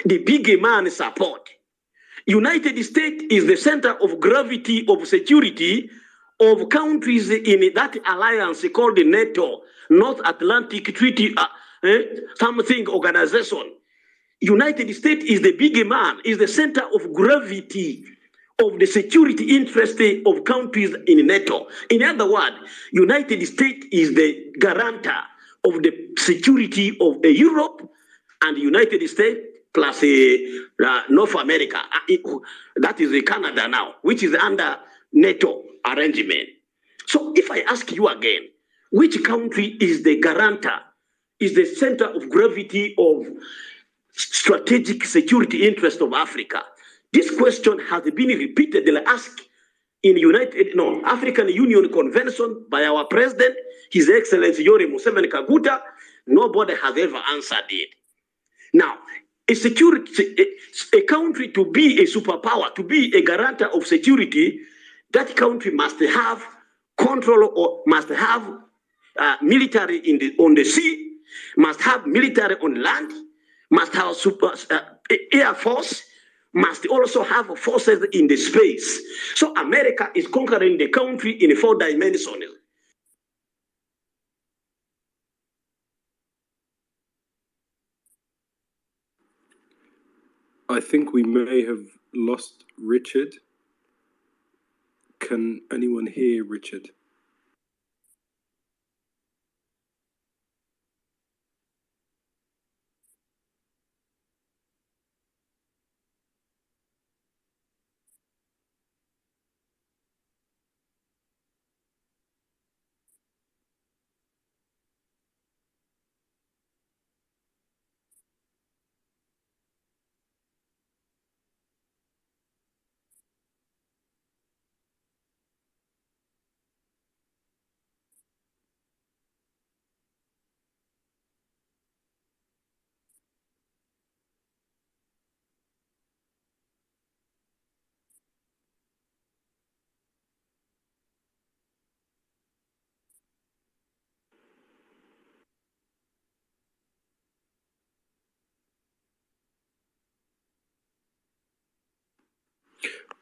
the big man support. United States is the center of gravity of security of countries in that alliance called the NATO, North Atlantic Treaty, something organization. United States is the big man, is the center of gravity of the security interest of countries in NATO. In other words, United States is the guarantor of the security of Europe and the United States plus North America. That is Canada now, which is under NATO arrangement. So if I ask you again, which country is the guarantor, is the center of gravity of strategic security interest of Africa? This question has been repeatedly asked in African Union Convention by our president, His Excellency Yoweri Museveni Kaguta. Nobody has ever answered it. Now, a country to be a superpower, to be a guarantor of security, that country must have control or must have military on the sea, must have military on land, must have air force, must also have forces in the space. So America is conquering the country in 4 dimensions. I think we may have lost Richard. Can anyone hear Richard?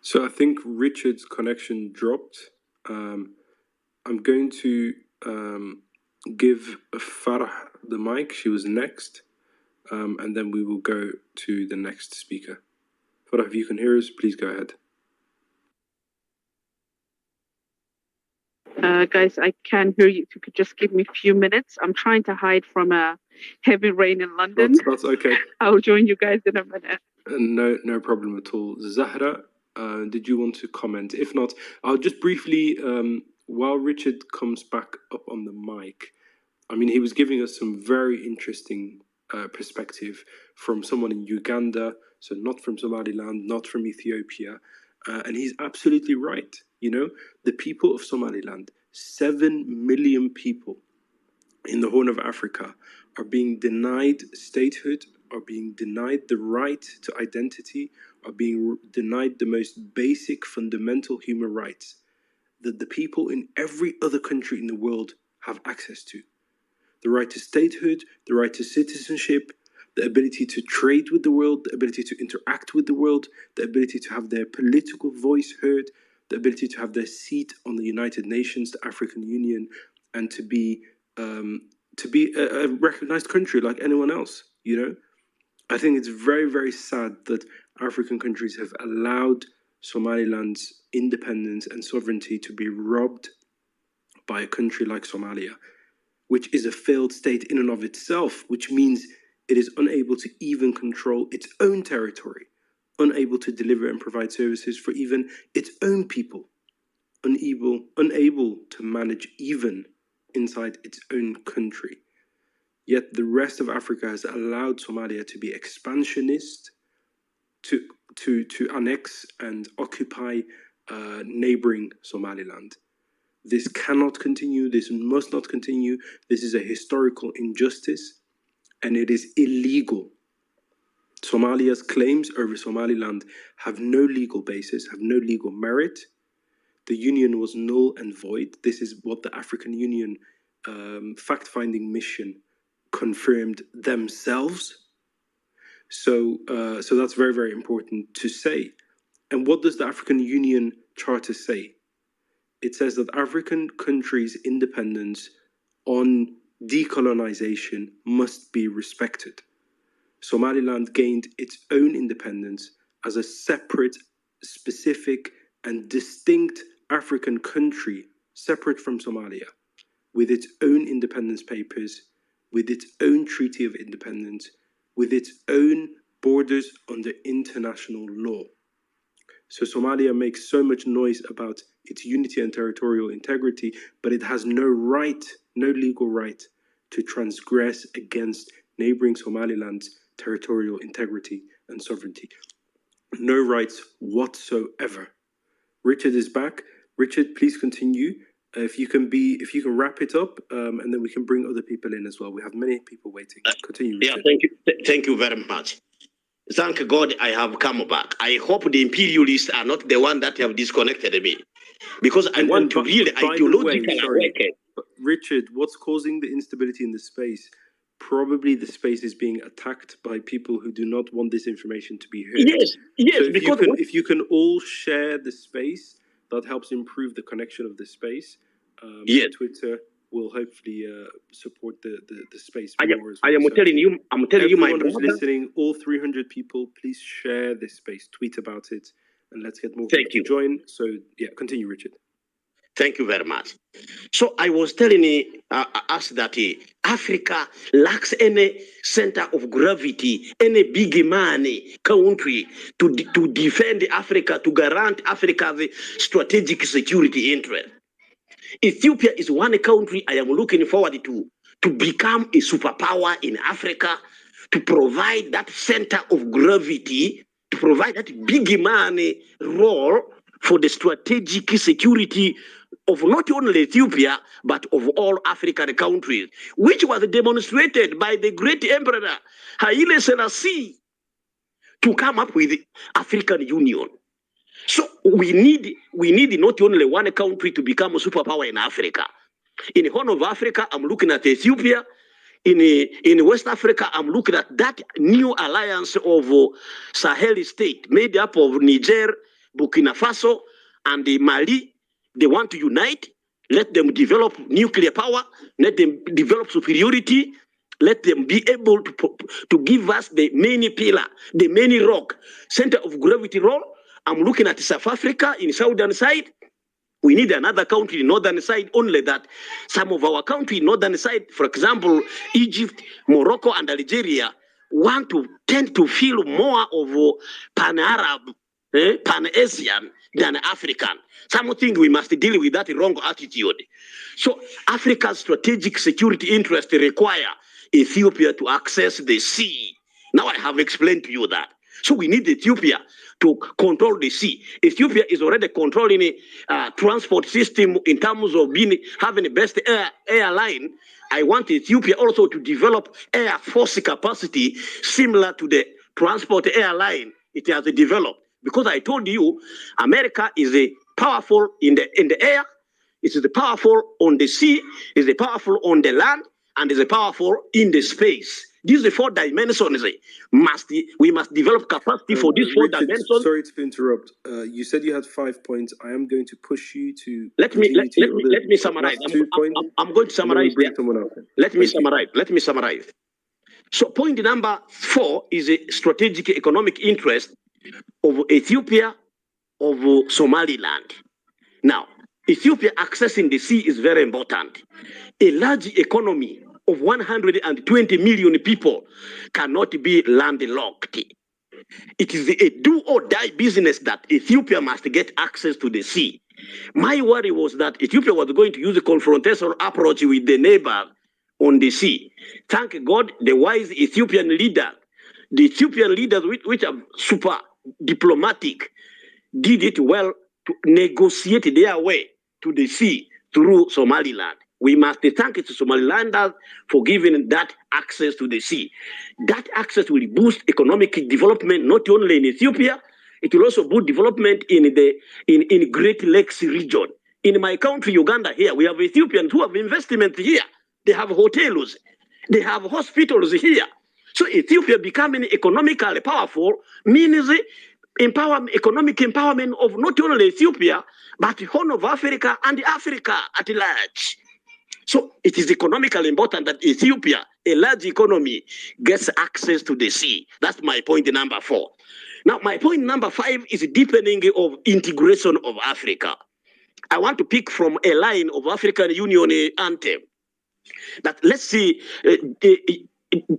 So I think Richard's connection dropped. I'm going to give Farah the mic. She was next. And then we will go to the next speaker. Farah, if you can hear us, please go ahead. Guys, I can't hear you. If you could just give me a few minutes. I'm trying to hide from a heavy rain in London. That's okay. I'll join you guys in a minute. No problem at all. Zahra, did you want to comment? If not, I'll just briefly, while Richard comes back up on the mic, I mean, he was giving us some very interesting perspective from someone in Uganda, so not from Somaliland, not from Ethiopia, and he's absolutely right. You know, the people of Somaliland, 7 million people in the Horn of Africa, are being denied statehood, are being denied the right to identity, are being denied the most basic fundamental human rights that the people in every other country in the world have access to. The right to statehood, the right to citizenship, the ability to trade with the world, the ability to interact with the world, the ability to have their political voice heard, the ability to have their seat on the United Nations, the African Union, and to be a recognized country like anyone else, you know? I think it's very, very sad that African countries have allowed Somaliland's independence and sovereignty to be robbed by a country like Somalia, which is a failed state in and of itself, which means it is unable to even control its own territory, unable to deliver and provide services for even its own people, unable to manage even inside its own country. Yet the rest of Africa has allowed Somalia to be expansionist, to annex and occupy neighboring Somaliland. This cannot continue. This must not continue. This is a historical injustice, and it is illegal. Somalia's claims over Somaliland have no legal basis, have no legal merit. The union was null and void. This is what the African Union fact-finding mission confirmed themselves. So that's very, very important to say. And what does the African Union Charter say? It says that African countries' independence on decolonization must be respected. Somaliland gained its own independence as a separate, specific, and distinct African country, separate from Somalia, with its own independence papers, with its own treaty of independence, with its own borders under international law. So Somalia makes so much noise about its unity and territorial integrity, but it has no right, no legal right to transgress against neighboring Somaliland's territorial integrity and sovereignty. No rights whatsoever. Richard is back. Richard, please continue. If you can wrap it up, and then we can bring other people in as well. We have many people waiting. Continue, Richard. Yeah, thank you very much. Thank God I have come back. I hope the imperialists are not the one that have disconnected me, because I want to really ideologically awaken. Richard, what's causing the instability in the space? Probably the space is being attacked by people who do not want this information to be heard. Yes, so if you can all share the space, that helps improve the connection of the space. Yes. Twitter will hopefully support the space more as well. I'm telling you, my brother, who's listening, all 300 people, please share this space, tweet about it, and let's get more people to join. So yeah, continue, Richard. Thank you very much. So I was telling us that Africa lacks any center of gravity, any big money country to defend Africa, to guarantee Africa's strategic security interest. Ethiopia is one country I am looking forward to become a superpower in Africa, to provide that center of gravity, to provide that big money role for the strategic security of not only Ethiopia, but of all African countries, which was demonstrated by the great emperor Haile Selassie to come up with the African Union. So we need not only one country to become a superpower in Africa. In the Horn of Africa, I'm looking at Ethiopia. In West Africa, I'm looking at that new alliance of Sahel state made up of Niger, Burkina Faso, and Mali. They want to unite. Let them develop nuclear power. Let them develop superiority. Let them be able to give us the main pillar, the main rock, center of gravity role. I'm looking at South Africa in southern side. We need another country in northern side, only that some of our country in northern side, for example, Egypt, Morocco, and Algeria, tend to feel more of pan-Arab, pan-Asian than African. Something we must deal with that wrong attitude. So Africa's strategic security interests require Ethiopia to access the sea. Now I have explained to you that. So we need Ethiopia to control the sea. Ethiopia is already controlling a transport system in terms of having the best airline. I want Ethiopia also to develop air force capacity similar to the transport airline it has developed. Because I told you, America is powerful in the air, it is powerful on the sea, it is powerful on the land, and is powerful in the space. These are 4 dimensions. We must develop capacity for these 4 dimensions. Sorry to interrupt. You said you had 5 points. I am going to push you to. Let me summarize. I'm going to summarize. Let me summarize. So point number 4 is a strategic economic interest of Ethiopia, of Somaliland. Now, Ethiopia accessing the sea is very important. A large economy of 120 million people cannot be landlocked. It is a do or die business that Ethiopia must get access to the sea. My worry was that Ethiopia was going to use a confrontational approach with the neighbor on the sea. Thank God, the wise Ethiopian leaders, which are super diplomatic, did it well to negotiate their way to the sea through Somaliland. We must thank the Somalilanders for giving that access to the sea. That access will boost economic development not only in Ethiopia, it will also boost development in Great Lakes region. In my country, Uganda, here, we have Ethiopians who have investment here. They have hotels, they have hospitals here. So Ethiopia becoming economically powerful means economic empowerment of not only Ethiopia, but the whole of Africa and Africa at large. So it is economically important that Ethiopia, a large economy, gets access to the sea. That's my point number 4. Now, my point number 5 is deepening of integration of Africa. I want to pick from a line of African Union anthem that let's see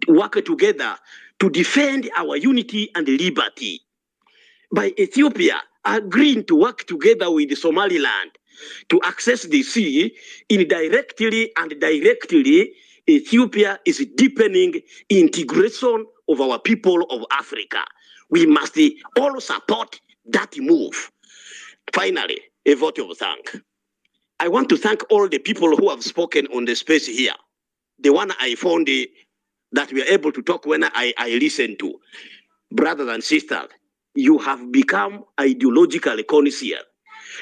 work together to defend our unity and liberty. By Ethiopia agreeing to work together with Somaliland to access the sea, indirectly and directly, Ethiopia is deepening integration of our people of Africa. We must all support that move. Finally, a vote of thanks. I want to thank all the people who have spoken on the space here. The one I found that we are able to talk when I listen to. Brothers and sisters, you have become ideologically conscious.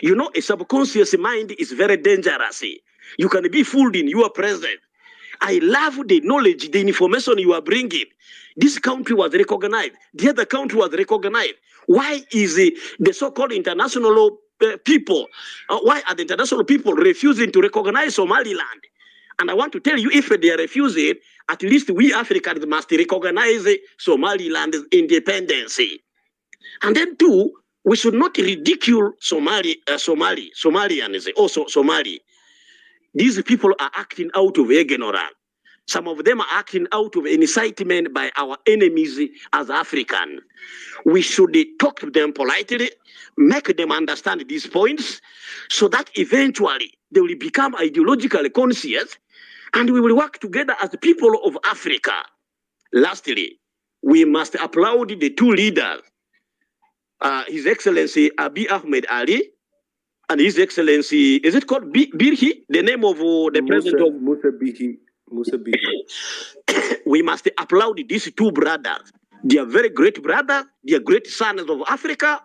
You know, a subconscious mind is very dangerous. You can be fooled in your presence. I love the knowledge, the information you are bringing. This country was recognized. The other country was recognized. Why is the so-called international people, why are the international people refusing to recognize Somaliland? And I want to tell you, if they are refusing, at least we Africans must recognize Somaliland's independence. And then too, we should not ridicule Somalians, also Somali. These people are acting out of ignorance. Some of them are acting out of incitement by our enemies as African. We should talk to them politely, make them understand these points, so that eventually they will become ideologically conscious, and we will work together as the people of Africa. Lastly, we must applaud the two leaders, His Excellency Abiy Ahmed Ali, and His Excellency, is it called Birhi, the name of the president of Musa Bihi. We must applaud these two brothers. They are very great brothers. They are great sons of Africa.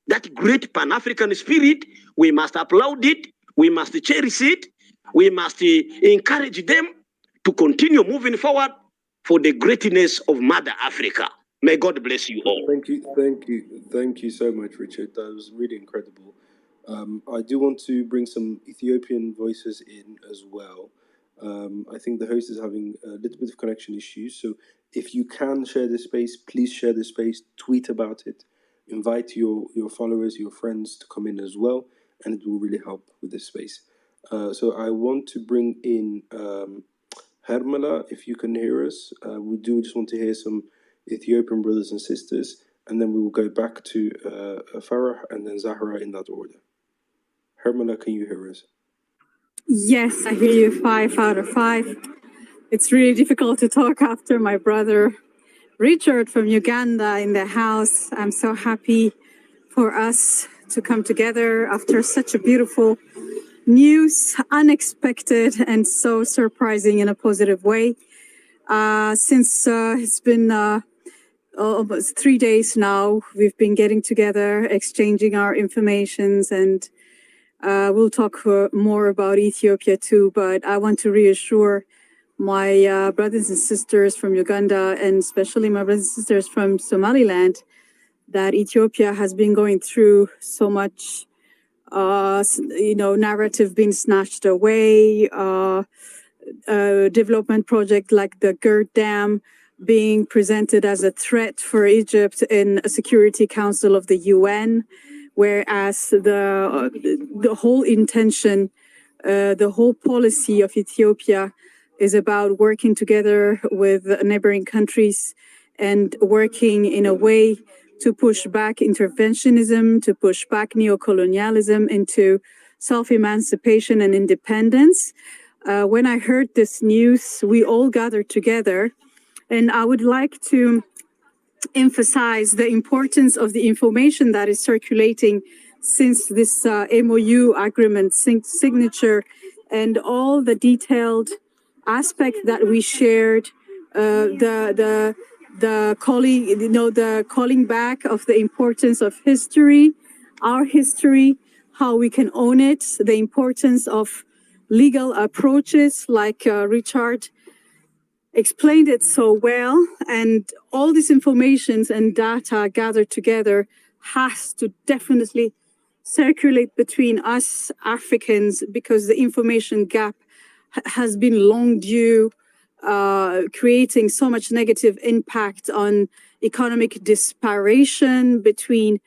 That great Pan-African spirit, we must applaud it. We must cherish it. We must encourage them to continue moving forward for the greatness of Mother Africa. May God bless you all. Thank you so much, Richard. That was really incredible. I do want to bring some Ethiopian voices in as well. I think the host is having a little bit of connection issues, so if you can share this space, please share this space, tweet about it, invite your followers, your friends to come in as well, and it will really help with this space. So I want to bring in Hermela, if you can hear us. We do just want to hear some Ethiopian brothers and sisters, and then we will go back to Farah and then Zahra in that order. Hermela, can you hear us? Yes, I hear you 5 out of 5. It's really difficult to talk after my brother Richard from Uganda in the house. I'm so happy for us to come together after such a beautiful news, unexpected and so surprising in a positive way. Since it's been almost 3 days now, we've been getting together, exchanging our informations, and we'll talk more about Ethiopia too, but I want to reassure my brothers and sisters from Uganda, and especially my brothers and sisters from Somaliland, that Ethiopia has been going through so much, narrative being snatched away, development project like the Gerd Dam being presented as a threat for Egypt in a Security Council of the UN, whereas the whole intention, the whole policy of Ethiopia is about working together with neighboring countries and working in a way to push back interventionism, to push back neocolonialism into self-emancipation and independence. When I heard this news, we all gathered together, and I would like to emphasize the importance of the information that is circulating since this MOU agreement signature, and all the detailed aspects that we shared, the calling back of the importance of history, our history, how we can own it, the importance of legal approaches like Richard explained it so well. And all these informations and data gathered together has to definitely circulate between us Africans, because the information gap has been long due, creating so much negative impact on economic disparation between,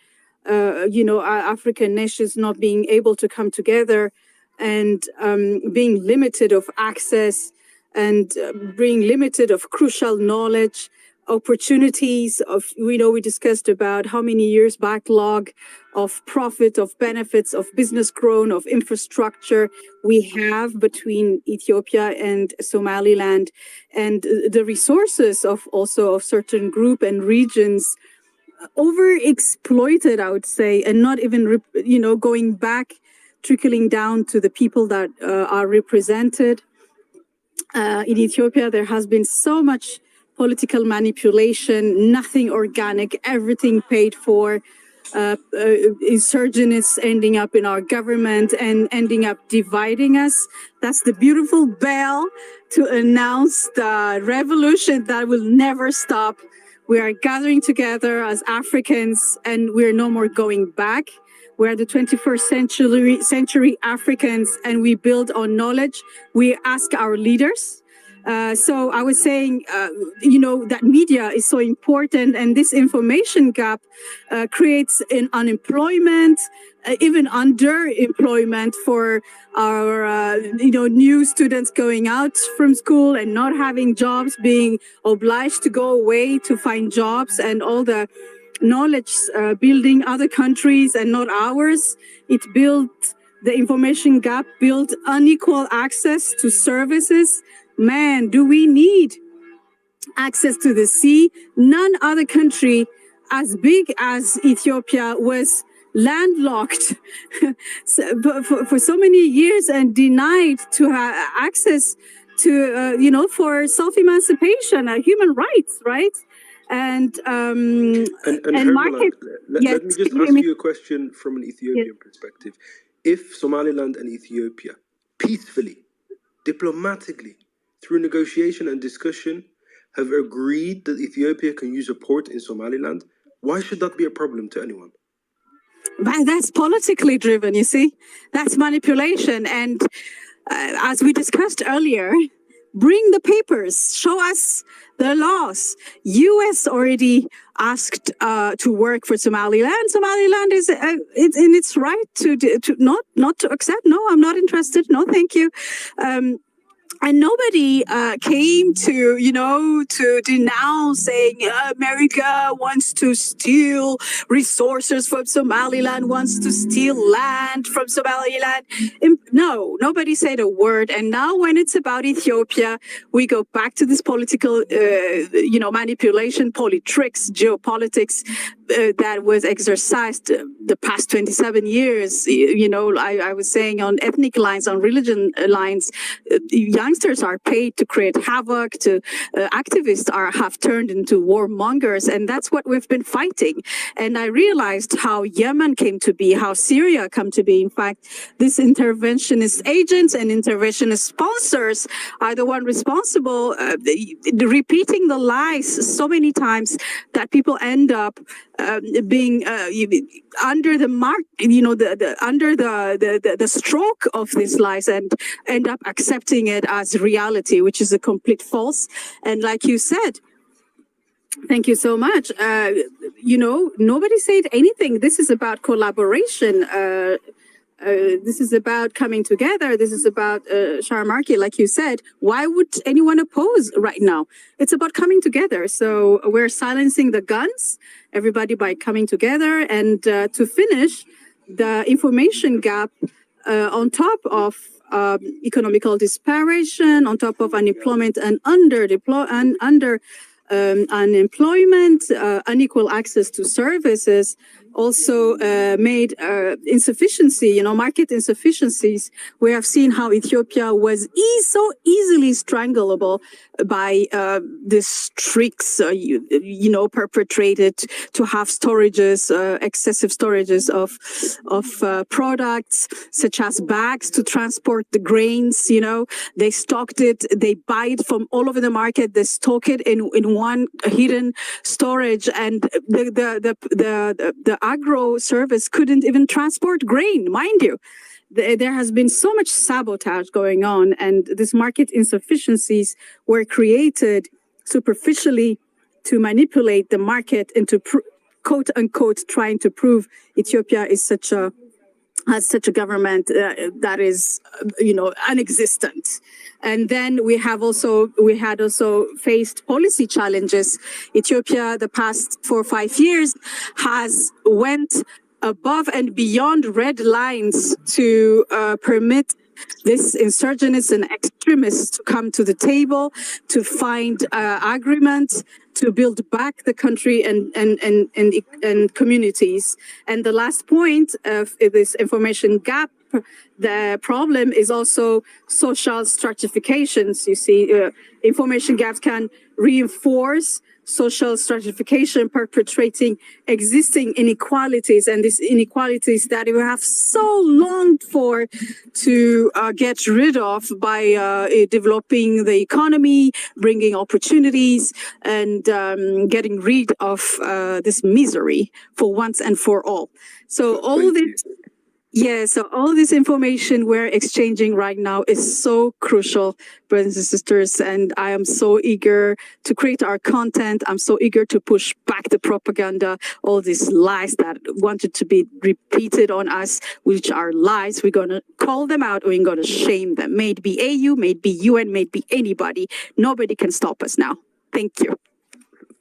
African nations not being able to come together, and being limited of access, and being limited of crucial knowledge, opportunities of, we discussed about how many years backlog of profit, of benefits, of business growth, of infrastructure we have between Ethiopia and Somaliland, and the resources of certain group and regions overexploited, I would say, and not even, going back, trickling down to the people that are represented. In Ethiopia, there has been so much political manipulation, nothing organic, everything paid for. Insurgents ending up in our government and ending up dividing us. That's the beautiful bell to announce the revolution that will never stop. We are gathering together as Africans, and we're no more going back. We're the 21st century Africans, and we build on knowledge. We ask our leaders. So I was saying, that media is so important, and this information gap creates an unemployment, even underemployment for our, new students going out from school and not having jobs, being obliged to go away to find jobs, and all the knowledge building other countries and not ours. It built the information gap, built unequal access to services. Man, do we need access to the sea? None other country as big as Ethiopia was landlocked for so many years and denied to have access to, for self-emancipation, human rights, right? And Hermela, let me just ask you a question from an Ethiopian perspective. If Somaliland and Ethiopia peacefully, diplomatically, through negotiation and discussion, have agreed that Ethiopia can use a port in Somaliland, why should that be a problem to anyone? But that's politically driven, you see. That's manipulation. And as we discussed earlier, bring the papers, show us the laws. US already asked to work for Somaliland. Somaliland is it's in its right to not to accept. No, I'm not interested. No, thank you. And nobody came to denounce, saying America wants to steal resources from Somaliland, wants to steal land from Somaliland. No, nobody said a word. And now when it's about Ethiopia, we go back to this political, manipulation, tricks, geopolitics that was exercised the past 27 years. I was saying on ethnic lines, on religion lines, youngsters are paid to create havoc, activists have turned into warmongers, and that's what we've been fighting. And I realized how Yemen came to be, how Syria came to be. In fact, these interventionist agents and interventionist sponsors are the one responsible, repeating the lies so many times that people end up being under the mark, under the stroke of these lies, and end up accepting it as reality, which is a complete false. And like you said, thank you so much. Nobody said anything. This is about collaboration. This is about coming together. This is about Sharmarki, like you said. Why would anyone oppose right now? It's about coming together. So we're silencing the guns, everybody, by coming together. And to finish, the information gap on top of economical disparation, on top of unemployment and under unemployment, unequal access to services, also made insufficiency, market insufficiencies. We have seen how Ethiopia was so easily strangleable by these tricks, perpetrated to have storages, excessive storages of products, such as bags to transport the grains. They stocked it, they buy it from all over the market, they stock it in one hidden storage, and the agro service couldn't even transport grain, mind you. There has been so much sabotage going on, and these market insufficiencies were created superficially to manipulate the market into quote unquote trying to prove Ethiopia is has such a government that is, unexistent. And then we had also faced policy challenges. Ethiopia, the past 4 or 5 years, has went above and beyond red lines to permit this insurgents and extremists to come to the table, to find agreement, to build back the country and communities. And the last point of this information gap, the problem is also social stratifications. You see, information gaps can reinforce social stratification, perpetrating existing inequalities, and these inequalities that we have so longed for to get rid of by developing the economy, bringing opportunities, and getting rid of this misery for once and for all. So all this. Yeah, so all this information we're exchanging right now is so crucial, brothers and sisters, and I am so eager to create our content. I'm so eager to push back the propaganda, all these lies that wanted to be repeated on us, which are lies. We're going to call them out, we're going to shame them. May it be AU, may it be UN, may it be anybody. Nobody can stop us now. Thank you.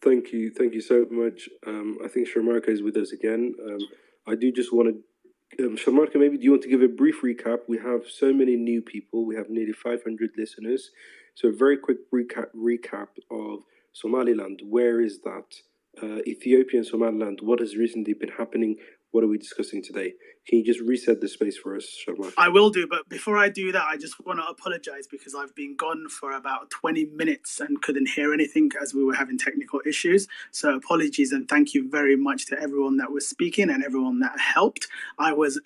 Thank you so much. I think Shamarka is with us again. I do just want to Shamarka, maybe do you want to give a brief recap? We have so many new people. We have nearly 500 listeners. So a very quick recap of Somaliland. Where is that? Ethiopia and Somaliland. What has recently been happening? What are we discussing today? Can you just reset the space for us, Shamarka? I will do, but before I do that, I just want to apologize because I've been gone for about 20 minutes and couldn't hear anything as we were having technical issues. So apologies, and thank you very much to everyone that was speaking and everyone that helped. I was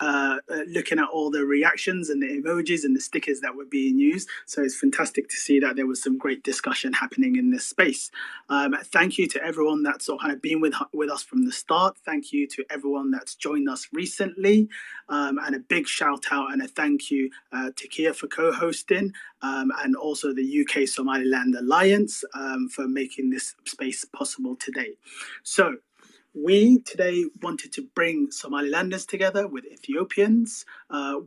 looking at all the reactions and the emojis and the stickers that were being used. So it's fantastic to see that there was some great discussion happening in this space. Thank you to everyone that's kind of been with us from the start. Thank you to everyone that's joined us recently. And a big shout out and a thank you to Kia for co-hosting and also the UK Somaliland Alliance for making this space possible today. So we today wanted to bring Somalilanders together with Ethiopians,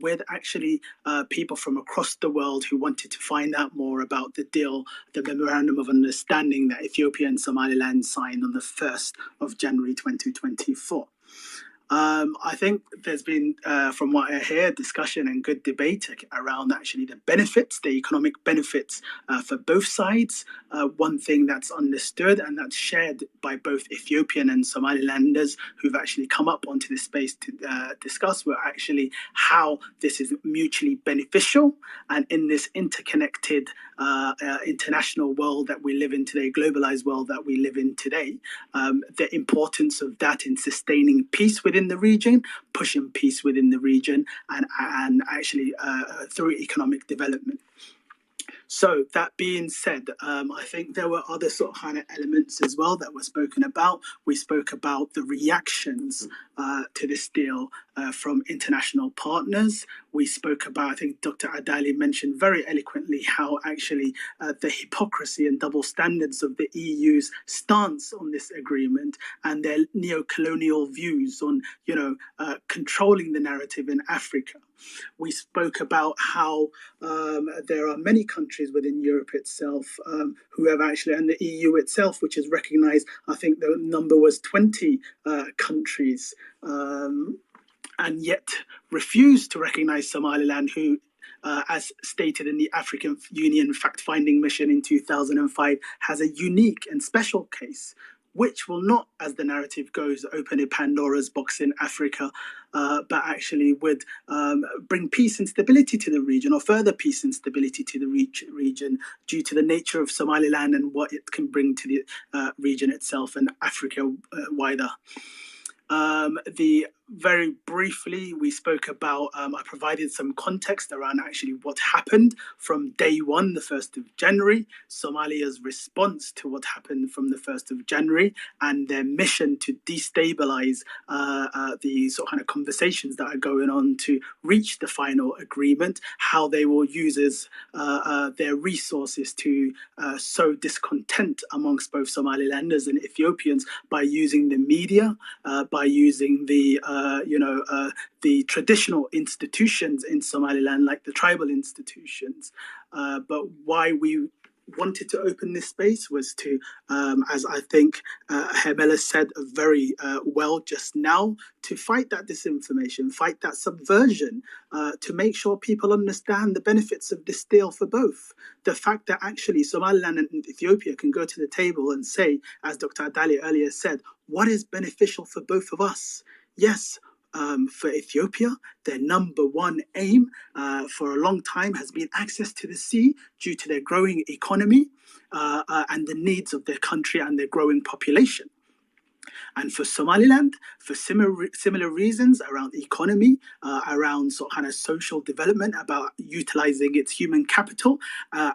with actually people from across the world who wanted to find out more about the deal, the Memorandum of Understanding that Ethiopia and Somaliland signed on the 1st of January 2024. I think there's been, from what I hear, discussion and good debate around actually the benefits, the economic benefits for both sides. One thing that's understood and that's shared by both Ethiopian and Somalilanders who've actually come up onto this space to discuss were actually how this is mutually beneficial, and in this interconnected international world that we live in today, globalized world that we live in today, the importance of that in sustaining peace within the region, pushing peace within the region, and actually through economic development. So that being said, I think there were other sort of kind of elements as well that were spoken about. We spoke about the reactions to this deal from international partners. We spoke about, I think Dr. Adali mentioned very eloquently how actually the hypocrisy and double standards of the EU's stance on this agreement and their neo-colonial views on, controlling the narrative in Africa. We spoke about how there are many countries within Europe itself who have actually, and the EU itself, which has recognized, I think the number was 20 countries, and yet refused to recognize Somaliland, who as stated in the African Union fact-finding mission in 2005, has a unique and special case, which will not, as the narrative goes, open a Pandora's box in Africa, but actually would bring peace and stability to the region, or further peace and stability to the region, due to the nature of Somaliland and what it can bring to the region itself and Africa wider. Very briefly, we spoke about, I provided some context around actually what happened from day one, the 1st of January, Somalia's response to what happened from the 1st of January, and their mission to destabilize the sort of kind of conversations that are going on to reach the final agreement, how they will use their resources to sow discontent amongst both Somalilanders and Ethiopians by using the media, by using the traditional institutions in Somaliland, like the tribal institutions. But why we wanted to open this space was to, as I think Hemela said very well just now, to fight that disinformation, fight that subversion, to make sure people understand the benefits of this deal for both. The fact that actually Somaliland and Ethiopia can go to the table and say, as Dr. Adali earlier said, what is beneficial for both of us? Yes, for Ethiopia, their number one aim for a long time has been access to the sea due to their growing economy and the needs of their country and their growing population. And for Somaliland, for similar reasons around economy, around sort of kind of social development, about utilizing its human capital,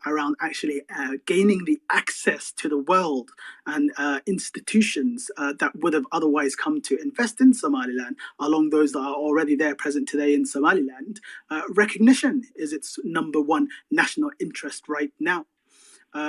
around actually gaining the access to the world and institutions that would have otherwise come to invest in Somaliland, along those that are already there present today in Somaliland, recognition is its number one national interest right now.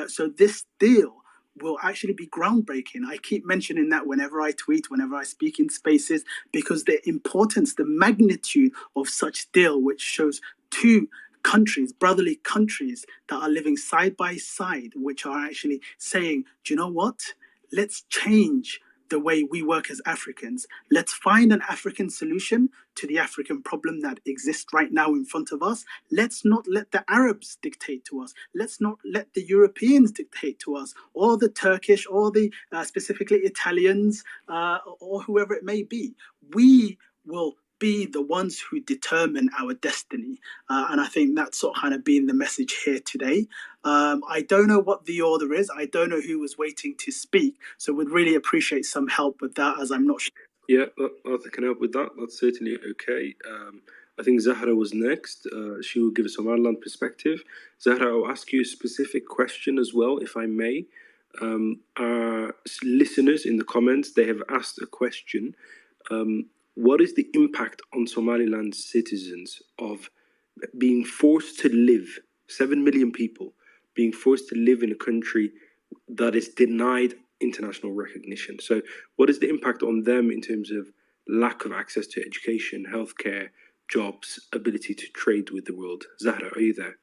So this deal will actually be groundbreaking. I keep mentioning that whenever I tweet, whenever I speak in spaces, because the importance, the magnitude of such deal, which shows two countries, brotherly countries that are living side by side, which are actually saying, do you know what? Let's change the way we work as Africans. Let's find an African solution to the African problem that exists right now in front of us. Let's not let the Arabs dictate to us. Let's not let the Europeans dictate to us, or the Turkish, or the specifically Italians, or whoever it may be. We will be the ones who determine our destiny. And I think that's sort of kind of been the message here today. I don't know what the order is. I don't know who was waiting to speak. So we'd really appreciate some help with that, as I'm not sure. Yeah, Arthur can help with that. That's certainly okay. I think Zahra was next. She will give a Somaliland perspective. Zahra, I'll ask you a specific question as well, if I may. Our listeners in the comments, they have asked a question. What is the impact on Somaliland citizens of being forced to live, 7 million people, being forced to live in a country that is denied international recognition? So what is the impact on them in terms of lack of access to education, healthcare, jobs, ability to trade with the world? Zahra, are you there?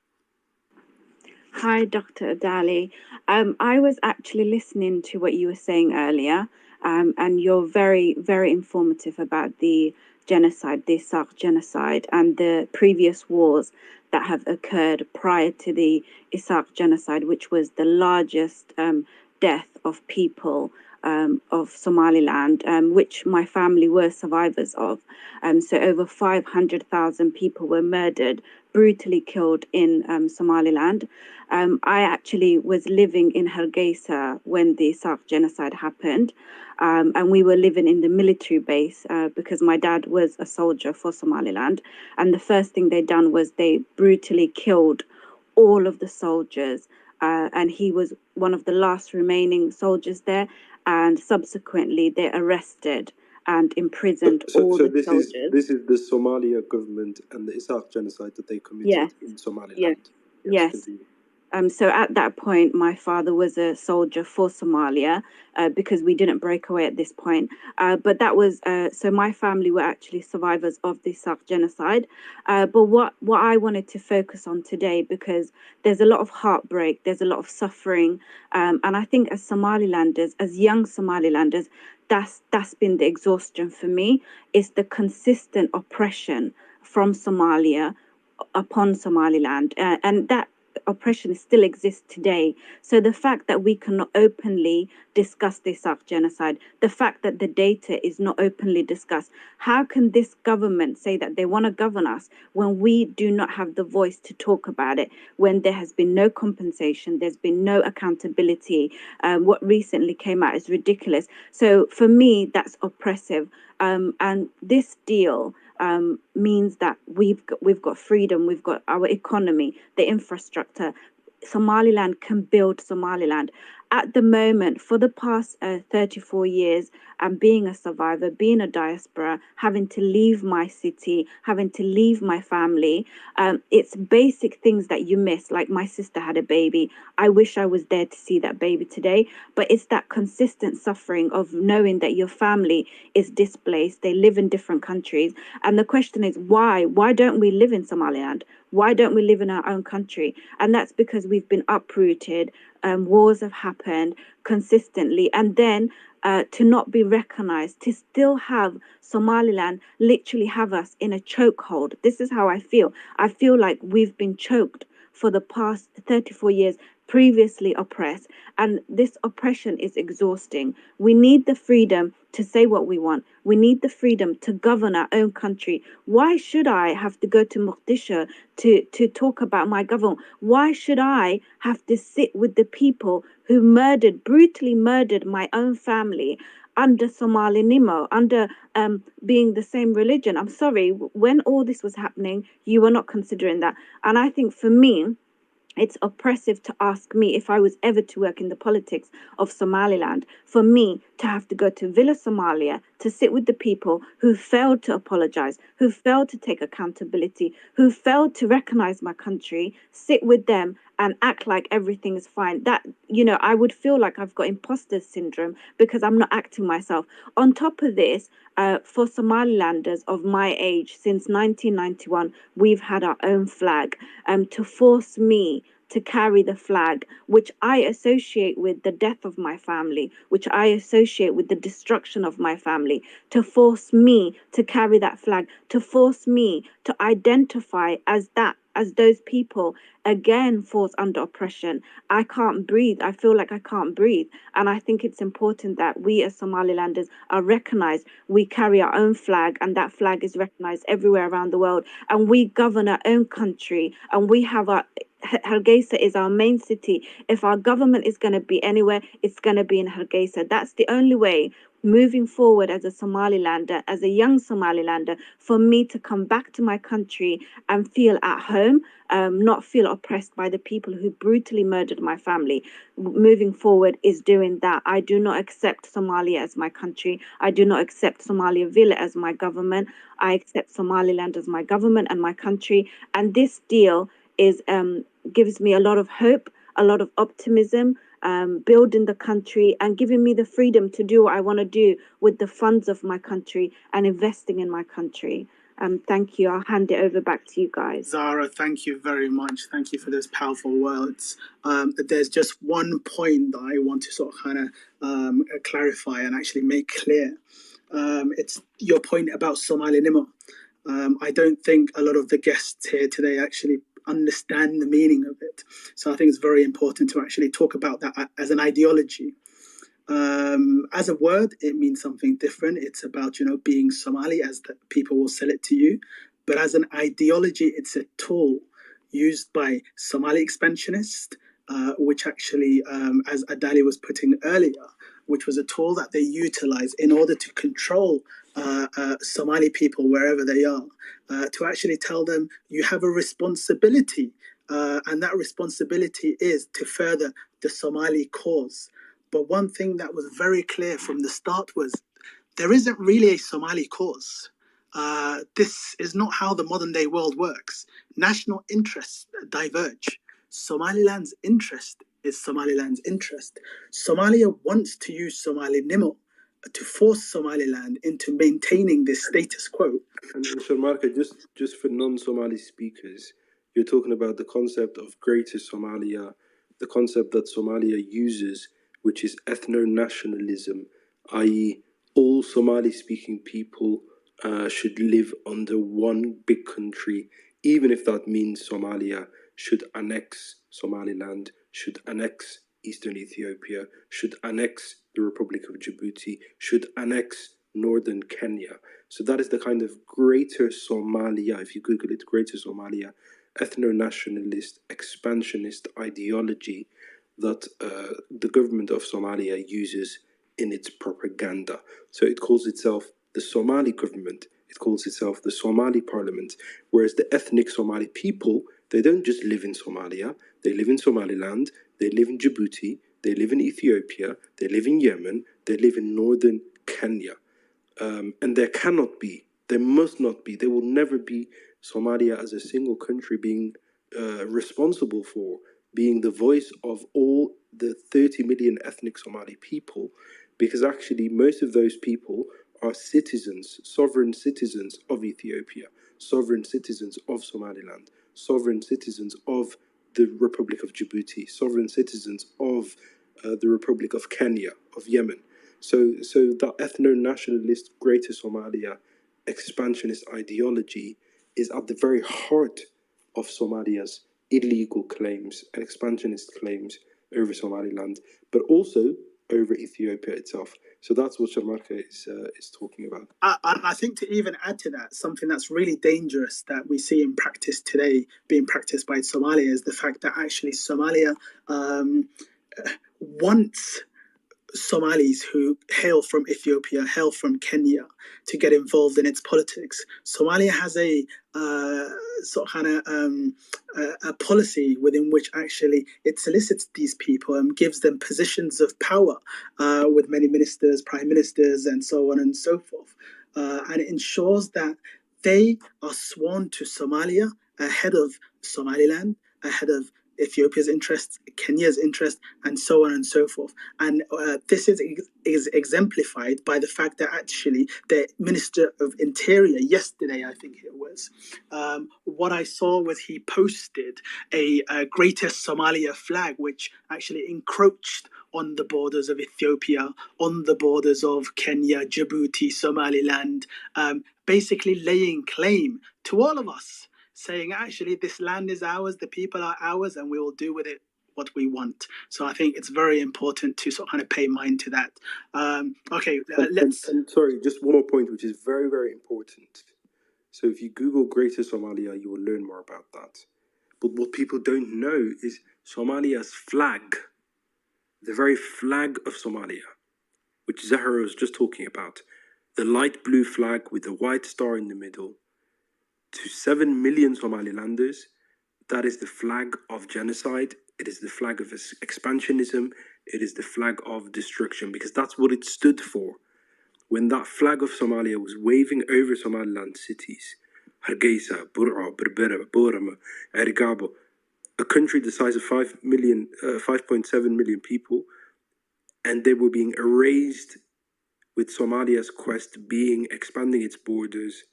Hi, Dr. Adali. I was actually listening to what you were saying earlier, and you're very, very informative about the genocide, the Isaq genocide, and the previous wars that have occurred prior to the Isaq genocide, which was the largest death of people of Somaliland, which my family were survivors of. So over 500,000 people were murdered, brutally killed in Somaliland. I actually was living in Hargeisa when the Isaq genocide happened, and we were living in the military base because my dad was a soldier for Somaliland. And the first thing they done was they brutally killed all of the soldiers, and he was one of the last remaining soldiers there. And subsequently, they arrested and imprisoned all the soldiers. This is the Somalia government and the Isaq genocide that they committed in Somaliland. Yes. So at that point, my father was a soldier for Somalia because we didn't break away at this point. But that was, so my family were actually survivors of the Isaq genocide. But what I wanted to focus on today, because there's a lot of heartbreak, there's a lot of suffering. And I think as Somalilanders, as young Somalilanders, that's been the exhaustion for me, is the consistent oppression from Somalia upon Somaliland, and that oppression still exists today. So the fact that we cannot openly discuss this genocide, the fact that the data is not openly discussed, how can this government say that they want to govern us when we do not have the voice to talk about it, when there has been no compensation, there's been no accountability? What recently came out is ridiculous. So for me, that's oppressive. And this deal means that we've got freedom, we've got our economy, the infrastructure. Somaliland can build Somaliland. At the moment, for the past 34 years, and being a survivor, being a diaspora, having to leave my city, having to leave my family, it's basic things that you miss. Like my sister had a baby. I wish I was there to see that baby today, but it's that consistent suffering of knowing that your family is displaced, they live in different countries. And the question is, why? Why don't we live in Somaliland? Why don't we live in our own country? And that's because we've been uprooted. Wars have happened consistently. And then to not be recognized, to still have Somaliland literally have us in a chokehold. This is how I feel. I feel like we've been choked for the past 34 years, previously oppressed, and this oppression is exhausting. We need the freedom to say what we want. We need the freedom to govern our own country. Why should I have to go to Mogadishu to talk about my government? Why should I have to sit with the people who brutally murdered my own family under Somali Nimo, under being the same religion? I'm sorry, when all this was happening, you were not considering that. And I think for me, it's oppressive to ask me if I was ever to work in the politics of Somaliland, for me to have to go to Villa Somalia to sit with the people who failed to apologize, who failed to take accountability, who failed to recognize my country, sit with them and act like everything is fine. That, I would feel like I've got imposter syndrome because I'm not acting myself. On top of this, for Somalilanders of my age, since 1991, we've had our own flag. To force me to carry the flag, which I associate with the death of my family, which I associate with the destruction of my family, to force me to carry that flag, to force me to identify as those people, again falls under oppression. I can't breathe. I feel like I can't breathe. And I think it's important that we as Somalilanders are recognized. We carry our own flag, and that flag is recognized everywhere around the world. And we govern our own country, and we have Hargeisa is our main city. If our government is going to be anywhere, it's going to be in Hargeisa. That's the only way moving forward as a Somalilander, as a young Somalilander, for me to come back to my country and feel at home, not feel oppressed by the people who brutally murdered my family. Moving forward is doing that. I do not accept Somalia as my country. I do not accept Somalia Villa as my government. I accept Somaliland as my government and my country. And this deal gives me a lot of hope, a lot of optimism, building the country and giving me the freedom to do what I want to do with the funds of my country and investing in my country. Thank you. I'll hand it over back to you guys. Zara, thank you very much. Thank you for those powerful words. There's just one point that I want to sort of kind of clarify and actually make clear. It's your point about Somali Nimo. I don't think a lot of the guests here today actually understand the meaning of it. So I think it's very important to actually talk about that as an ideology. As a word, it means something different. It's about, being Somali, as the people will sell it to you. But as an ideology, it's a tool used by Somali expansionists, which actually, as Adali was putting earlier, which was a tool that they utilize in order to control Somali people wherever they are, to actually tell them you have a responsibility, and that responsibility is to further the Somali cause. But one thing that was very clear from the start was there isn't really a Somali cause. This is not how the modern day world works. National interests diverge. Somaliland's interest is Somaliland's interest. Somalia wants to use Somali Nimo to force Somaliland into maintaining this status quo. And Marka, just for non-Somali speakers, you're talking about the concept of Greater Somalia, the concept that Somalia uses, which is ethno-nationalism, i.e. all Somali-speaking people should live under one big country, even if that means Somalia should annex Somaliland, should annex Eastern Ethiopia, should annex the Republic of Djibouti, should annex northern Kenya. So that is the kind of Greater Somalia, if you Google it, Greater Somalia, ethno-nationalist, expansionist ideology that the government of Somalia uses in its propaganda. So it calls itself the Somali government, it calls itself the Somali parliament, whereas the ethnic Somali people, they don't just live in Somalia, they live in Somaliland, they live in Djibouti, they live in Ethiopia, they live in Yemen, they live in northern Kenya. And there cannot be, there must not be, there will never be Somalia as a single country being responsible for being the voice of all the 30 million ethnic Somali people, because actually most of those people are citizens, sovereign citizens of Ethiopia, sovereign citizens of Somaliland, sovereign citizens of the Republic of Djibouti, sovereign citizens of the Republic of Kenya, of Yemen. So that ethno-nationalist Greater Somalia expansionist ideology is at the very heart of Somalia's illegal claims and expansionist claims over Somaliland, but also over Ethiopia itself. So that's what Sharmarka is talking about. I think to even add to that, something that's really dangerous that we see in practice today, being practiced by Somalia, is the fact that actually Somalia wants Somalis who hail from Ethiopia, hail from Kenya, to get involved in its politics. Somalia has a policy within which actually it solicits these people and gives them positions of power with many ministers, prime ministers, and so on and so forth. And it ensures that they are sworn to Somalia ahead of Somaliland, ahead of Ethiopia's interests, Kenya's interest, and so on and so forth. And this is exemplified by the fact that actually the Minister of Interior yesterday, I think it was, what I saw was he posted a Greater Somalia flag, which actually encroached on the borders of Ethiopia, on the borders of Kenya, Djibouti, Somaliland, basically laying claim to all of us, saying actually this land is ours, the people are ours, and we will do with it what we want. So I think it's very important to sort of kind of pay mind to that. Let's... And sorry, just one more point, which is very, very important. So if you Google Greater Somalia, you will learn more about that. But what people don't know is Somalia's flag, the very flag of Somalia, which Zahra was just talking about, the light blue flag with the white star in the middle, to 7 million Somalilanders, that is the flag of genocide. It is the flag of expansionism. It is the flag of destruction, because that's what it stood for. When that flag of Somalia was waving over Somaliland cities, Hargeisa, Bur'a, Berbera, Borama, Erigabo, a country the size of 5.7 million people, and they were being erased with Somalia's quest expanding its borders,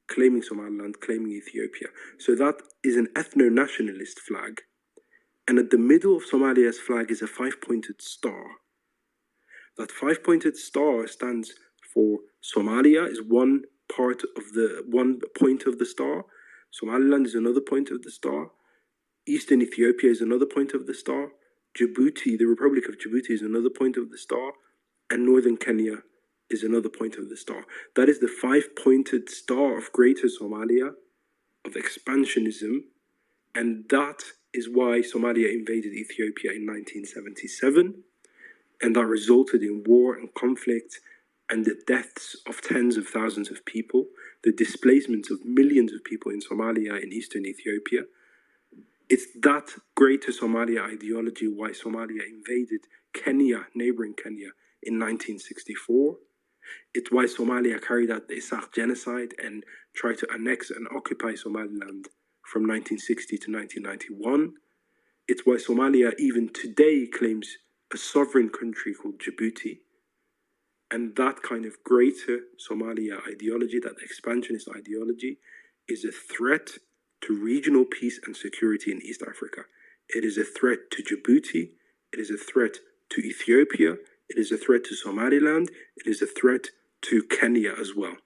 claiming Somaliland, claiming Ethiopia. So that is an ethno-nationalist flag. And at the middle of Somalia's flag is a 5-pointed star. That 5-pointed star stands for Somalia is one point of the star. Somaliland is another point of the star. Eastern Ethiopia is another point of the star. Djibouti, the Republic of Djibouti, is another point of the star. And northern Kenya is another point of the star. That is the 5-pointed star of Greater Somalia, of expansionism, and that is why Somalia invaded Ethiopia in 1977, and that resulted in war and conflict and the deaths of tens of thousands of people, the displacements of millions of people in Somalia and eastern Ethiopia. It's that Greater Somalia ideology why Somalia invaded Kenya, neighboring Kenya, in 1964. It's why Somalia carried out the Isaq genocide and tried to annex and occupy Somaliland from 1960 to 1991. It's why Somalia even today claims a sovereign country called Djibouti. And that kind of Greater Somalia ideology, that expansionist ideology, is a threat to regional peace and security in East Africa. It is a threat to Djibouti. It is a threat to Ethiopia. It is a threat to Somaliland. It is a threat to Kenya as well.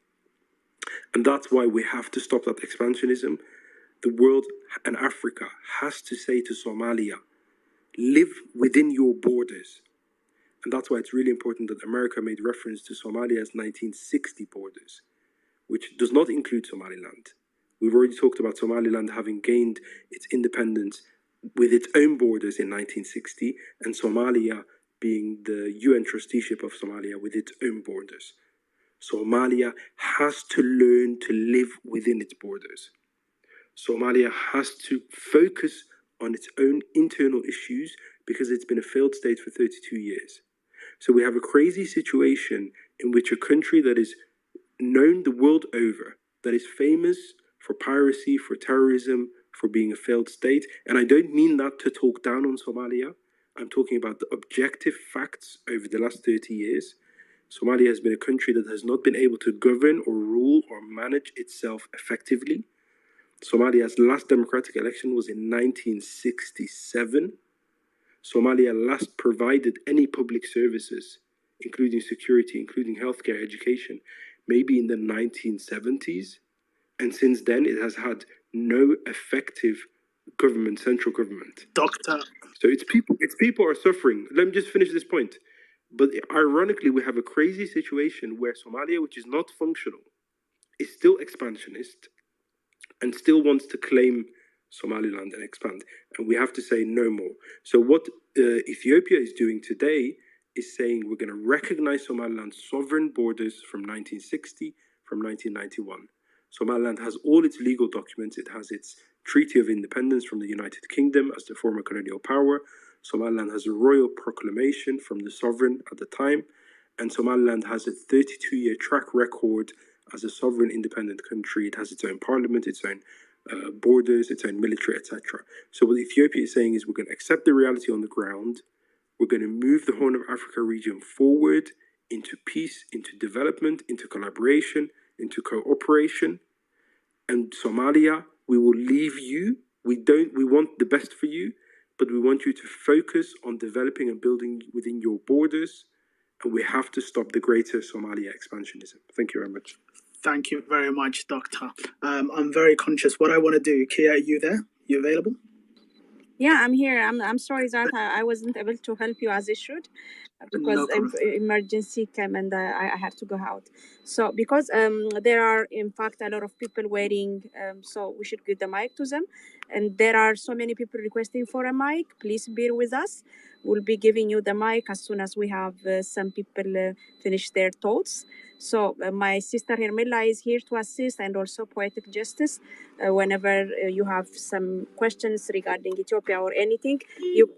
And that's why we have to stop that expansionism. the world and Africa has to say to Somalia, live within your borders. And that's why it's really important that America made reference to Somalia's 1960 borders, which does not include Somaliland. We've already talked about Somaliland having gained its independence with its own borders in 1960, and Somalia being the UN trusteeship of Somalia with its own borders. Somalia has to learn to live within its borders. Somalia has to focus on its own internal issues because it's been a failed state for 32 years. So we have a crazy situation in which a country that is known the world over, that is famous for piracy, for terrorism, for being a failed state, and I don't mean that to talk down on Somalia. I'm talking about the objective facts over the last 30 years. Somalia has been a country that has not been able to govern or rule or manage itself effectively. Somalia's last democratic election was in 1967. Somalia last provided any public services, including security, including healthcare, education, maybe in the 1970s. And since then, it has had no effective government, central government. Doctor. So its people are suffering. Let me just finish this point. But ironically, we have a crazy situation where Somalia, which is not functional, is still expansionist and still wants to claim Somaliland and expand. And we have to say no more. So what Ethiopia is doing today is saying we're going to recognize Somaliland's sovereign borders from 1960, from 1991. Somaliland has all its legal documents. It has its Treaty of Independence from the United Kingdom as the former colonial power. Somaliland has a royal proclamation from the sovereign at the time. And Somaliland has a 32-year track record as a sovereign independent country. It has its own parliament, its own borders, its own military, etc. So what Ethiopia is saying is we're going to accept the reality on the ground. We're going to move the Horn of Africa region forward into peace, into development, into collaboration, into cooperation. And Somalia, we will leave you. We want the best for you, but we want you to focus on developing and building within your borders. And we have to stop the greater Somalia expansionism. Thank you very much. Thank you very much, Doctor. I'm very conscious. What I want to do, Kia, are you there? You available? Yeah, I'm here. I'm sorry that I wasn't able to help you as I should because emergency came and I have to go out. So because there are in fact a lot of people waiting, so we should give the mic to them. And there are so many people requesting for a mic. Please bear with us. We'll be giving you the mic as soon as we have some people finish their thoughts. So my sister Hermila is here to assist, and also Poetic Justice. Whenever you have some questions regarding Ethiopia or anything, you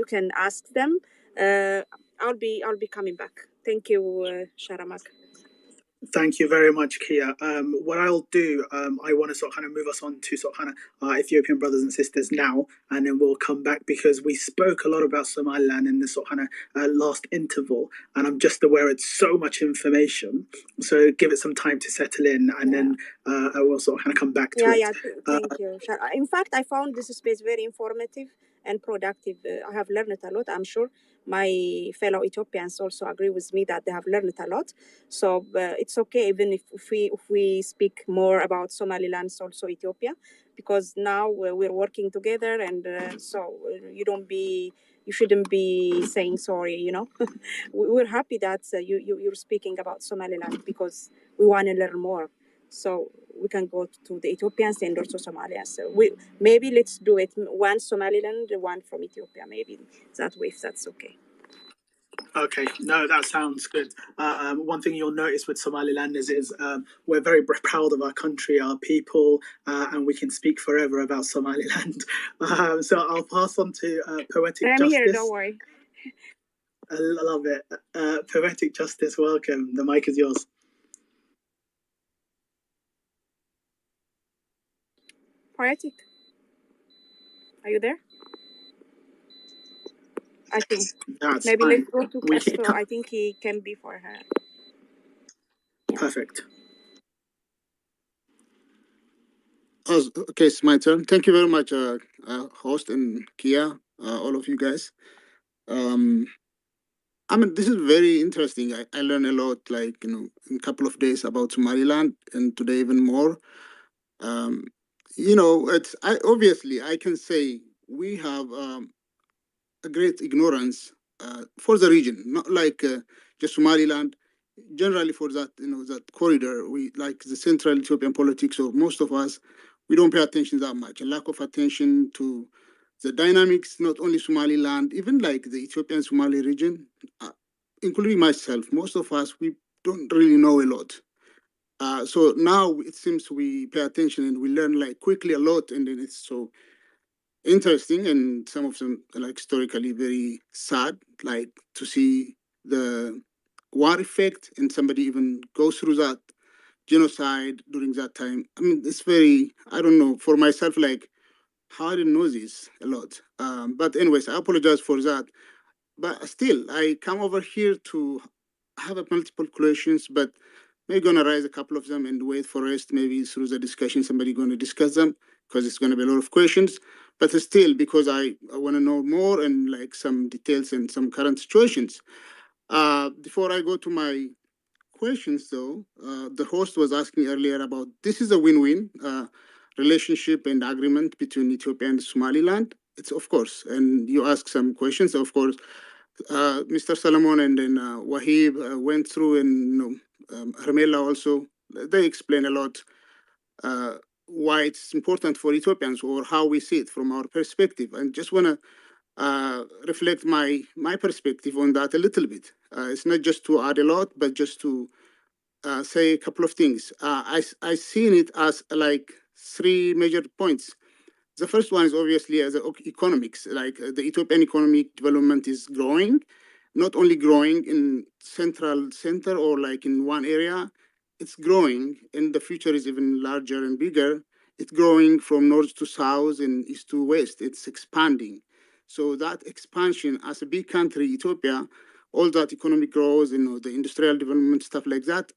can ask them. I'll be coming back. Thank you, Sharamak. Thank you very much, Kia. What I'll do, I want to sort of kind of move us on to sort of kind of our Ethiopian brothers and sisters now, and then we'll come back because we spoke a lot about Somaliland in the sort of kind of last interval, and I'm just aware it's so much information. So give it some time to settle in, and then I will sort of kind of come back to it. Thank you. In fact, I found this space very informative and productive. I have learned a lot, I'm sure. My fellow Ethiopians also agree with me that they have learned a lot. So it's okay even if we speak more about Somaliland, also Ethiopia, because now we're working together, and so you shouldn't be saying sorry. You know, we're happy that you're speaking about Somaliland because we want to learn more. So we can go to the Ethiopians and also Somalia. So maybe let's do it. One Somaliland, one from Ethiopia. Maybe that way, if that's okay. Okay, no, that sounds good. One thing you'll notice with Somalilanders is we're very proud of our country, our people, and we can speak forever about Somaliland. So I'll pass on to Poetic I'm Justice. here, don't worry. I love it. Poetic Justice, welcome. The mic is yours. Poetic, are you there? I think that's maybe fine. let's go to Castro. I think he can be for her. Perfect. Okay, it's my turn. Thank you very much, host and Kia, all of you guys. I mean, this is very interesting. I learned a lot, like, in a couple of days about Somaliland, and today even more. Obviously I can say we have a great ignorance for the region, not like just Somaliland. Generally, for that, that corridor, we like the central Ethiopian politics. Or most of us, we don't pay attention that much. A lack of attention to the dynamics, not only Somaliland, even like the Ethiopian Somali region, including myself. Most of us, we don't really know a lot. So now it seems we pay attention and we learn like quickly a lot, and then it's so interesting, and some of them like historically very sad, like to see the war effect and somebody even goes through that genocide during that time. I mean, it's very, I don't know, for myself, like how I didn't know this a lot. But anyways, I apologize for that. But still, I come over here to have a multiple questions, but maybe gonna raise a couple of them and wait for rest. Maybe through the discussion, somebody gonna discuss them because it's gonna be a lot of questions. But still, because I want to know more and like some details and some current situations. Before I go to my questions, though, the host was asking earlier about this is a win-win relationship and agreement between Ethiopia and Somaliland. It's of course, and you ask some questions, of course. Mr. Solomon and then Wahib went through, and Hermela also. They explain a lot why it's important for Ethiopians or how we see it from our perspective. And just want to reflect my perspective on that a little bit. It's not just to add a lot, but just to say a couple of things. I seen it as like three major points. The first one is obviously as economics, like the Ethiopian economic development is growing, not only growing in center or like in one area, it's growing, and the future is even larger and bigger. It's growing from north to south and east to west. It's expanding. So that expansion as a big country, Ethiopia, all that economic growth, the industrial development, stuff like that,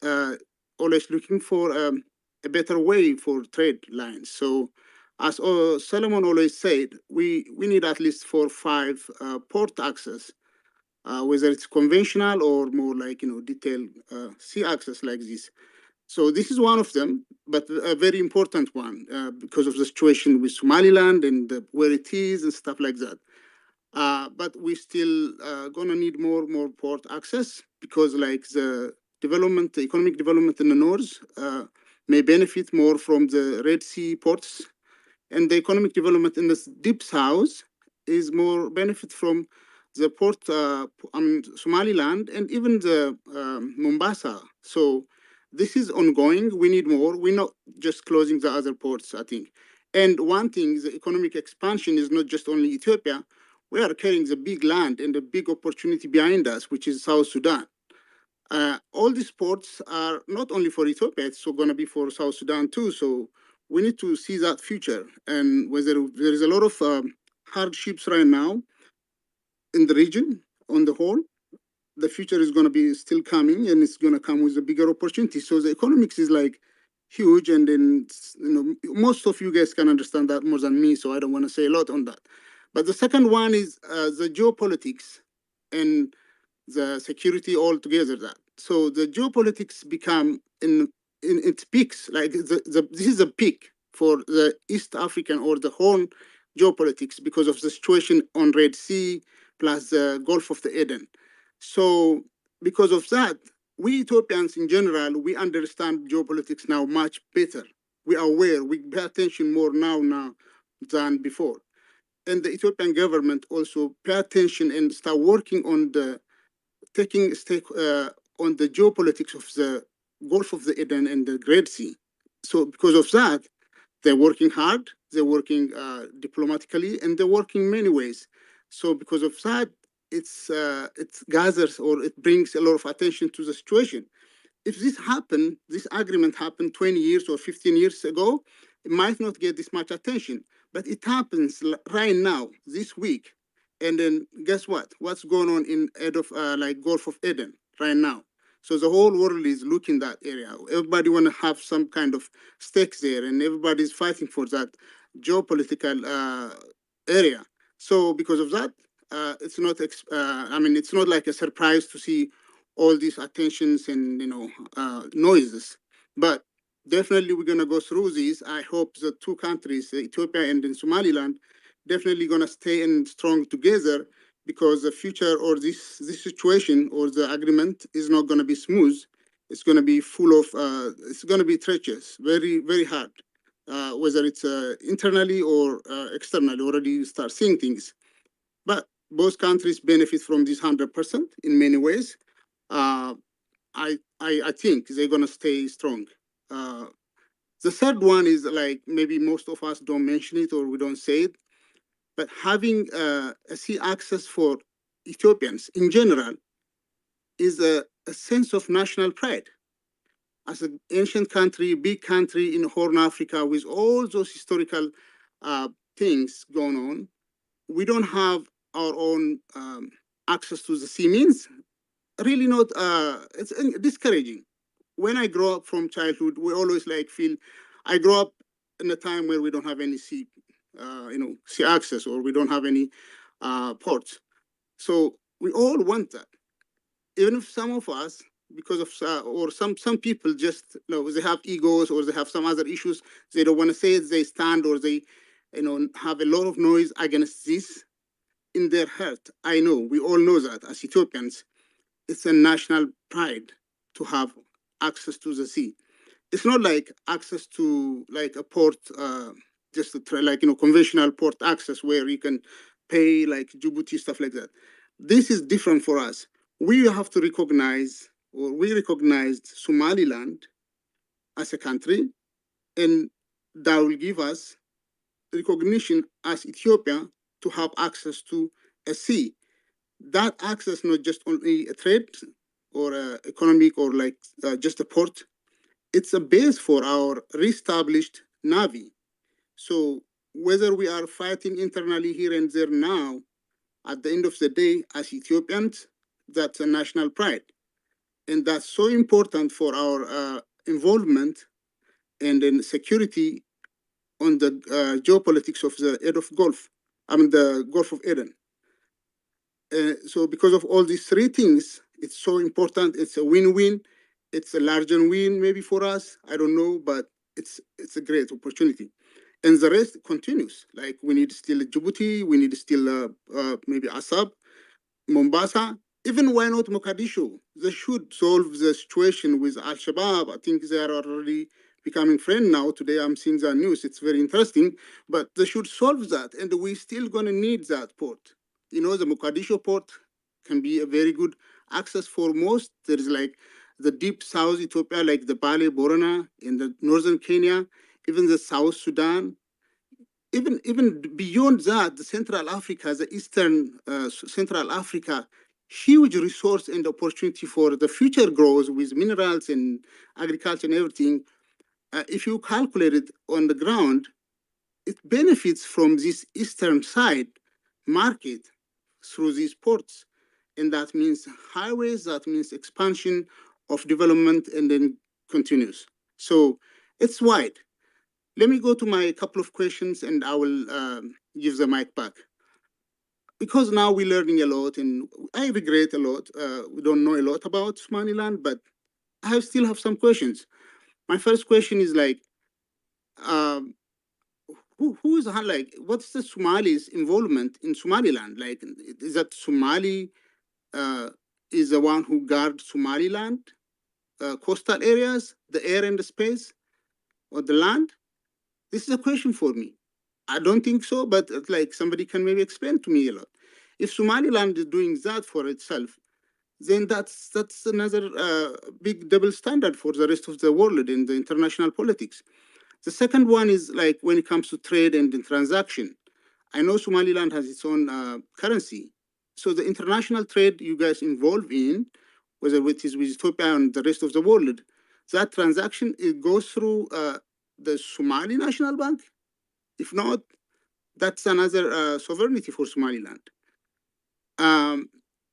always looking for a better way for trade lines. So as Solomon always said, we need at least 4 or 5 port access, whether it's conventional or more like detailed sea access like this. So this is one of them, but a very important one because of the situation with Somaliland and where it is and stuff like that. But we still gonna need more port access because like the economic development in the north may benefit more from the Red Sea ports, and the economic development in the deep south is more benefit from the port, Somaliland, and even the Mombasa. So this is ongoing. We need more. We're not just closing the other ports, I think. And one thing, the economic expansion is not just only Ethiopia. We are carrying the big land and the big opportunity behind us, which is South Sudan. All these ports are not only for Ethiopia, it's going to be for South Sudan too. So we need to see that future. And whether there is a lot of hardships right now in the region on the whole, the future is going to be still coming, and it's going to come with a bigger opportunity. So the economics is like huge, and then most of you guys can understand that more than me, so I don't want to say a lot on that. But the second one is the geopolitics and the security altogether. That so the geopolitics become in its peaks, like this is a peak for the East African or the whole geopolitics because of the situation on Red Sea plus the Gulf of the Eden. So because of that, we Ethiopians in general, we understand geopolitics now much better. We are aware, we pay attention more now than before. And the Ethiopian government also pay attention and start working on taking a stake on the geopolitics of the Gulf of the Eden and the Red Sea. So because of that, they're working hard, they're working diplomatically, and they're working many ways. So because of that, it gathers or it brings a lot of attention to the situation. If this agreement happened 20 years or 15 years ago, it might not get this much attention. But it happens right now, this week. And then guess what? What's going on in like Gulf of Eden right now? So the whole world is looking that area. Everybody want to have some kind of stakes there, and everybody's fighting for that geopolitical area. So because of that, it's not. It's not like a surprise to see all these attentions and noises. But definitely we're going to go through this. I hope the two countries, Ethiopia and in Somaliland, definitely going to stay in strong together, because the future or this situation or the agreement is not going to be smooth. It's going to be full of, it's going to be treacherous, very, very hard, whether it's internally or externally. Already you start seeing things. But both countries benefit from this 100% in many ways. I think they're going to stay strong. The third one is like maybe most of us don't mention it or we don't say it, but having a sea access for Ethiopians in general is a sense of national pride. As an ancient country, big country in Horn Africa with all those historical things going on, we don't have our own access to the sea means really not, it's discouraging. When I grow up from childhood, we always like feel, I grew up in a time where we don't have any sea, sea access, or we don't have any ports. So we all want that. Even if some of us, because of, or some people just, they have egos or they have some other issues, they don't want to say it, they stand or they, have a lot of noise against this in their heart. I know, we all know that as Ethiopians, it's a national pride to have access to the sea. It's not like access to like a port, just like, conventional port access where you can pay like Djibouti, stuff like that. This is different for us. We have to recognize, or we recognized Somaliland as a country, and that will give us recognition as Ethiopia to have access to a sea. That access not just only a trade or economic or like just a port, it's a base for our reestablished Navy. So whether we are fighting internally here and there now, at the end of the day, as Ethiopians, that's a national pride. And that's so important for our involvement and in security on the geopolitics of the the Gulf of Aden. So because of all these three things, it's so important. It's a win-win. It's a larger win maybe for us. I don't know, but it's a great opportunity. And the rest continues. Like we need still Djibouti, we need still maybe Assab, Mombasa, even why not Mogadishu? They should solve the situation with Al-Shabaab. I think they are already becoming friends now. Today I'm seeing the news. It's very interesting, but they should solve that. And we're still going to need that port. The Mogadishu port can be a very good access for most. There is like the deep South Ethiopia, like the Bale, Borana, in the northern Kenya, even the South Sudan. Even beyond that, the Central Africa, the Eastern Central Africa, huge resource and opportunity for the future growth with minerals and agriculture and everything. If you calculate it on the ground, it benefits from this eastern side market through these ports. And that means highways, that means expansion of development, and then continues. So it's wide. Let me go to my couple of questions and I will give the mic back. Because now we're learning a lot and I regret a lot. We don't know a lot about Somaliland, but I still have some questions. My first question is like, who is like, what's the Somalis' involvement in Somaliland? Like, is that Somali is the one who guards Somaliland, coastal areas, the air and the space, or the land? This is a question for me. I don't think so, but like somebody can maybe explain to me a lot. If Somaliland is doing that for itself, then that's another big double standard for the rest of the world in the international politics. The second one is like when it comes to trade and transaction. I know Somaliland has its own currency. So the international trade you guys involved in, whether it is with Ethiopia and the rest of the world, that transaction, it goes through the Somali National Bank. If not, that's another sovereignty for Somaliland.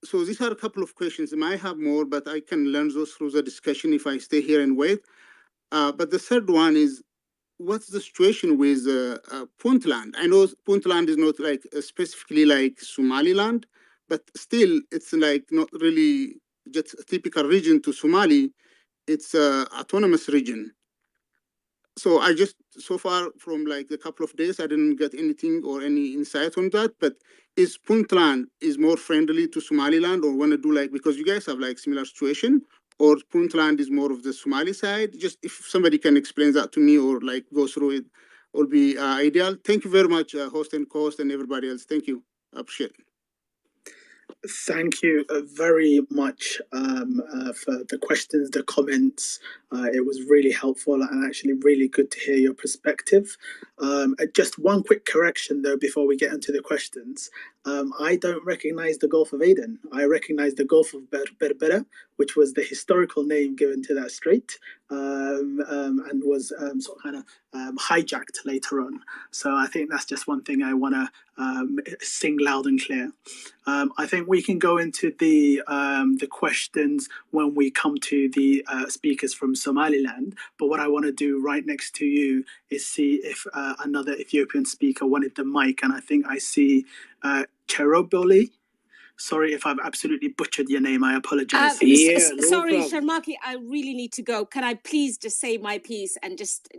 So these are a couple of questions. I might have more, but I can learn those through the discussion if I stay here and wait. But the third one is, what's the situation with Puntland? I know Puntland is not like specifically like Somaliland, but still it's like not really just a typical region to Somali. It's an autonomous region. So I just, so far from like a couple of days, I didn't get anything or any insight on that. But is Puntland is more friendly to Somaliland, or want to do like, because you guys have like similar situation, or Puntland is more of the Somali side? Just if somebody can explain that to me or like go through it, would be ideal. Thank you very much, host and co-host and everybody else. Thank you. I appreciate it. Thank you very much for the questions, the comments. It was really helpful and actually really good to hear your perspective. Just one quick correction though before we get into the questions. I don't recognize the Gulf of Aden. I recognize the Gulf of Berbera, which was the historical name given to that strait, and was sort of kind of hijacked later on. So I think that's just one thing I want to sing loud and clear. I think we can go into the questions when we come to the speakers from Somaliland. But what I want to do right next to you is see if another Ethiopian speaker wanted the mic, and I think I see Cheroboli. Sorry if I've absolutely butchered your name. I apologize. Sorry, Sharmaki, I really need to go. Can I please just say my piece and just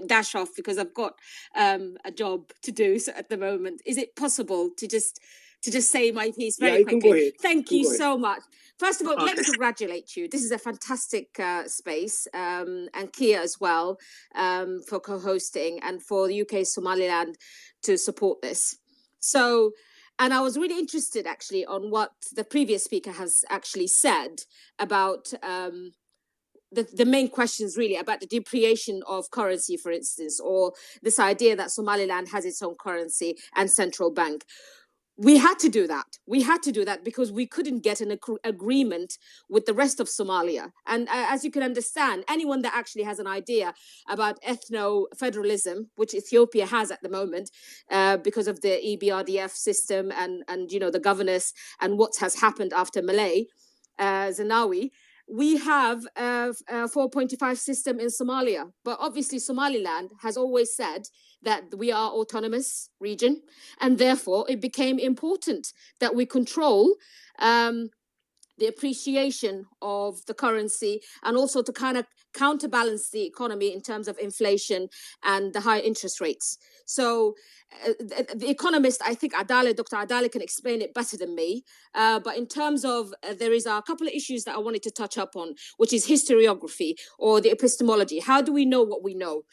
dash off because I've got a job to do at the moment. Is it possible to just say my piece very quickly? Go ahead. Thank you so much. First of all, let me congratulate you. This is a fantastic space, and Kia as well, for co-hosting, and for the UK Somaliland to support this. So, and I was really interested actually on what the previous speaker has actually said about the main questions really about the depreciation of currency, for instance, or this idea that Somaliland has its own currency and central bank. We had to do that. We had to do that because we couldn't get an agreement with the rest of Somalia. And as you can understand, anyone that actually has an idea about ethno-federalism, which Ethiopia has at the moment, because of the EBRDF system and you know the governance and what has happened after Zenawi, we have a 4.5 system in Somalia. But obviously Somaliland has always said that we are autonomous region, and therefore it became important that we control the appreciation of the currency and also to kind of counterbalance the economy in terms of inflation and the high interest rates. So the economist, I think Dr. Adale can explain it better than me. But in terms of, there is a couple of issues that I wanted to touch up on, which is historiography or the epistemology. How do we know what we know?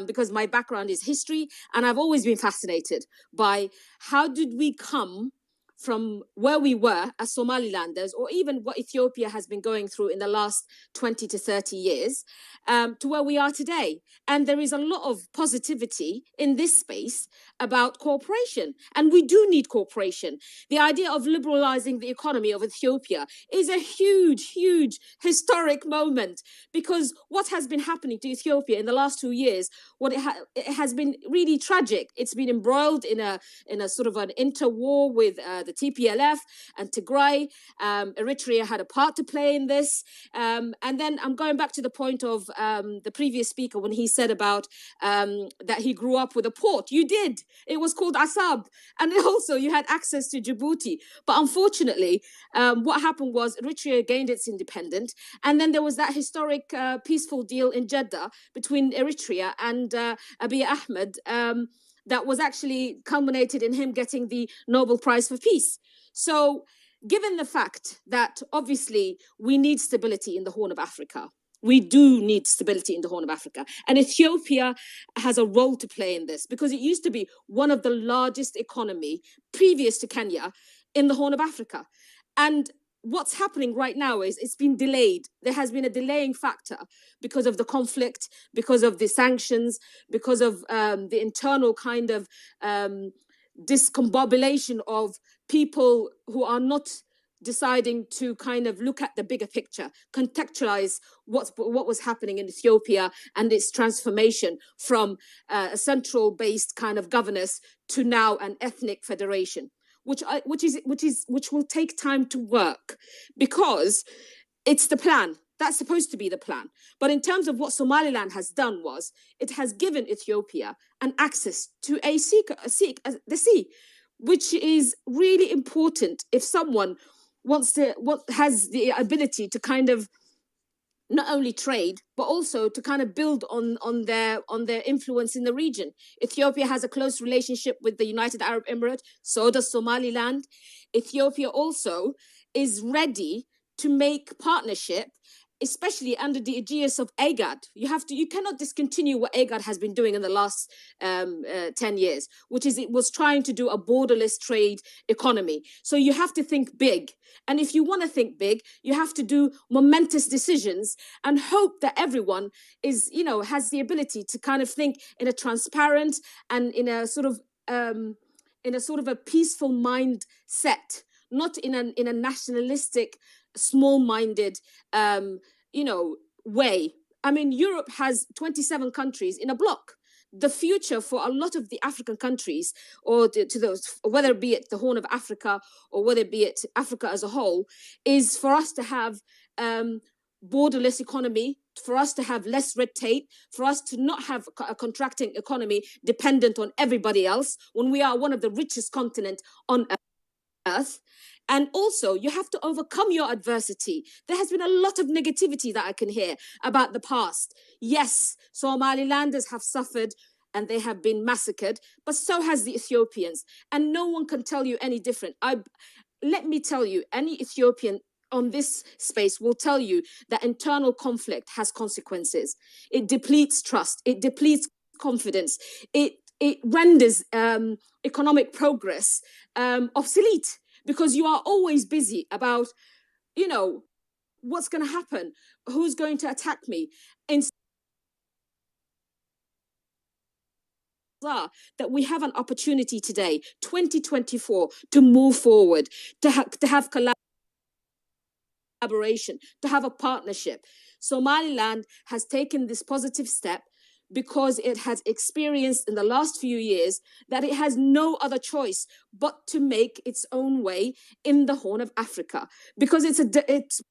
Because my background is history, and I've always been fascinated by how did we come from where we were as Somalilanders, or even what Ethiopia has been going through in the last 20 to 30 years, to where we are today. And there is a lot of positivity in this space about cooperation. And we do need cooperation. The idea of liberalizing the economy of Ethiopia is a huge, huge historic moment, because what has been happening to Ethiopia in the last 2 years, it has been really tragic. It's been embroiled in a sort of an interwar with the TPLF and Tigray. Eritrea had a part to play in this. And then I'm going back to the point of the previous speaker when he said about that he grew up with a port. You did. It was called Asab. And also you had access to Djibouti. But unfortunately, what happened was Eritrea gained its independence. And then there was that historic peaceful deal in Jeddah between Eritrea and Abiy Ahmed that was actually culminated in him getting the Nobel Prize for Peace. So given the fact that obviously we need stability in the Horn of Africa, we do need stability in the Horn of Africa. And Ethiopia has a role to play in this because it used to be one of the largest economy previous to Kenya in the Horn of Africa. And what's happening right now is it's been delayed. There has been a delaying factor because of the conflict, because of the sanctions, because of the internal kind of discombobulation of people who are not deciding to kind of look at the bigger picture, contextualize what was happening in Ethiopia and its transformation from a central-based kind of governance to now an ethnic federation. Which will take time to work because it's the plan. That's supposed to be the plan. But in terms of what Somaliland has done was it has given Ethiopia an access to the sea, which is really important if someone has the ability to kind of not only trade, but also to kind of build on their influence in the region. Ethiopia has a close relationship with the United Arab Emirates, so does Somaliland. Ethiopia also is ready to make partnership, especially under the aegis of AGAD. You cannot discontinue what AGAD has been doing in the last 10 years, which is it was trying to do a borderless trade economy. So you have to think big. And if you want to think big, you have to do momentous decisions and hope that everyone is, has the ability to kind of think in a transparent and in a sort of a peaceful mindset, not in a nationalistic, small-minded, way. I mean, Europe has 27 countries in a bloc. The future for a lot of the African countries, or to those, whether it be it the Horn of Africa or whether it be it Africa as a whole, is for us to have borderless economy, for us to have less red tape, for us to not have a contracting economy dependent on everybody else when we are one of the richest continents on earth. And also, you have to overcome your adversity. There has been a lot of negativity that I can hear about the past. Yes, Somalilanders have suffered and they have been massacred, but so has the Ethiopians. And no one can tell you any different. Let me tell you, any Ethiopian on this space will tell you that internal conflict has consequences. It depletes trust. It depletes confidence. It renders economic progress obsolete, because you are always busy about, what's going to happen, who's going to attack me. And that we have an opportunity today, 2024, to move forward, to have collaboration, to have a partnership. Somaliland has taken this positive step because it has experienced in the last few years that it has no other choice but to make its own way in the Horn of Africa, because it's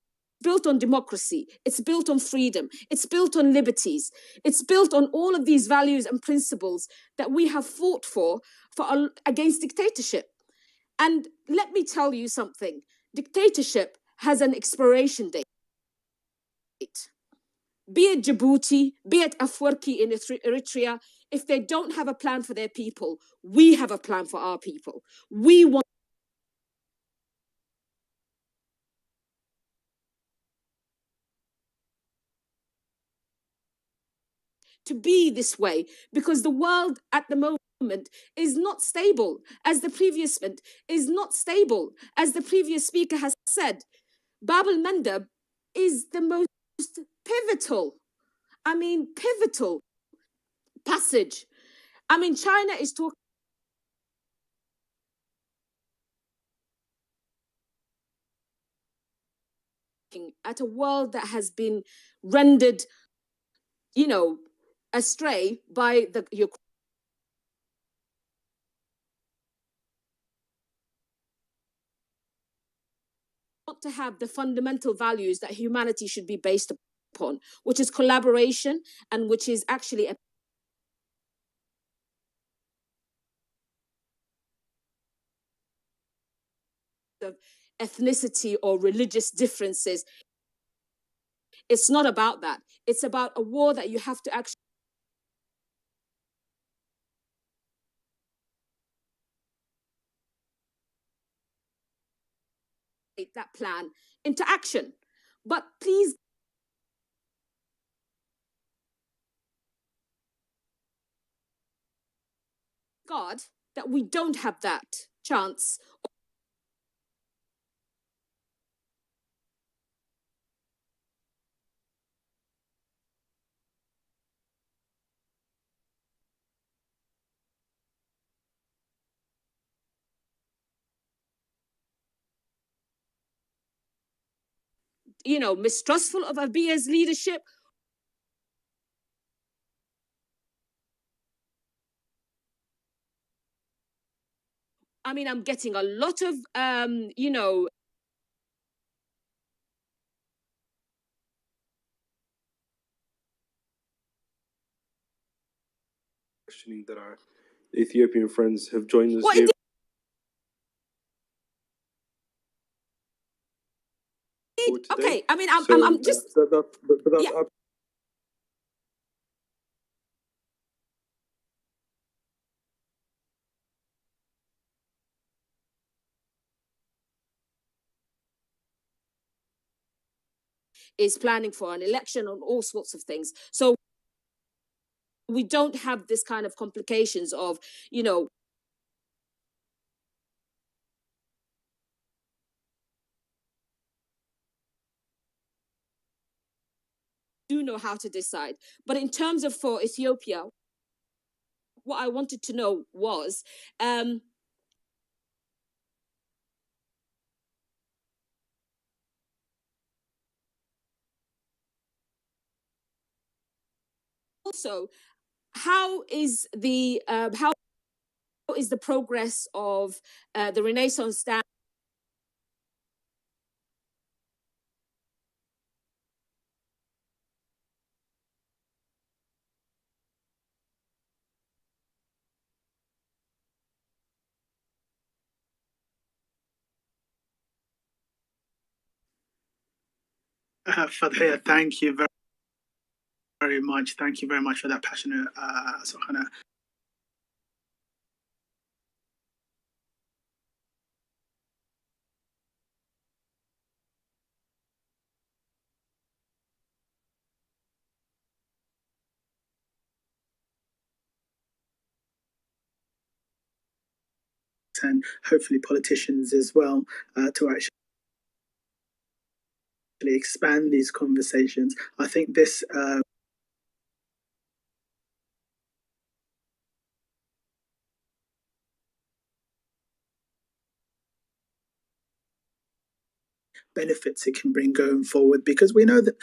built on democracy, it's built on freedom, it's built on liberties, it's built on all of these values and principles that we have fought for against dictatorship. And let me tell you something, dictatorship has an expiration date. Be it Djibouti, be it Afwerki in Eritrea, if they don't have a plan for their people, we have a plan for our people. We want to be this way, because the world at the moment is not stable, as the previous speaker has said. Bab el-Mandeb is the most pivotal passage. I mean, China is talking at a world that has been rendered, astray by Ukraine. Want to have the fundamental values that humanity should be based upon, which is collaboration and which is actually of ethnicity or religious differences. It's not about that. It's about a war that you have to actually take that plan into action. But please, God, that we don't have that chance. Mistrustful of Abiyah's leadership. I mean, I'm getting a lot of, questioning that our Ethiopian friends have joined us here. forward today. Okay, I mean, I'm just yeah. Is planning for an election on all sorts of things. So we don't have this kind of complications of, you know, do know how to decide. But in terms of for Ethiopia, what I wanted to know was, also, how is the progress of the Renaissance Dance? Fadhia, thank you very much. Thank you very much for that passionate kind of and hopefully politicians as well to actually expand these conversations. I think this benefits it can bring going forward, because we know that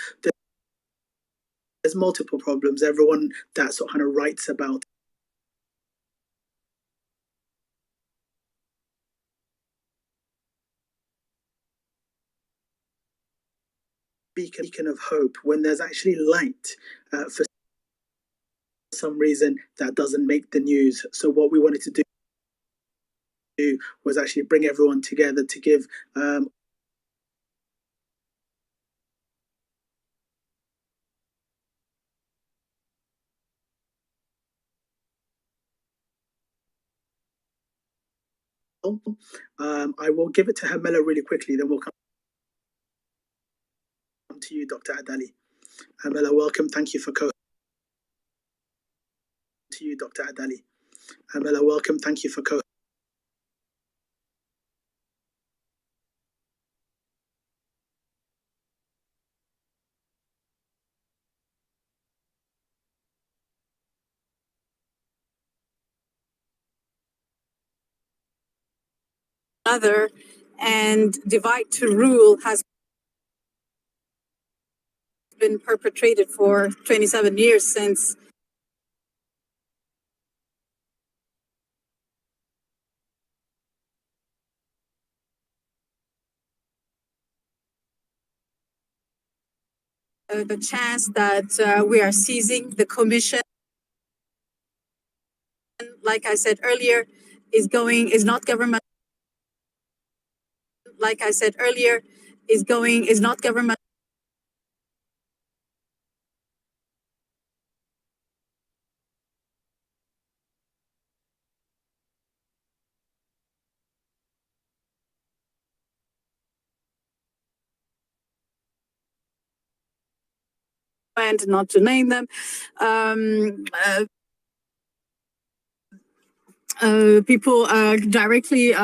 there's multiple problems. Everyone that sort of kind of writes about beacon of hope when there's actually light for some reason that doesn't make the news. So what we wanted to do was actually bring everyone together to give I will give it to Hamela really quickly, then we'll come to you, Dr. Adali. Hamela, welcome. Thank you for to you, Dr. Adali. Hamela, welcome. Thank you for Other and divide to rule has been perpetrated for 27 years since the chance that we are seizing the commission, like I said earlier, is not government. Like I said earlier, is not government. And not to name them, people directly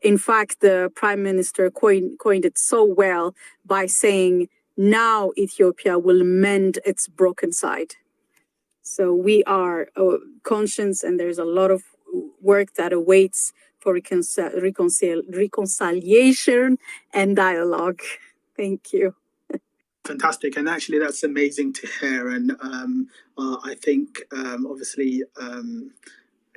in fact, the prime minister coined it so well by saying, now Ethiopia will mend its broken side. So we are conscious, and there's a lot of work that awaits for reconciliation and dialogue. Thank you. Fantastic, and actually that's amazing to hear. And I think obviously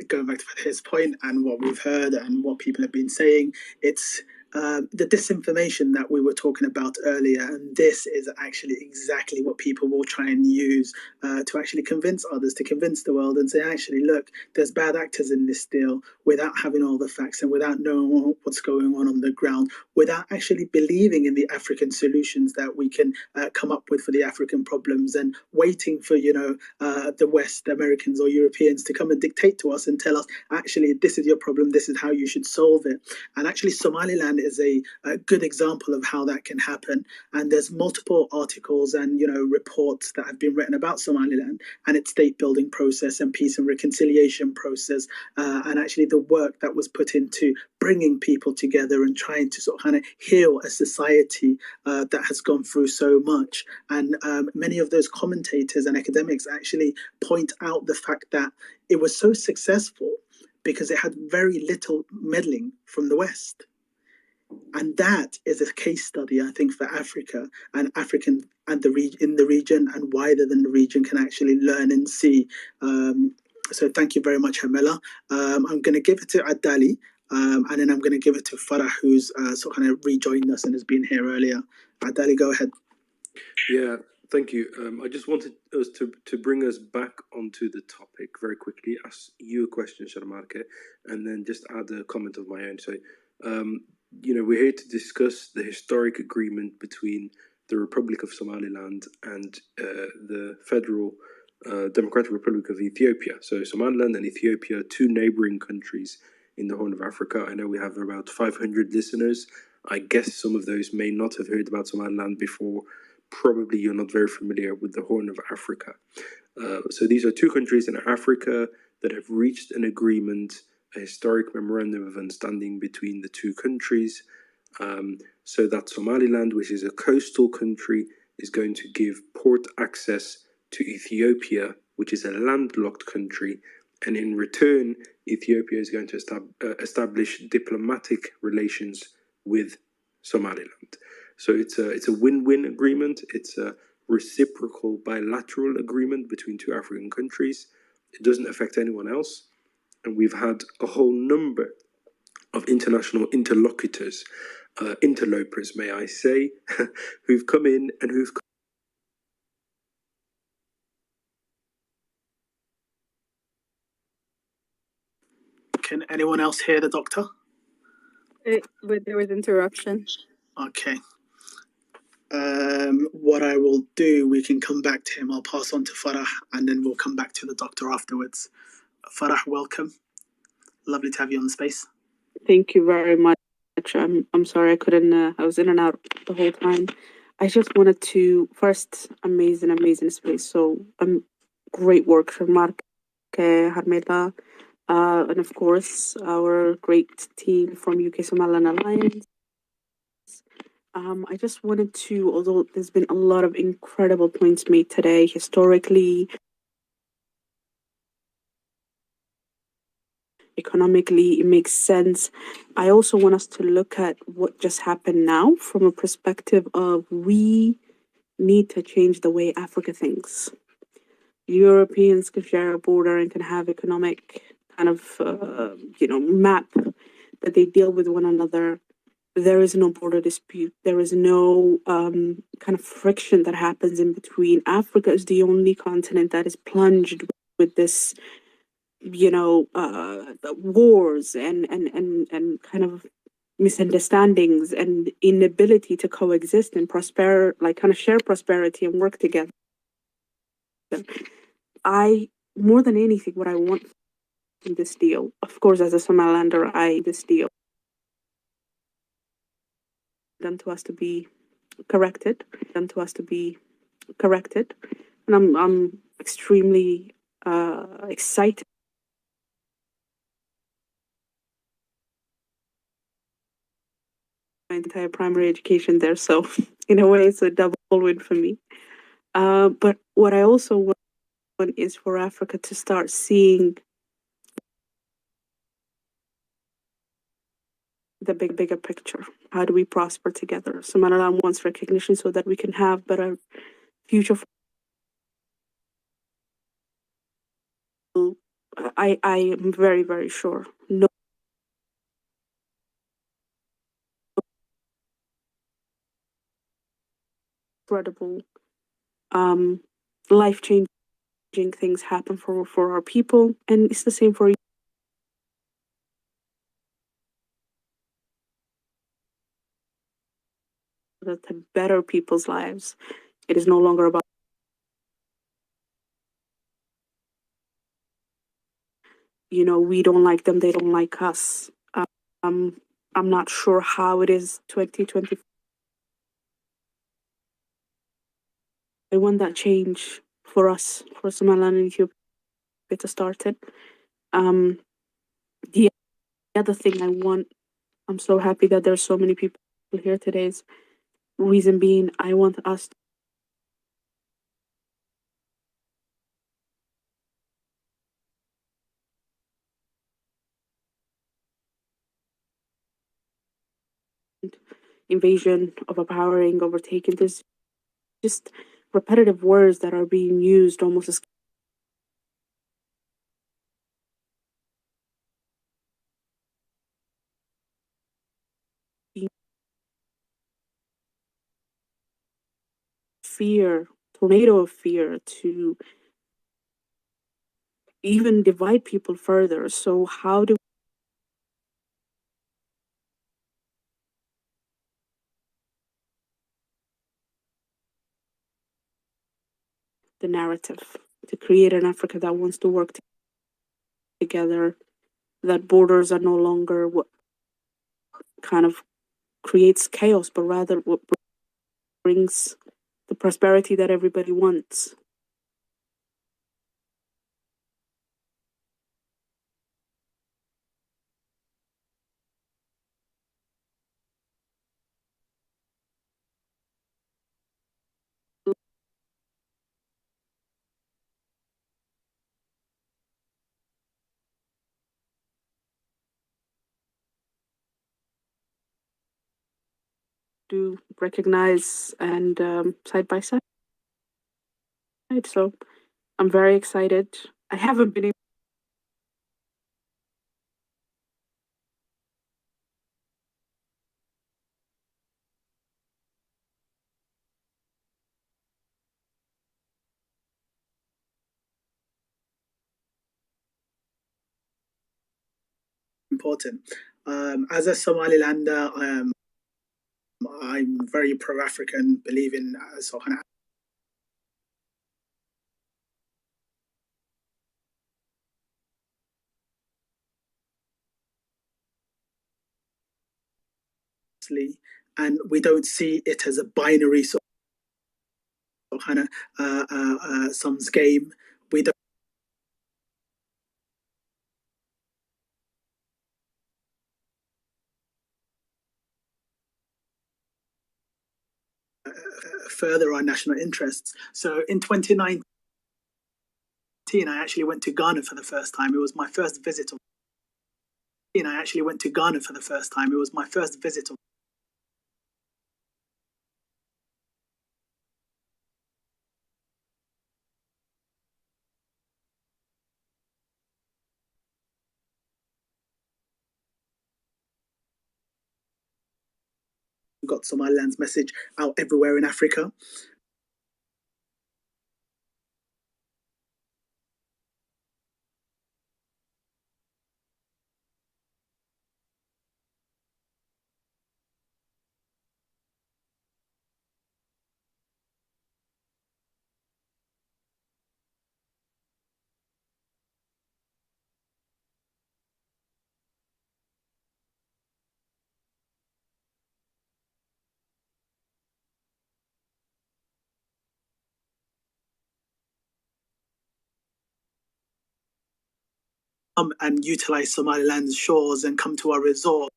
going back to his point and what we've heard and what people have been saying, it's the disinformation that we were talking about earlier, and this is actually exactly what people will try and use to actually convince others, to convince the world and say, actually, look, there's bad actors in this deal, without having all the facts and without knowing what's going on the ground, without actually believing in the African solutions that we can come up with for the African problems, and waiting for, the West, Americans or Europeans to come and dictate to us and tell us, actually, this is your problem, this is how you should solve it. And actually, Somaliland is a good example of how that can happen. And there's multiple articles and reports that have been written about Somaliland and its state building process and peace and reconciliation process, and actually the work that was put into bringing people together and trying to sort of kind of heal a society that has gone through so much. And many of those commentators and academics actually point out the fact that it was so successful because it had very little meddling from the West. And that is a case study, I think, for Africa and African and in the region and wider than the region can actually learn and see. So thank you very much, Hamela. I'm going to give it to Adali, and then I'm going to give it to Farah, who's sort of kind of rejoined us and has been here earlier. Adali, go ahead. Yeah, thank you. I just wanted us to bring us back onto the topic very quickly, ask you a question, Sharamarke, and then just add a comment of my own. So, we're here to discuss the historic agreement between the Republic of Somaliland and the Federal Democratic Republic of Ethiopia. So Somaliland and Ethiopia, two neighboring countries in the Horn of Africa. I know we have about 500 listeners. I guess some of those may not have heard about Somaliland before. Probably you're not very familiar with the Horn of Africa. So these are two countries in Africa that have reached an agreement, a historic memorandum of understanding between the two countries, so that Somaliland, which is a coastal country, is going to give port access to Ethiopia, which is a landlocked country, and in return, Ethiopia is going to establish diplomatic relations with Somaliland. So it's a win-win agreement. It's a reciprocal bilateral agreement between two African countries. It doesn't affect anyone else. And we've had a whole number of international interlocutors, interlopers, may I say, who've come in and who've... Can anyone else hear the doctor? There was interruption. Okay. What I will do, we can come back to him. I'll pass on to Farah, and then we'll come back to the doctor afterwards. Farah, welcome. Lovely to have you on the space. Thank you very much. I'm sorry I couldn't. I was in and out the whole time. I just wanted to first amazing space. So great work from Mark, Harmela, and of course our great team from UK Somaliland Alliance. I just wanted to, although there's been a lot of incredible points made today, historically, economically, it makes sense. I also want us to look at what just happened now from a perspective of we need to change the way Africa thinks. Europeans can share a border and can have economic kind of, map that they deal with one another. There is no border dispute. There is no kind of friction that happens in between. Africa is the only continent that is plunged with this, wars and kind of misunderstandings and inability to coexist and kind of share prosperity and work together. More than anything, what I want from this deal, of course, as a Somalilander, this deal done to us to be corrected, and I'm extremely excited. My entire primary education there, so in a way, it's a double win for me. But what I also want one is for Africa to start seeing the bigger picture. How do we prosper together? Somaliland wants recognition so that we can have better future. I am very, very sure. No incredible life-changing things happen for our people, and it's the same for to better people's lives. It is no longer about we don't like them, they don't like us. I'm not sure how it is 2020. I want that change for us, for Somaliland and Ethiopia to start it. The other thing I'm so happy that there's so many people here today's reason being I want us invasion, of empowering, overtaking. There's just repetitive words that are being used almost as fear, tornado of fear to even divide people further. So how do the narrative to create an Africa that wants to work together, that borders are no longer what kind of creates chaos, but rather what brings the prosperity that everybody wants. Do recognize and side by side. So I'm very excited. I haven't been important. As a Somalilander, I'm very pro-African, believe in so kind of and we don't see it as a binary sort of kind of sums game. We don't further our national interests. So in 2019, I actually went to Ghana for the first time. It was my first visit. I actually went to Ghana for the first time. It was my first visit. Got Somaliland's message out everywhere in Africa. And utilize Somaliland's shores and come to our resort.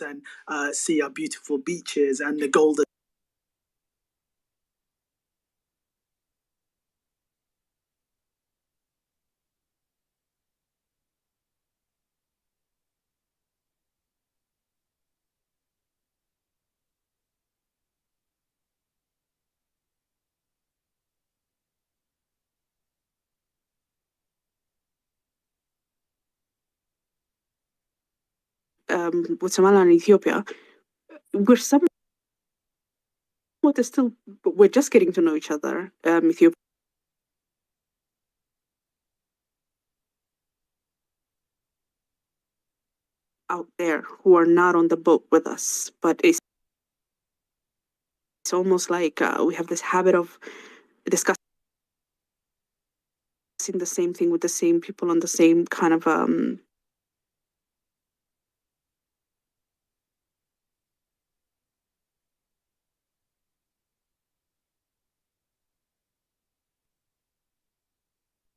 and see our beautiful beaches and the golden. With Somalia and Ethiopia, we're somewhat still, we're just getting to know each other. Ethiopia out there who are not on the boat with us, but it's almost like we have this habit of discussing the same thing with the same people on the same kind of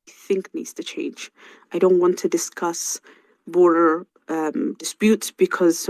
think needs to change. I don't want to discuss border disputes because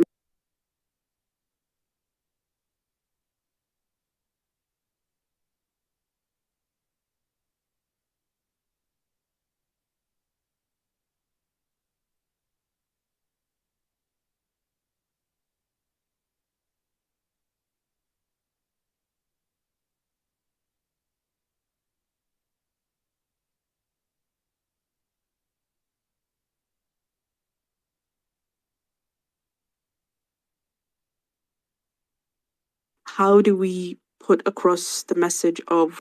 how do we put across the message of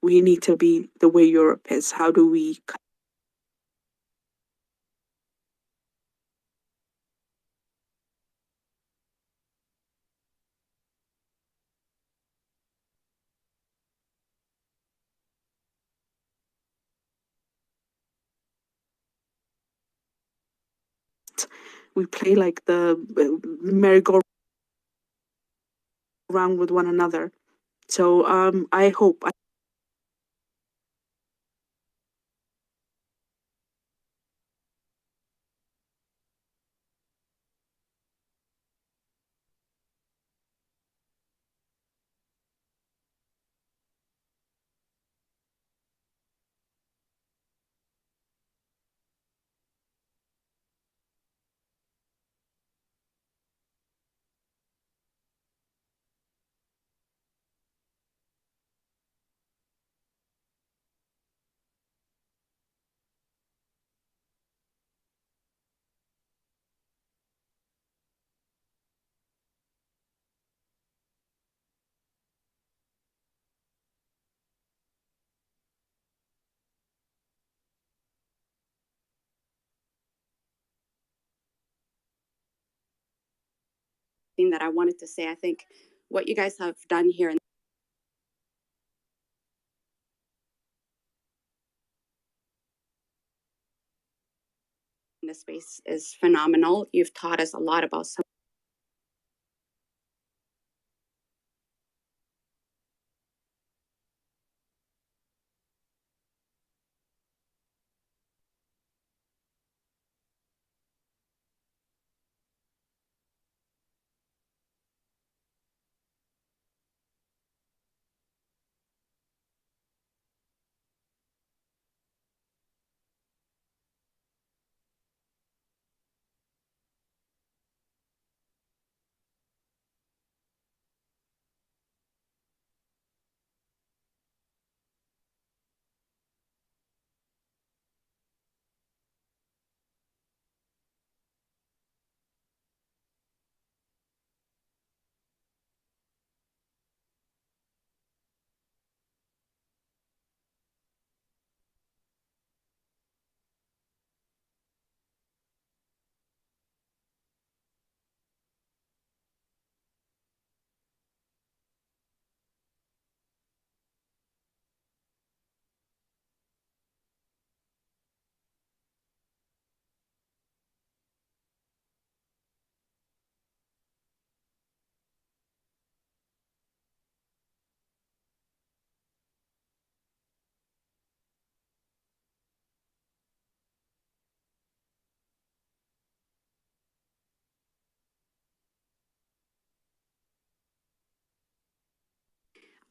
we need to be the way Europe is? How do we play like the merry-go-round with one another? So I hope that I wanted to say. I think what you guys have done here in this space is phenomenal. You've taught us a lot about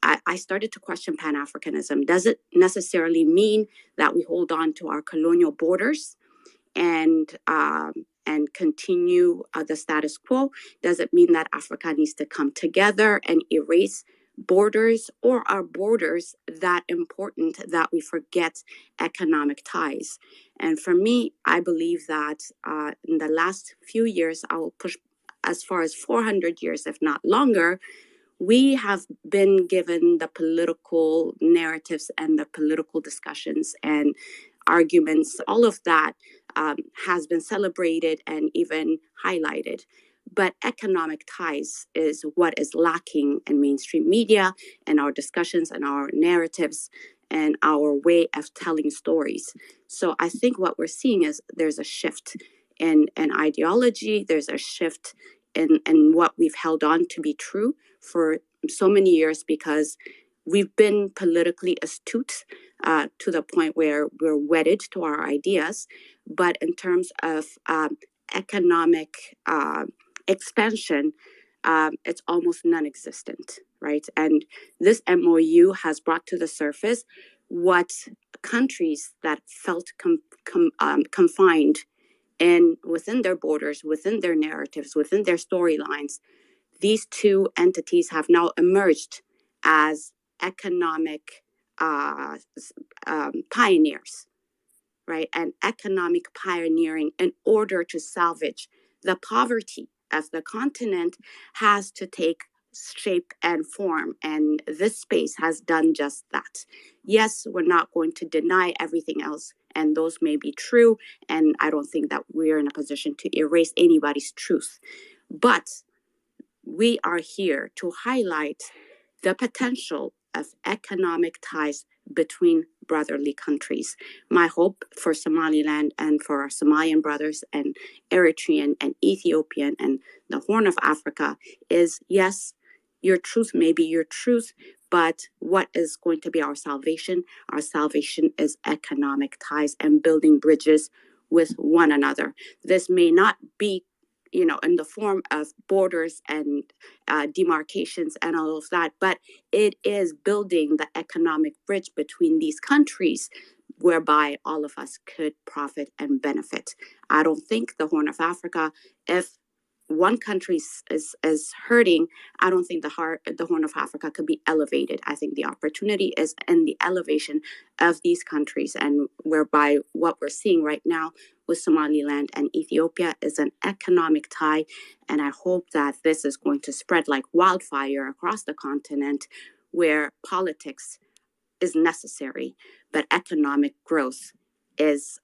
I started to question Pan-Africanism. Does it necessarily mean that we hold on to our colonial borders and continue the status quo? Does it mean that Africa needs to come together and erase borders, or are borders that important that we forget economic ties? And for me, I believe that in the last few years, I will push as far as 400 years, if not longer, we have been given the political narratives and the political discussions and arguments. All of that has been celebrated and even highlighted. But economic ties is what is lacking in mainstream media and our discussions and our narratives and our way of telling stories. So I think what we're seeing is there's a shift in ideology, there's a shift in what we've held on to be true for so many years, because we've been politically astute to the point where we're wedded to our ideas. But in terms of economic expansion, it's almost non-existent, right? And this MOU has brought to the surface what countries that felt confined and within their borders, within their narratives, within their storylines, these two entities have now emerged as economic pioneers, right? And economic pioneering in order to salvage the poverty of the continent has to take shape and form. And this space has done just that. Yes, we're not going to deny everything else, and those may be true. And I don't think that we're in a position to erase anybody's truth. But we are here to highlight the potential of economic ties between brotherly countries. My hope for Somaliland and for our Somalian brothers and Eritrean and Ethiopian and the Horn of Africa is, yes, your truth may be your truth, but what is going to be our salvation? Our salvation is economic ties and building bridges with one another. This may not be, in the form of borders and demarcations and all of that, but it is building the economic bridge between these countries whereby all of us could profit and benefit. I don't think the Horn of Africa, if one country is hurting, I don't think the Horn of Africa could be elevated. I think the opportunity is in the elevation of these countries, and whereby what we're seeing right now with Somaliland and Ethiopia is an economic tie. And I hope that this is going to spread like wildfire across the continent, where politics is necessary, but economic growth is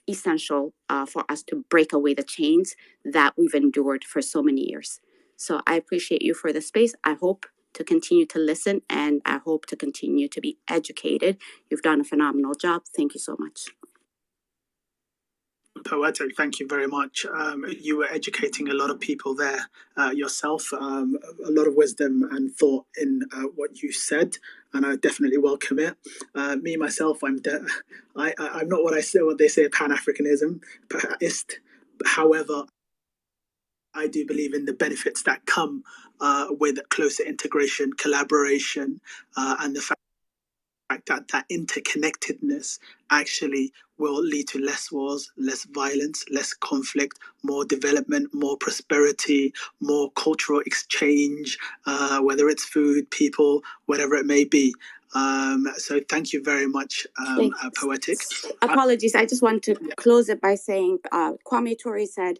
essential for us to break away the chains that we've endured for so many years. So I appreciate you for the space. I hope to continue to listen, and I hope to continue to be educated. You've done a phenomenal job. Thank you so much. Poetic, thank you very much. You were educating a lot of people there yourself. A lot of wisdom and thought in what you said, and I definitely welcome it. Me myself, I'm not what they say Pan-Africanism. However, I do believe in the benefits that come with closer integration, collaboration, and the fact that interconnectedness actually will lead to less wars, less violence, less conflict, more development, more prosperity, more cultural exchange, whether it's food, people, whatever it may be. So thank you very much, Poetic. Apologies, I just want to close it by saying Kwame Ture said,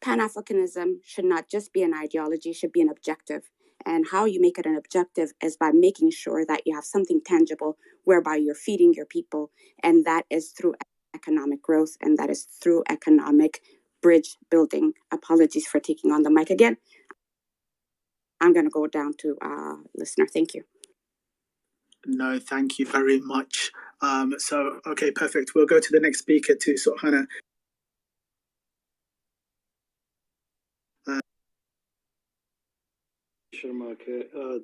Pan-Africanism should not just be an ideology, it should be an objective. And how you make it an objective is by making sure that you have something tangible whereby you're feeding your people. And that is through economic growth, and that is through economic bridge building. Apologies for taking on the mic again. I'm going to go down to listener. Thank you. No, thank you very much. Okay, perfect. We'll go to the next speaker, to Sohana.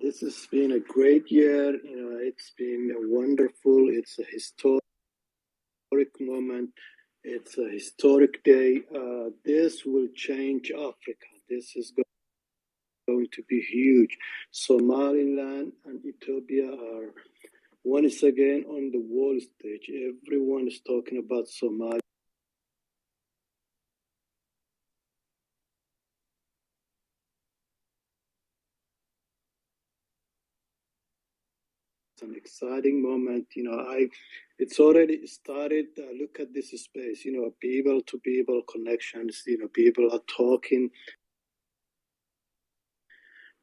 This has been a great year. It's been wonderful. It's a historic moment. It's a historic day. This will change Africa. This is going to be huge. Somaliland and Ethiopia are once again on the world stage. Everyone is talking about Somalia. It's an exciting moment. It's already started. Look at this space. People to people connections. People are talking.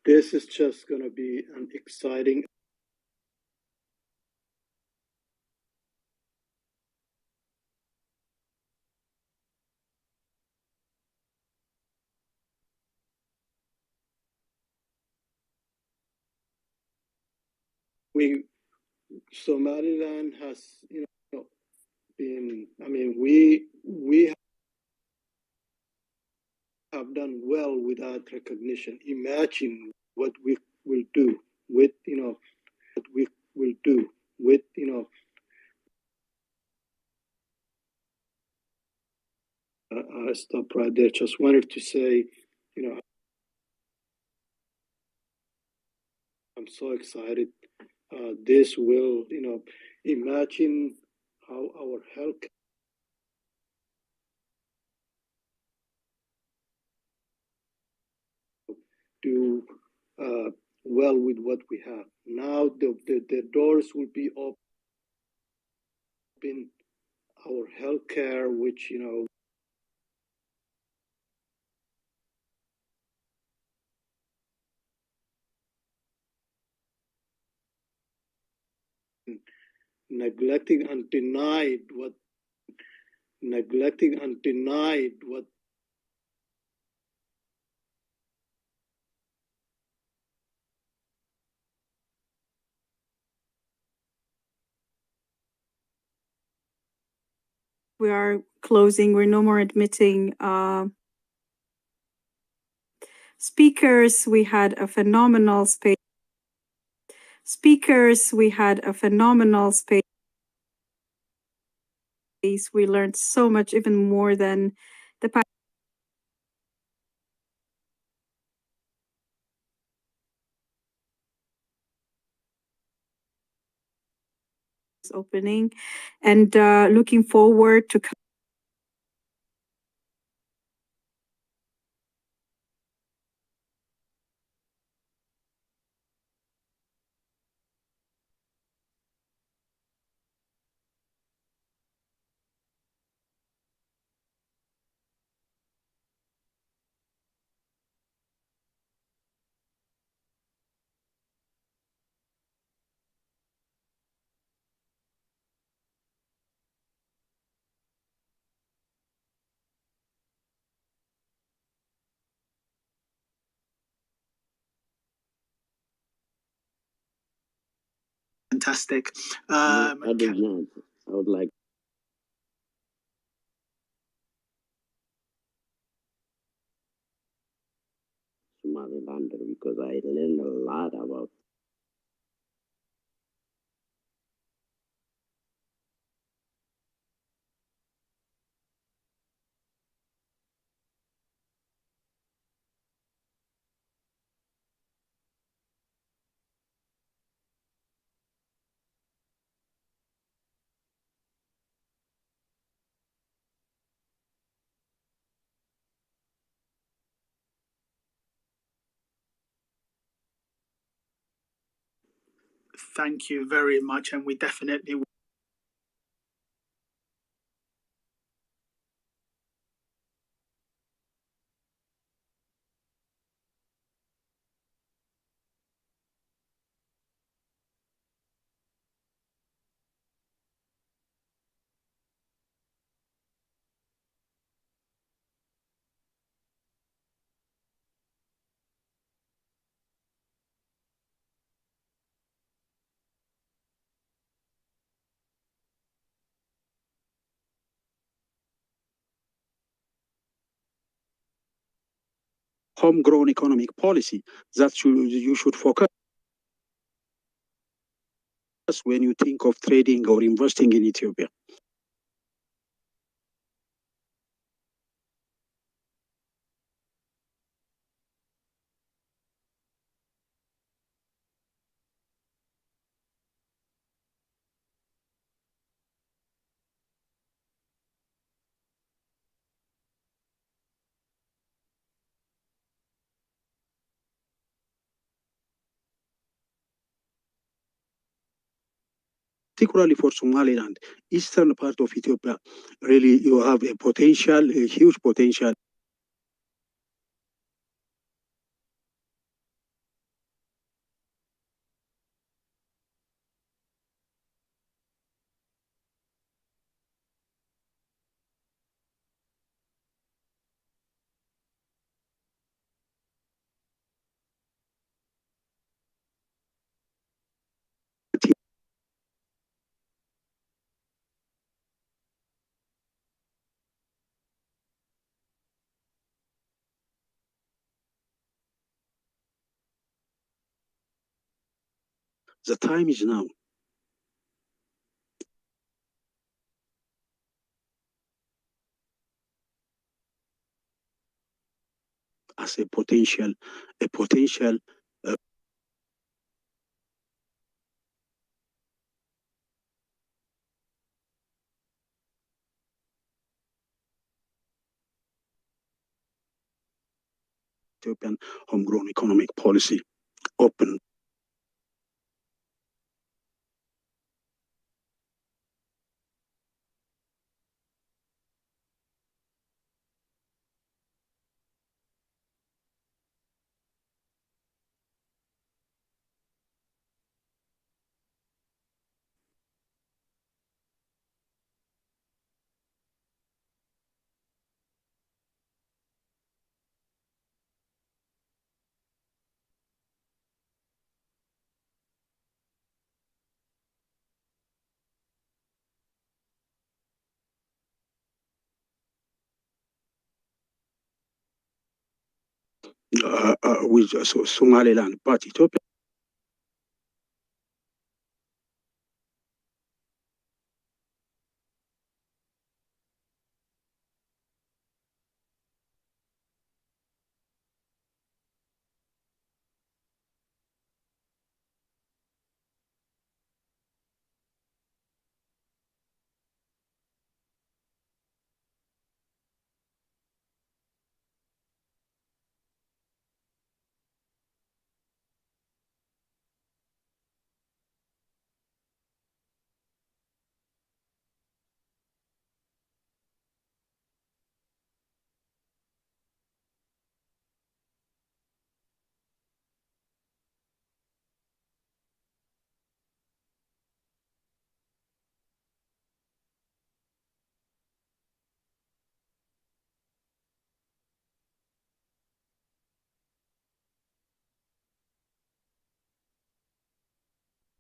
This is just going to be an exciting. Somaliland has, been. I mean, we have done well without recognition. Imagine what we will do with, what we will do with, stop right there. Just wanted to say, I'm so excited. This will, imagine how our health do well with what we have. Now the doors will be open. Our healthcare, which neglecting and denied what We are closing. We're no more admitting speakers. We had a phenomenal space. We learned so much, even more than the opening, and looking forward to Fantastic. I would like Somaliland because I learned a lot about Thank you very much, and we definitely homegrown economic policy that you should focus when you think of trading or investing in Ethiopia. particularly for Somaliland, eastern part of Ethiopia, really you have a potential, a huge potential. The time is now. As a potential Ethiopian homegrown economic policy, open. With Somaliland, but Ethiopia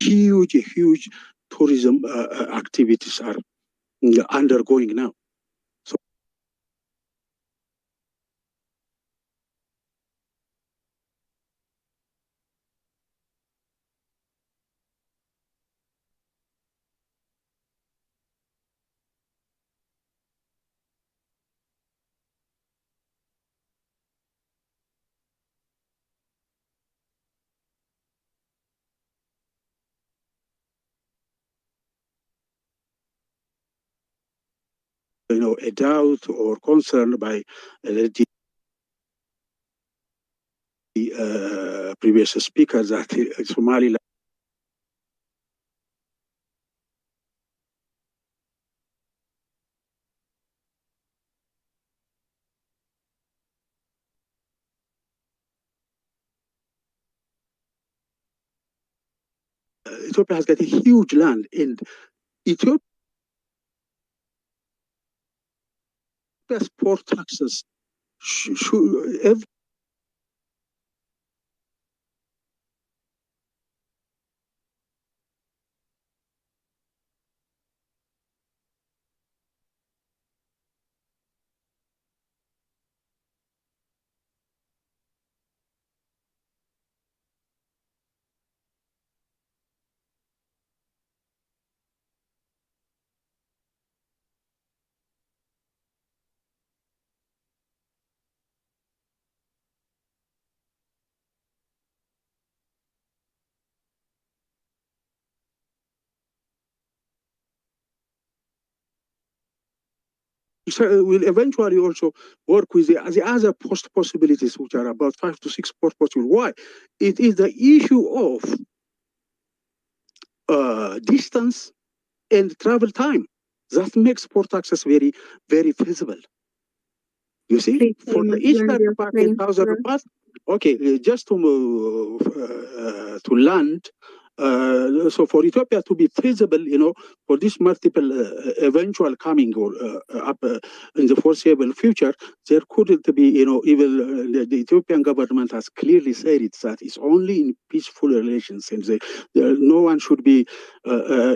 huge tourism activities are undergoing now. So a doubt or concern by the previous speakers that Somaliland Ethiopia has got a huge land, and Ethiopia's port taxes every will eventually also work with the other post possibilities, which are about 5 to 6 port possibilities. Why? It is the issue of distance and travel time. That makes port access very, very feasible. You see, Please, for the land eastern your part, plane, 10,000 sir. path, okay, just to land. So for Ethiopia to be feasible, for this multiple eventual coming or up in the foreseeable future, there couldn't be, even the Ethiopian government has clearly said it that it's only in peaceful relations, and no one should be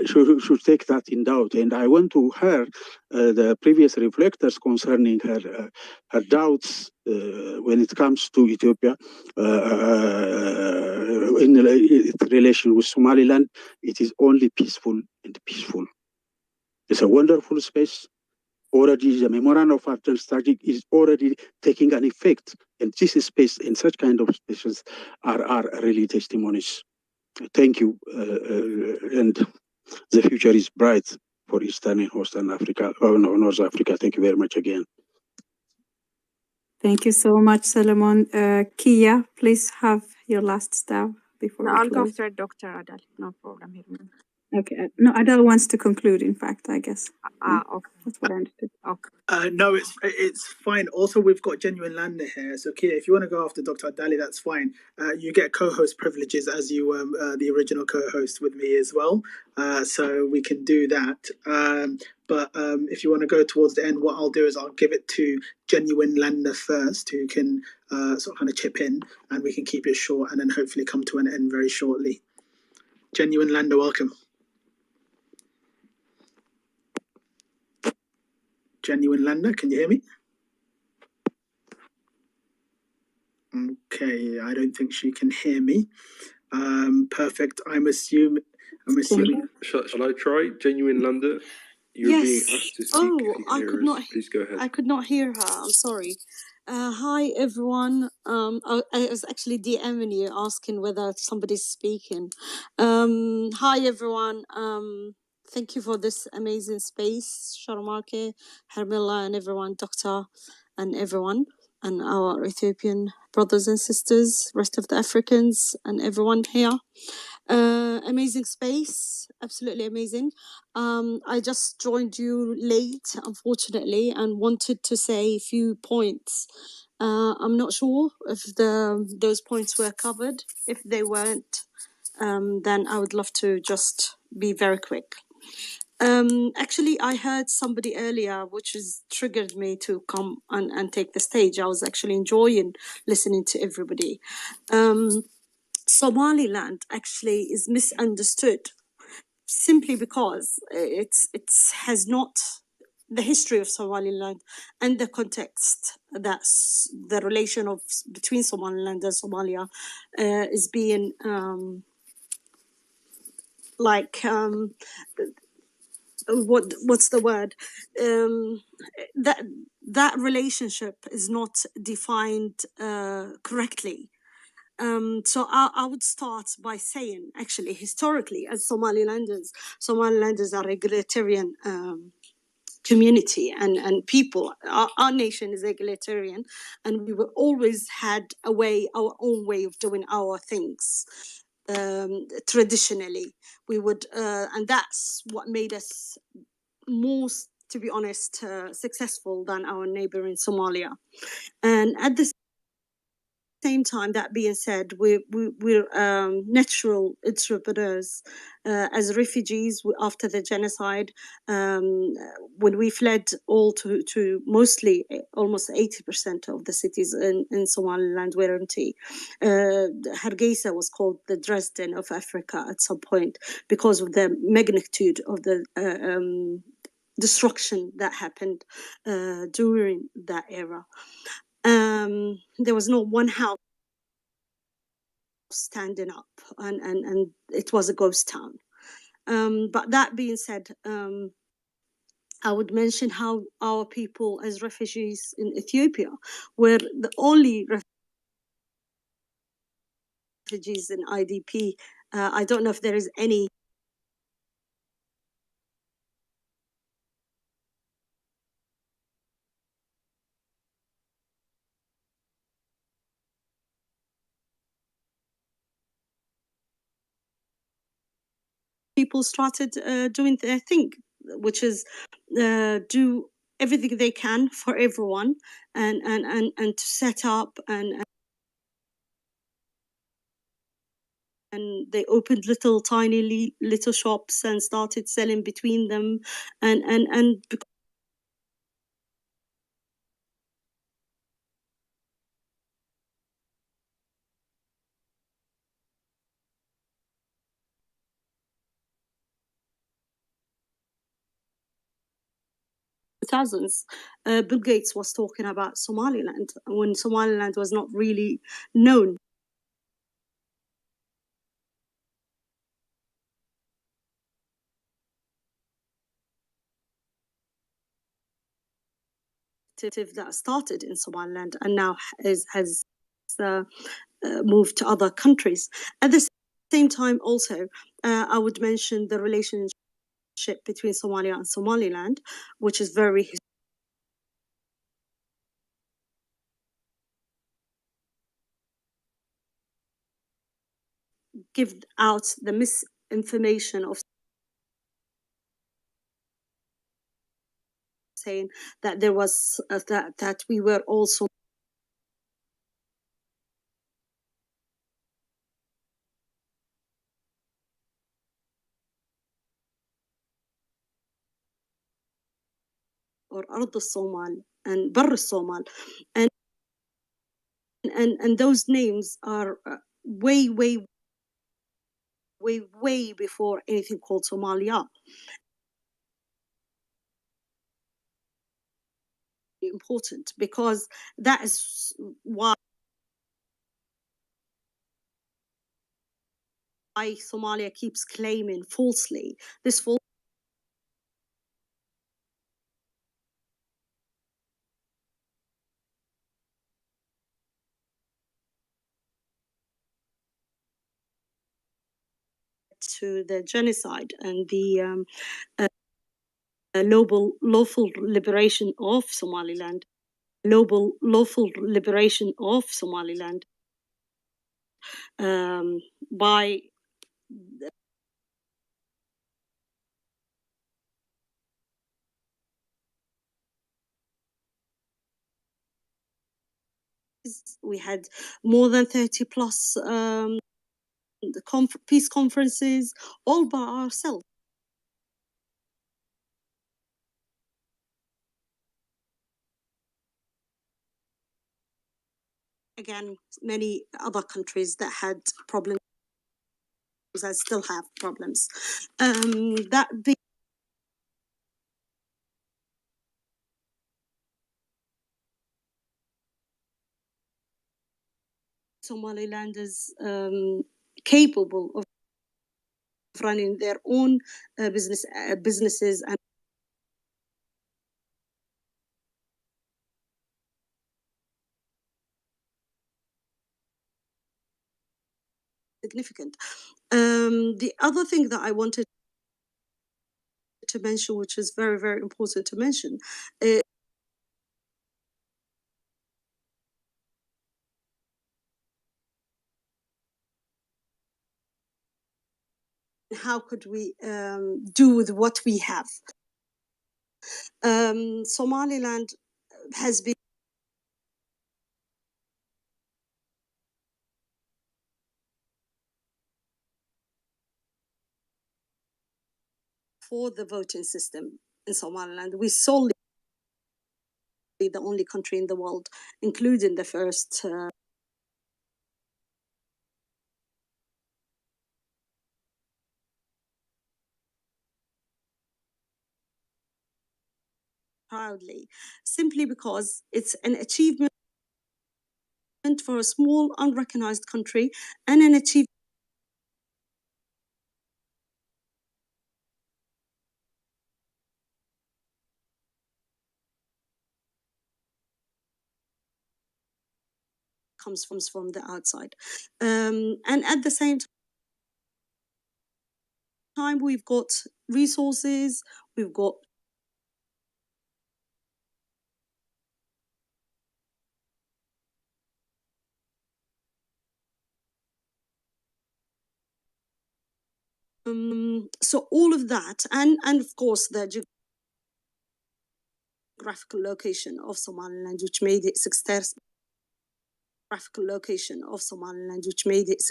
should take that in doubt. And I went to her the previous reflectors concerning her doubts when it comes to Ethiopia in its relation with Somaliland. It is only peaceful and peaceful. It's a wonderful space. Already the memorandum of understanding is already taking an effect, and this space and such kind of spaces are really testimonies. Thank you, and the future is bright for Eastern and Western Africa, North Africa. Thank you very much again. Thank you so much, Solomon. Kia, please have your last stab before No, we I'll go close. after Dr. Adal. No problem here. Okay. No, Adele wants to conclude, in fact, I guess. Okay. That's what I understood. Okay. No, it's fine. Also, we've got Genuine Lander here. So, Kia, if you want to go after Dr. Adali, that's fine. You get co-host privileges as you were the original co-host with me as well. So we can do that. But if you want to go towards the end, what I'll do is I'll give it to Genuine Lander first, who can sort of kind of chip in, and we can keep it short, and then hopefully come to an end very shortly. Genuine Lander, welcome. Genuine Lander, can you hear me? Okay, I don't think she can hear me. Perfect. I'm assuming. Shall I try? Genuine Lander? You're being asked to speak. If you can hear us, please go ahead. I could not hear her. I'm sorry. Hi everyone. I was actually DMing you asking whether somebody's speaking. Hi everyone. Thank you for this amazing space, Sharmarke, Hermila, and everyone, Doctor, and everyone, and our Ethiopian brothers and sisters, rest of the Africans, and everyone here. Amazing space, absolutely amazing. I just joined you late, unfortunately, and wanted to say a few points. I'm not sure if those points were covered. If they weren't, then I would love to just be very quick. Actually, I heard somebody earlier, which has triggered me to come and take the stage. I was actually enjoying listening to everybody. Somaliland actually is misunderstood simply because it has not the history of Somaliland and the context that's the relation of between Somaliland and Somalia is being what's the word that relationship is not defined correctly. So I would start by saying, actually, historically, as Somalilanders are egalitarian community and people. Our nation is egalitarian, and we were always had our own way of doing our things. Traditionally, we would, and that's what made us most, to be honest, successful than our neighbor in Somalia. And at the same time, that being said, we're natural entrepreneurs. As refugees after the genocide, when we fled all to mostly almost 80% of the cities in Somaliland were empty. Hargeisa was called the Dresden of Africa at some point because of the magnitude of the destruction that happened during that era. There was no one house standing up, and it was a ghost town. But that being said, I would mention how our people as refugees in Ethiopia were the only refugees in IDP. I don't know if there is any people started doing their thing, which is do everything they can for everyone, and to set up and they opened little tiny little shops and started selling between them, and 2000s, Bill Gates was talking about Somaliland when Somaliland was not really known. That started in Somaliland and now has moved to other countries. At the same time, also, I would mention the relationship between Somalia and Somaliland, which is very give out the misinformation of saying that there was that we were also or أرض الصومال and بر الصومال, and those names are way before anything called Somalia. Important because that is why Somalia keeps claiming falsely this false to the genocide and the lawful liberation of Somaliland. Lawful liberation of Somaliland by we had more than 30 plus peace conferences all by ourselves. Again, many other countries that had problems and still have problems. That the Somaliland is capable of running their own businesses and significant. The other thing that I wanted to mention, which is very important to mention, how could we do with what we have? Somaliland has been for the voting system in Somaliland. We solely the only country in the world, including the first proudly, simply because it's an achievement for a small, unrecognized country and an achievement comes from the outside. And at the same time, we've got resources, we've got So all of that, and of course the geographical location of Somaliland, which made it geographical location of Somaliland, which made it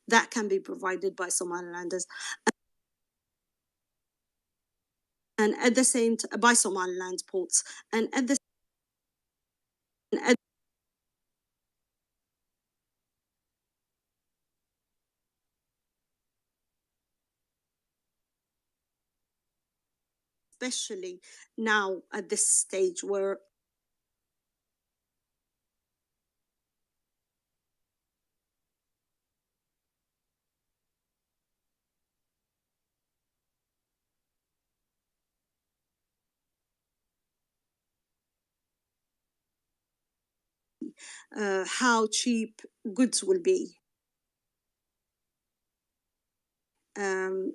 that can be provided by Somalilanders, and at the same time by Somaliland ports, and at the especially now at this stage where how cheap goods will be, and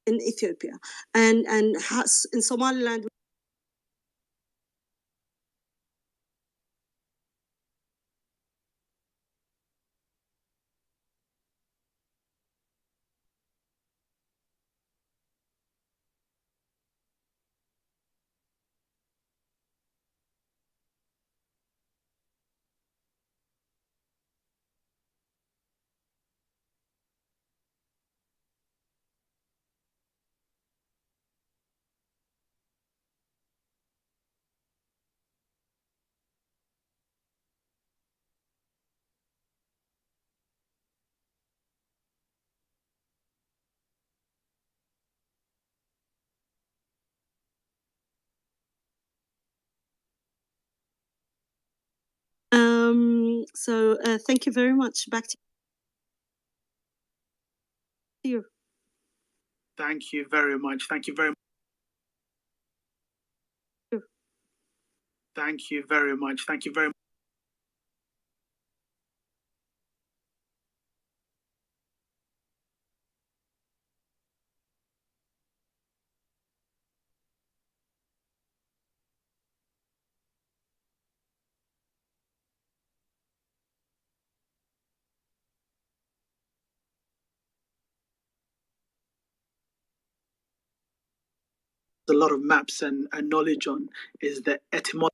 in Ethiopia, and in Somaliland. So thank you very much. Back to you. Thank you very much. Thank you very much. Thank you very much. Thank you very much. A lot of maps and knowledge on is the etymology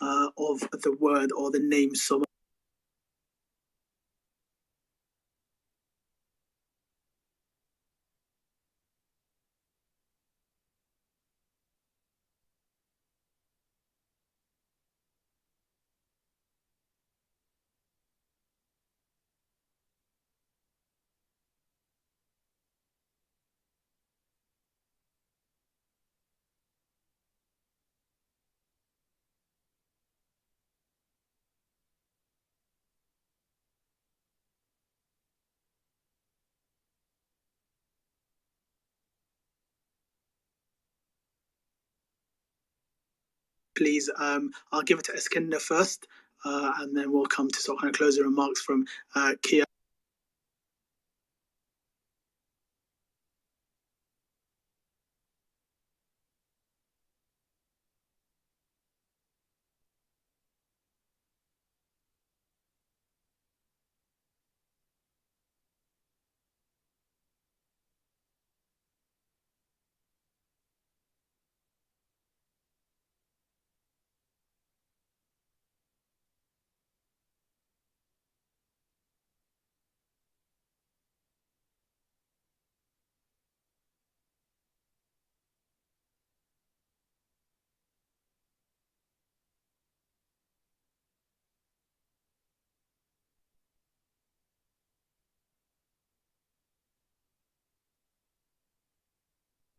of the word or the name Somalia. Please, I'll give it to Eskinder first, and then we'll come to sort of kind of closing remarks from Kia.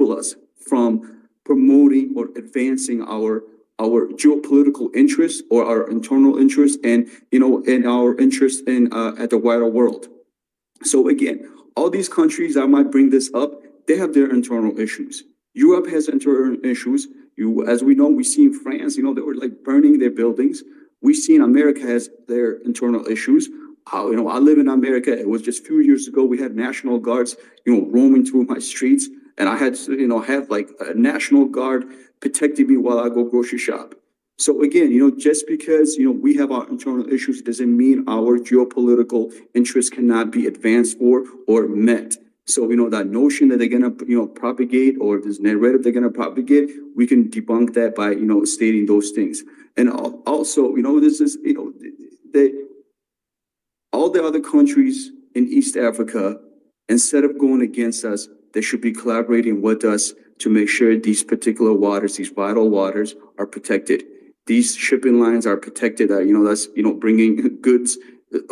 Us from promoting or advancing our our geopolitical interests or our internal interests, and in our interest in at the wider world. So again, all these countries, I might bring this up, they have their internal issues. Europe has internal issues. As we know, we see in France, they were like burning their buildings. We see in America has their internal issues. I live in America. It was just a few years ago, we had National Guards, roaming through my streets, and I had to, have like a National Guard protecting me while I go grocery shop. So again, just because, we have our internal issues doesn't mean our geopolitical interests cannot be advanced or met. So, that notion that they're going to, propagate, or this narrative they're going to propagate, we can debunk that by, stating those things. And also, this is, all the other countries in East Africa, instead of going against us, they should be collaborating with us to make sure these particular waters, these vital waters, are protected. These shipping lines are protected. That's bringing goods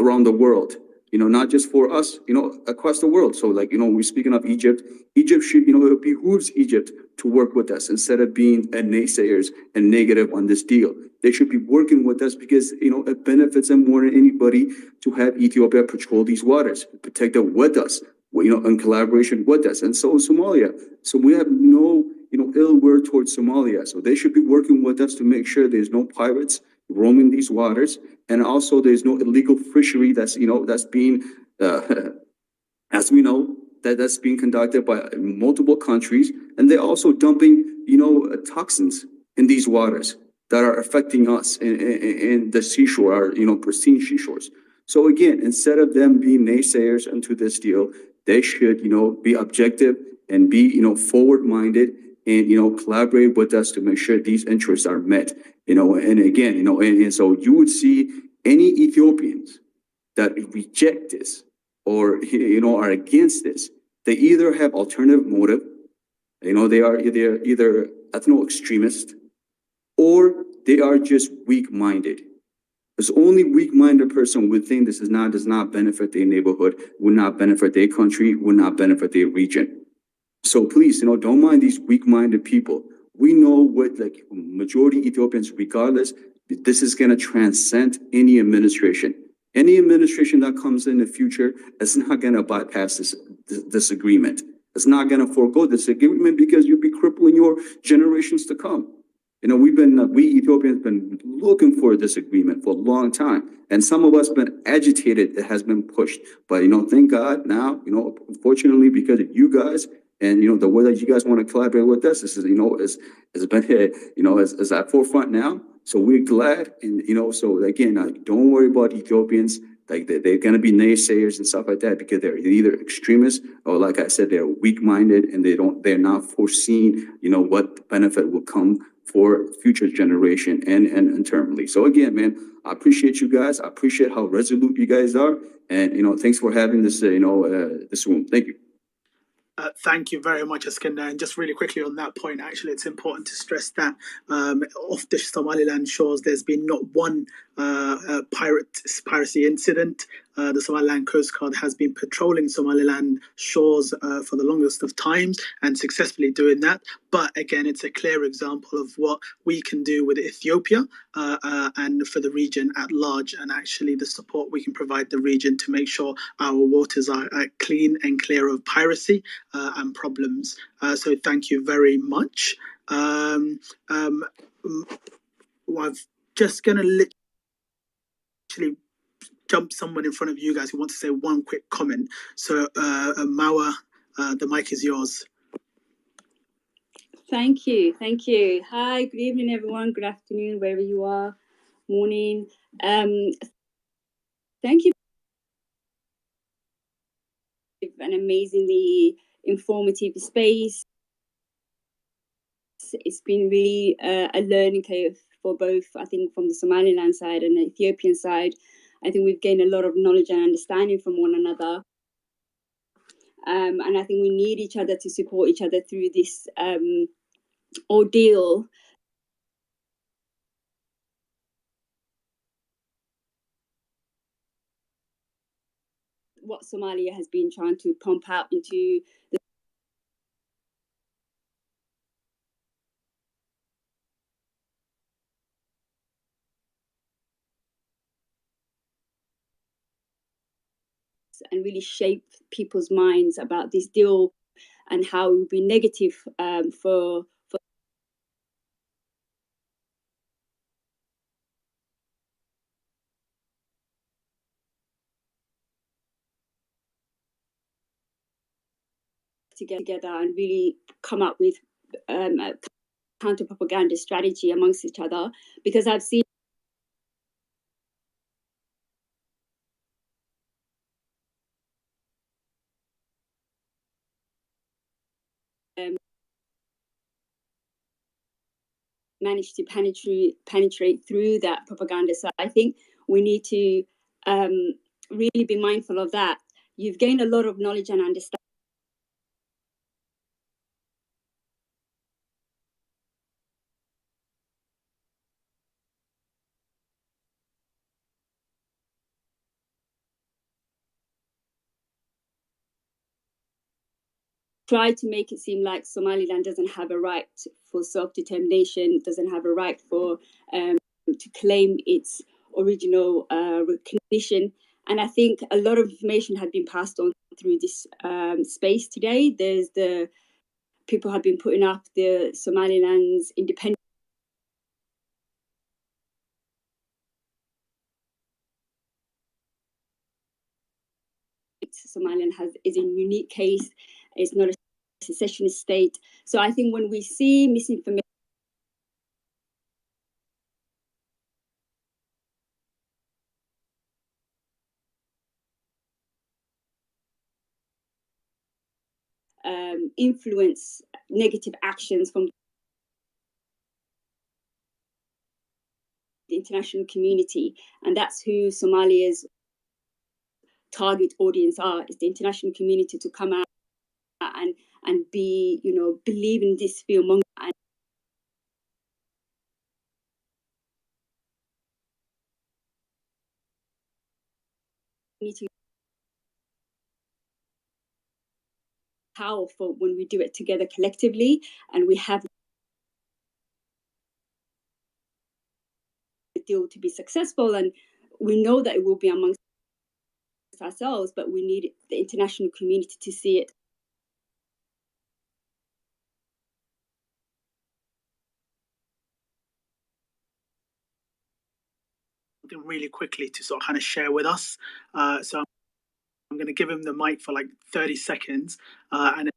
around the world. Not just for us, across the world. So, we're speaking of Egypt. Egypt should, it behooves Egypt to work with us instead of being naysayers and negative on this deal. They should be working with us because, it benefits them more than anybody to have Ethiopia patrol these waters, protect it with us, in collaboration with us. And so is Somalia. So we have no, ill word towards Somalia. So they should be working with us to make sure there's no pirates roaming these waters. And also there's no illegal fishery that's being, as we know, that's being conducted by multiple countries. And they're also dumping, toxins in these waters that are affecting us in the seashore, our, pristine seashores. So again, instead of them being naysayers into this deal, they should, be objective and be, forward-minded and, collaborate with us to make sure these interests are met, and again, and so you would see any Ethiopians that reject this or, are against this, they either have alternative motive, they are either ethno-extremist, or they are just weak-minded. Because only weak-minded person would think this does not benefit their neighborhood, would not benefit their country, would not benefit their region. So please, don't mind these weak-minded people. We know what, majority Ethiopians, regardless, this is going to transcend any administration. Any administration that comes in the future is not going to bypass this agreement. It's not going to forego this agreement because you'll be crippling your generations to come. We Ethiopians been looking for this agreement for a long time. And some of us been agitated. It has been pushed. But, thank God now, unfortunately, because of you guys and, the way that you guys want to collaborate with us, this is, has been, is at forefront now. So we're glad. And, so again, don't worry about Ethiopians. Like they're going to be naysayers and stuff like that because they're either extremists or, like I said, they're weak-minded and they're not foreseeing, what benefit will come for future generation and internally. So again, man, I appreciate you guys. I appreciate how resolute you guys are. And, thanks for having this, this room. Thank you. Thank you very much, Iskandar. And just really quickly on that point, actually, it's important to stress that off the Somaliland shores, there's been not one piracy incident. The Somaliland Coast Guard has been patrolling Somaliland shores for the longest of times and successfully doing that. But again, it's a clear example of what we can do with Ethiopia and for the region at large, and actually the support we can provide the region to make sure our waters are clean and clear of piracy and problems. So thank you very much. I'm just going to literally jump someone in front of you guys who want to say one quick comment. So Mawa, the mic is yours. Thank you. Hi, good evening, everyone. Good afternoon, wherever you are. Morning. Thank you. An amazingly informative space. It's been really a learning curve for both, I think, from the Somaliland side and the Ethiopian side. I think we've gained a lot of knowledge and understanding from one another. And I think we need each other to support each other through this ordeal. What Somalia has been trying to pump out into the and really shape people's minds about this deal and how it would be negative for to get together and really come up with a counter propaganda strategy amongst each other, because I've seen managed to penetrate through that propaganda. So I think we need to really be mindful of that. You've gained a lot of knowledge and understanding. Try to make it seem like Somaliland doesn't have a right for self-determination, doesn't have a right for to claim its original recognition. And I think a lot of information had been passed on through this space today. There's the people have been putting up the Somaliland's independence. Somaliland is a unique case. It's not a secessionist state. So I think when we see misinformation, influence negative actions from the international community, and that's who Somalia's target audience are, is the international community, to come out and be, believe in this fearmonger and need to powerful when we do it together collectively, and we have the deal to be successful, and we know that it will be amongst ourselves, but we need the international community to see it. Really quickly to sort of kind of share with us. So I'm going to give him the mic for like 30 seconds and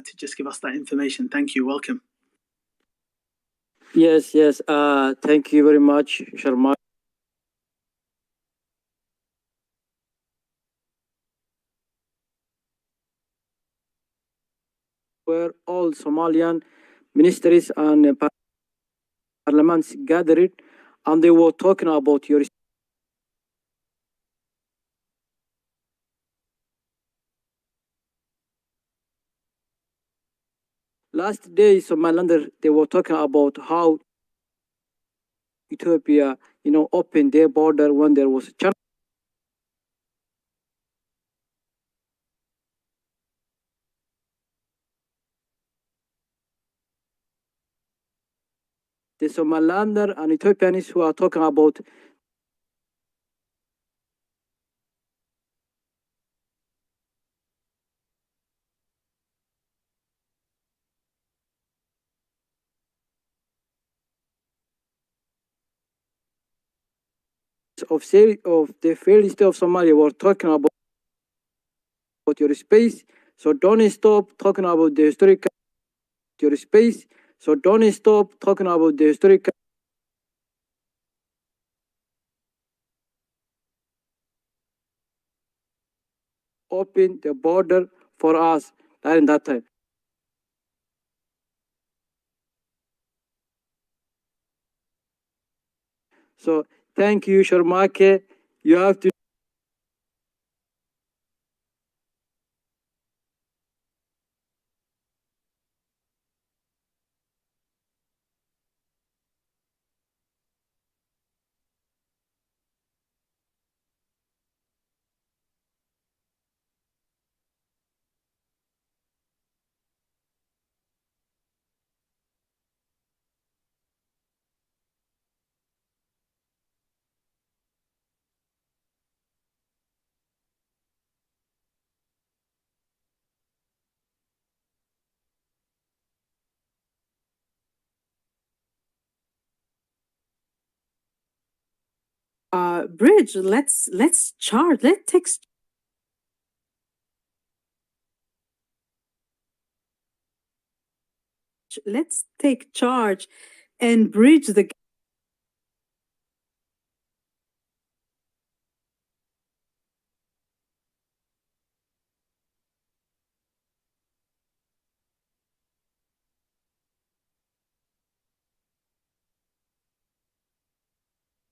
to just give us that information. Thank you. Welcome. Yes. Thank you very much, Sharma. Where all Somalian ministries and parliaments gathered, and they were talking about your last day. Somaliland, they were talking about how Ethiopia, opened their border when there was a challenge. The Somalilander and Ethiopians who are talking about of the failed state of Somalia were talking about your space. So don't stop talking about the historical your space. So don't stop talking about the historical. Open the border for us during that time. So thank you, Sharmake. You have to. bridge. Let's charge. Let's take charge and bridge the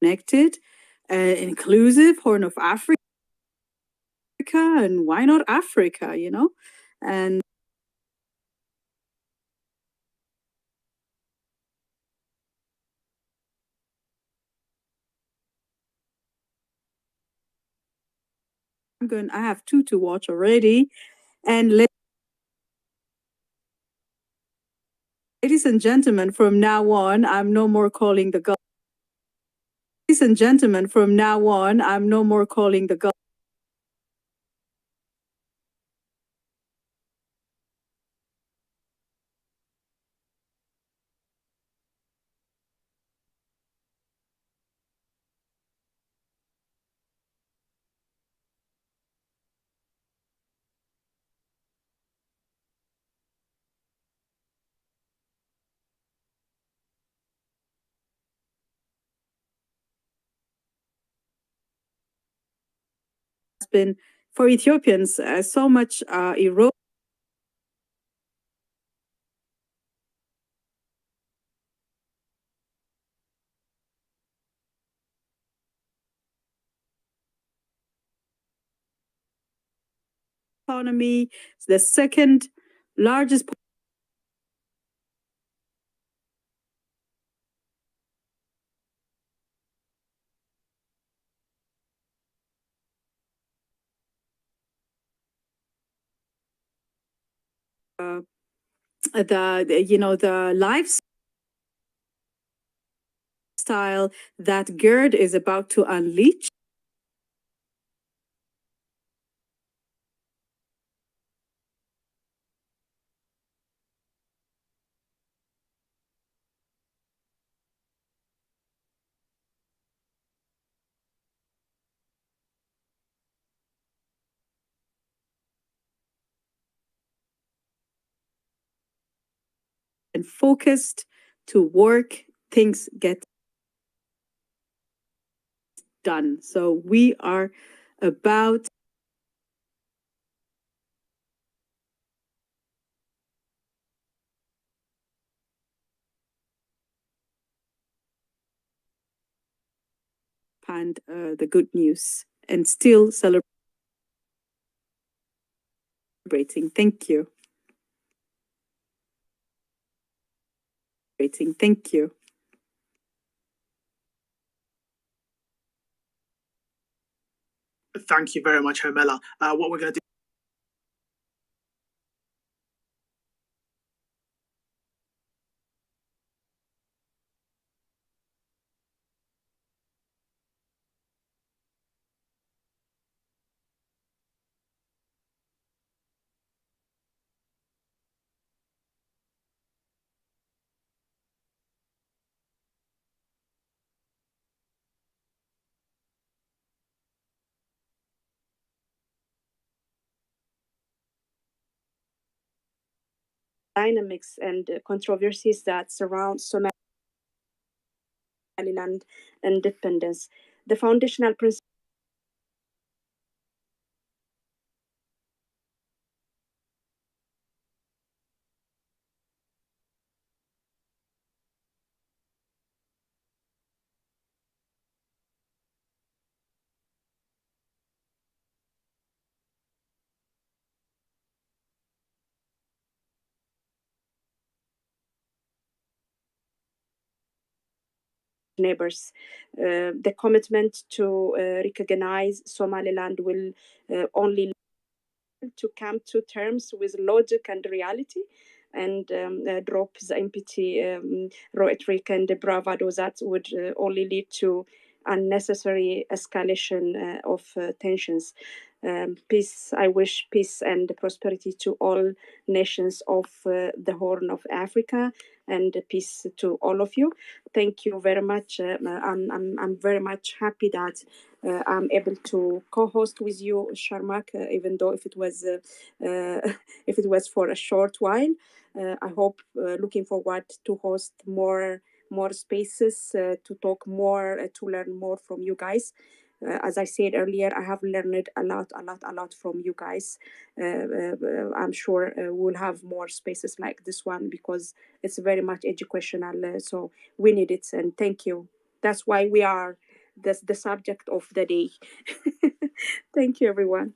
connected, inclusive Horn of Africa, and why not Africa? And I have two to watch already, and ladies and gentlemen, from now on, I'm no more calling the Gulf. Ladies and gentlemen, from now on, I'm no more calling the Gulf. Has been for Ethiopians so much erosion. Economy, the second largest the lifestyle that GERD is about to unleash. And focused to work, things get done. So we are about and the good news and still celebrating. Thank you. Thank you. Thank you very much, Hermela. What we're going to do. Dynamics and controversies that surround Somaliland independence. The foundational principle neighbors. The commitment to recognize Somaliland will only to come to terms with logic and reality and drop the empty rhetoric and bravado that would only lead to unnecessary escalation of tensions. Peace. I wish peace and prosperity to all nations of the Horn of Africa and peace to all of you. Thank you very much. I'm very much happy that I'm able to co-host with you, Sharmak, even though if it was if it was for a short while. I hope looking forward to host more spaces to talk more, to learn more from you guys. As I said earlier, I have learned a lot from you guys. I'm sure we'll have more spaces like this one because it's very much educational. So we need it, and thank you. That's why we are the subject of the day. Thank you, everyone.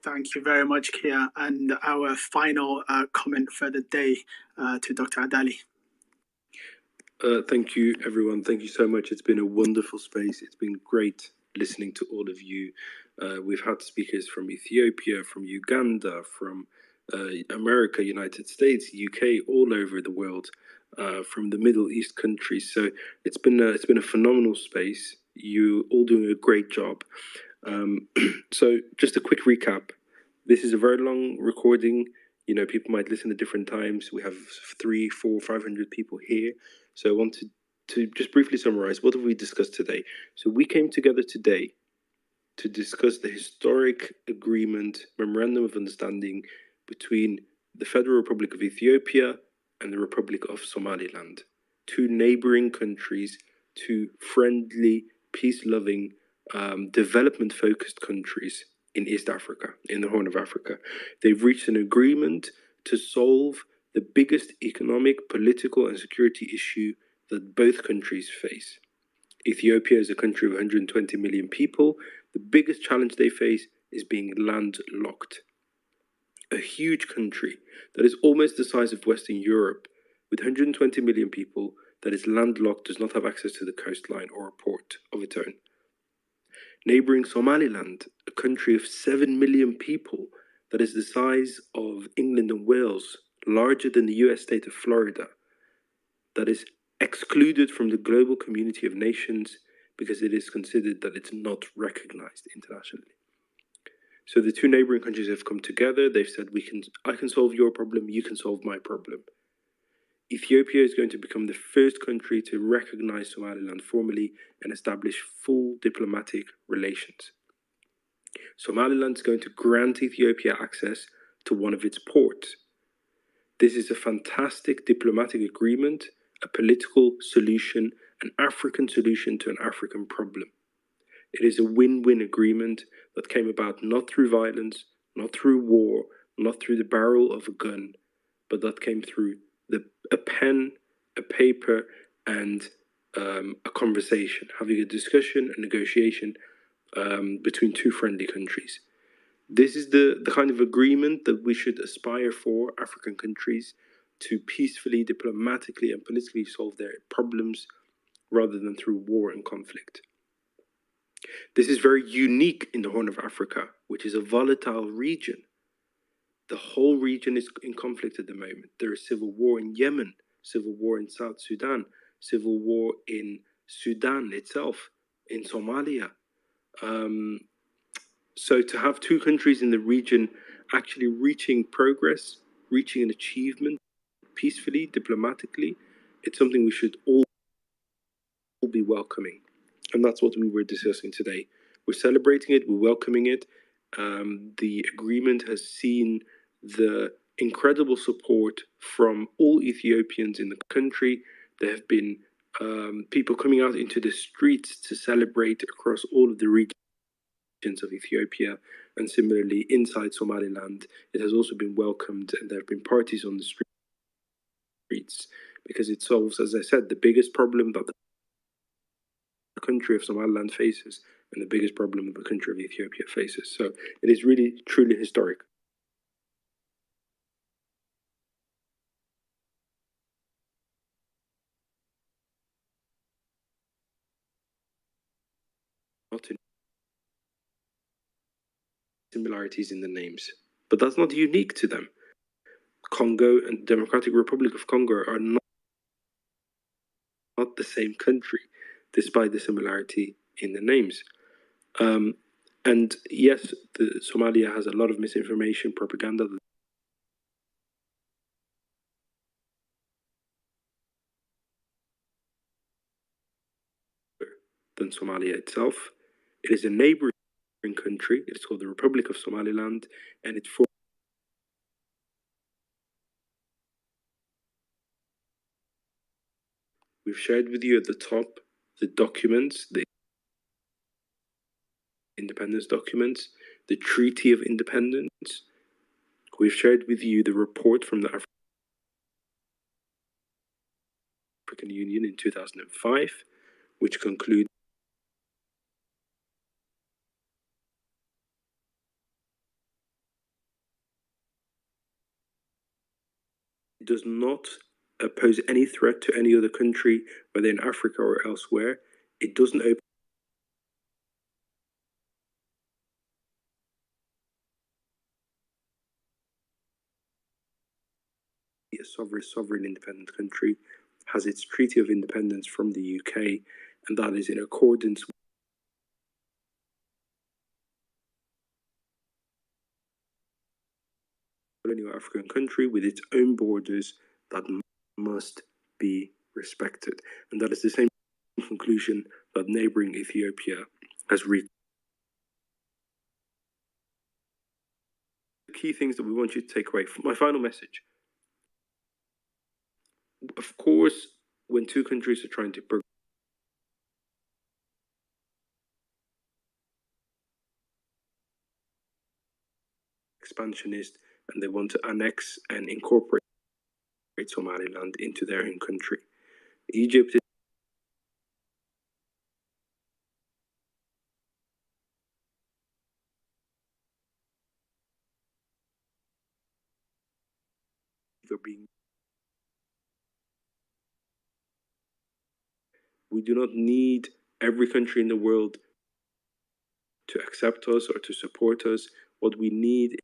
Thank you very much, Kia. And our final comment for the day to Dr. Adali. Thank you, everyone. Thank you so much. It's been a wonderful space. It's been great listening to all of you. We've had speakers from Ethiopia, from Uganda, from America, United States, UK, all over the world, from the Middle East countries. So it's been a phenomenal space. You all doing a great job. So just a quick recap. This is a very long recording. You know, people might listen at different times. We have 300, 400, 500 people here. So I want to just briefly summarize, what have we discussed today? So we came together today to discuss the historic agreement, memorandum of understanding between the Federal Republic of Ethiopia and the Republic of Somaliland, two neighboring countries, two friendly, peace-loving, development-focused countries in East Africa, in the Horn of Africa. They've reached an agreement to solve the biggest economic, political, and security issue that both countries face. Ethiopia is a country of 120 million people. The biggest challenge they face is being landlocked. A huge country that is almost the size of Western Europe, with 120 million people, that is landlocked, does not have access to the coastline or a port of its own. Neighboring Somaliland, a country of 7 million people, that is the size of England and Wales, larger than the US state of Florida, that is excluded from the global community of nations because it is considered that it's not recognized internationally. So the two neighboring countries have come together. They've said, I can solve your problem, you can solve my problem. Ethiopia is going to become the first country to recognize Somaliland formally and establish full diplomatic relations. Somaliland is going to grant Ethiopia access to one of its ports. This is a fantastic diplomatic agreement, a political solution, an African solution to an African problem. It is a win-win agreement that came about not through violence, not through war, not through the barrel of a gun, but that came through a pen, a paper, and a conversation, having a discussion, a negotiation between two friendly countries. This is the kind of agreement that we should aspire for, African countries, to peacefully, diplomatically, and politically solve their problems rather than through war and conflict. This is very unique in the Horn of Africa, which is a volatile region. The whole region is in conflict at the moment. There is civil war in Yemen, civil war in South Sudan, civil war in Sudan itself, in Somalia. So to have two countries in the region actually reaching progress, reaching an achievement peacefully, diplomatically, it's something we should all be welcoming. And that's what we were discussing today. We're celebrating it, we're welcoming it. The agreement has seen the incredible support from all Ethiopians in the country. There have been people coming out into the streets to celebrate across all of the regions of Ethiopia, and similarly inside Somaliland, it has also been welcomed, and there have been parties on the streets because it solves, as I said, the biggest problem that the country of Somaliland faces and the biggest problem that the country of Ethiopia faces. So it is really, truly historic. Not in similarities in the names, but that's not unique to them. Congo and Democratic Republic of Congo are not the same country, despite the similarity in the names. And yes, Somalia has a lot of misinformation, propaganda than Somalia itself. It is a neighboring country. It's called the Republic of Somaliland, and it forms. We've shared with you at the top the documents, the independence documents, the Treaty of Independence. We've shared with you the report from the African Union in 2005, which concludes it does not pose any threat to any other country, whether in Africa or elsewhere. It doesn't open a sovereign independent country, has its Treaty of Independence from the UK, and that is in accordance with a colonial African country with its own borders that must be respected. And that is the same conclusion that neighboring Ethiopia has reached. The key things that we want you to take away from my final message. Of course, when two countries are trying to expansionist and they want to annex and incorporate Somaliland into their own country. Egypt is being. We do not need every country in the world to accept us or to support us. What we need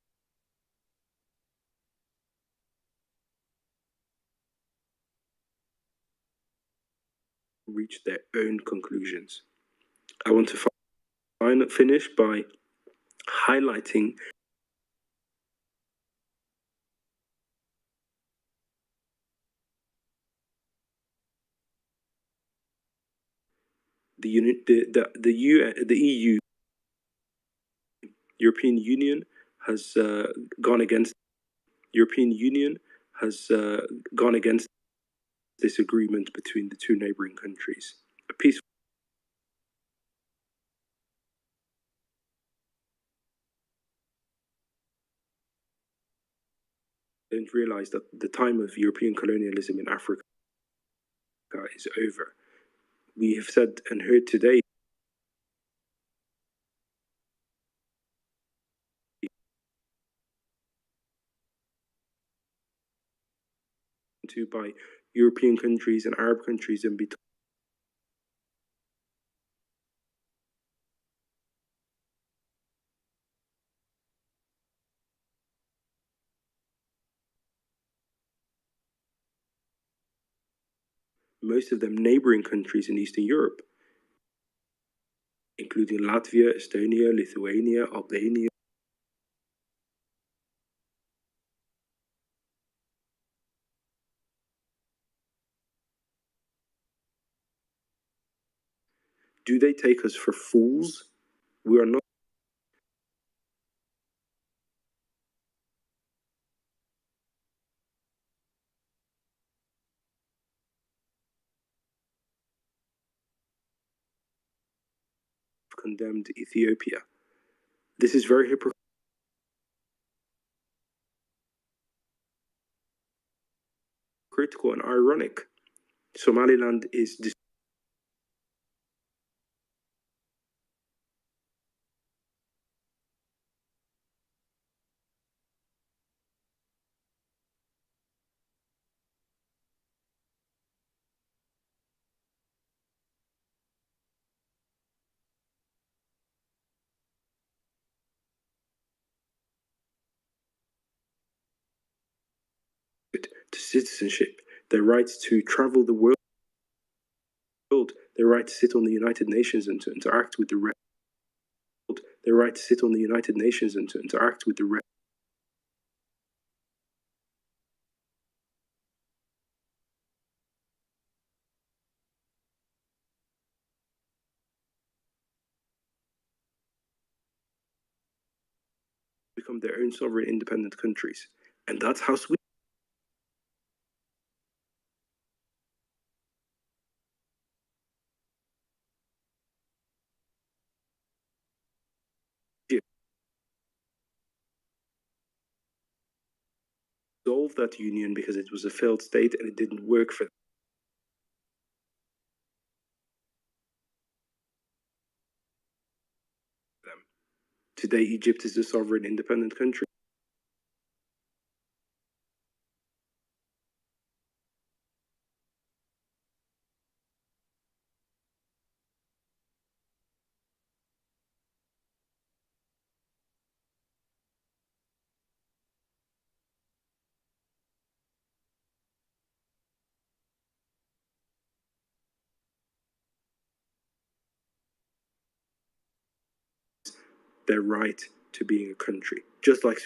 reach their own conclusions. I want to finish by highlighting the EU, European Union has gone against. European Union has gone against this agreement between the two neighboring countries. A peaceful. Don't realize that the time of European colonialism in Africa is over. We have said and heard today by European countries and Arab countries and be most of them neighboring countries in Eastern Europe, including Latvia, Estonia, Lithuania, Albania. Do they take us for fools? We are not condemned Ethiopia. This is very hypocritical and ironic. Somaliland is to citizenship, their rights to travel the world, their right to sit on the United Nations and to interact with the rest, their right to sit on the United Nations and to interact with the rest. become their own sovereign independent countries. And that's how Sweden dissolved that union because it was a failed state and it didn't work for them. Today, Egypt is a sovereign independent country. Their right to being a country, just like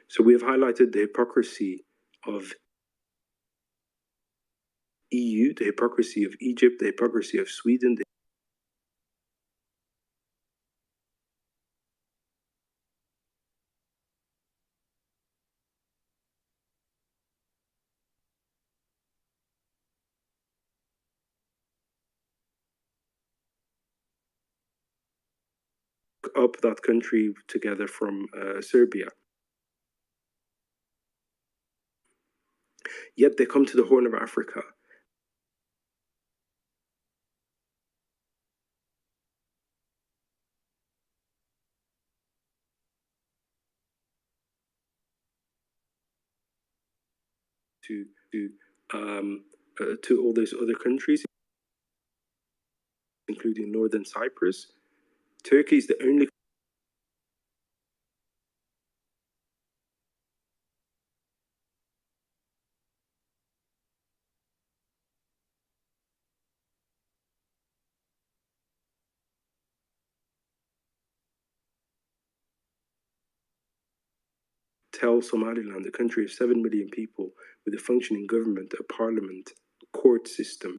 so we have highlighted the hypocrisy of EU, the hypocrisy of Egypt, the hypocrisy of Sweden, up that country together from Serbia. Yet they come to the Horn of Africa. To all those other countries, including Northern Cyprus. Turkey is the only tell Somaliland, a country of 7 million people with a functioning government, a parliament, court system,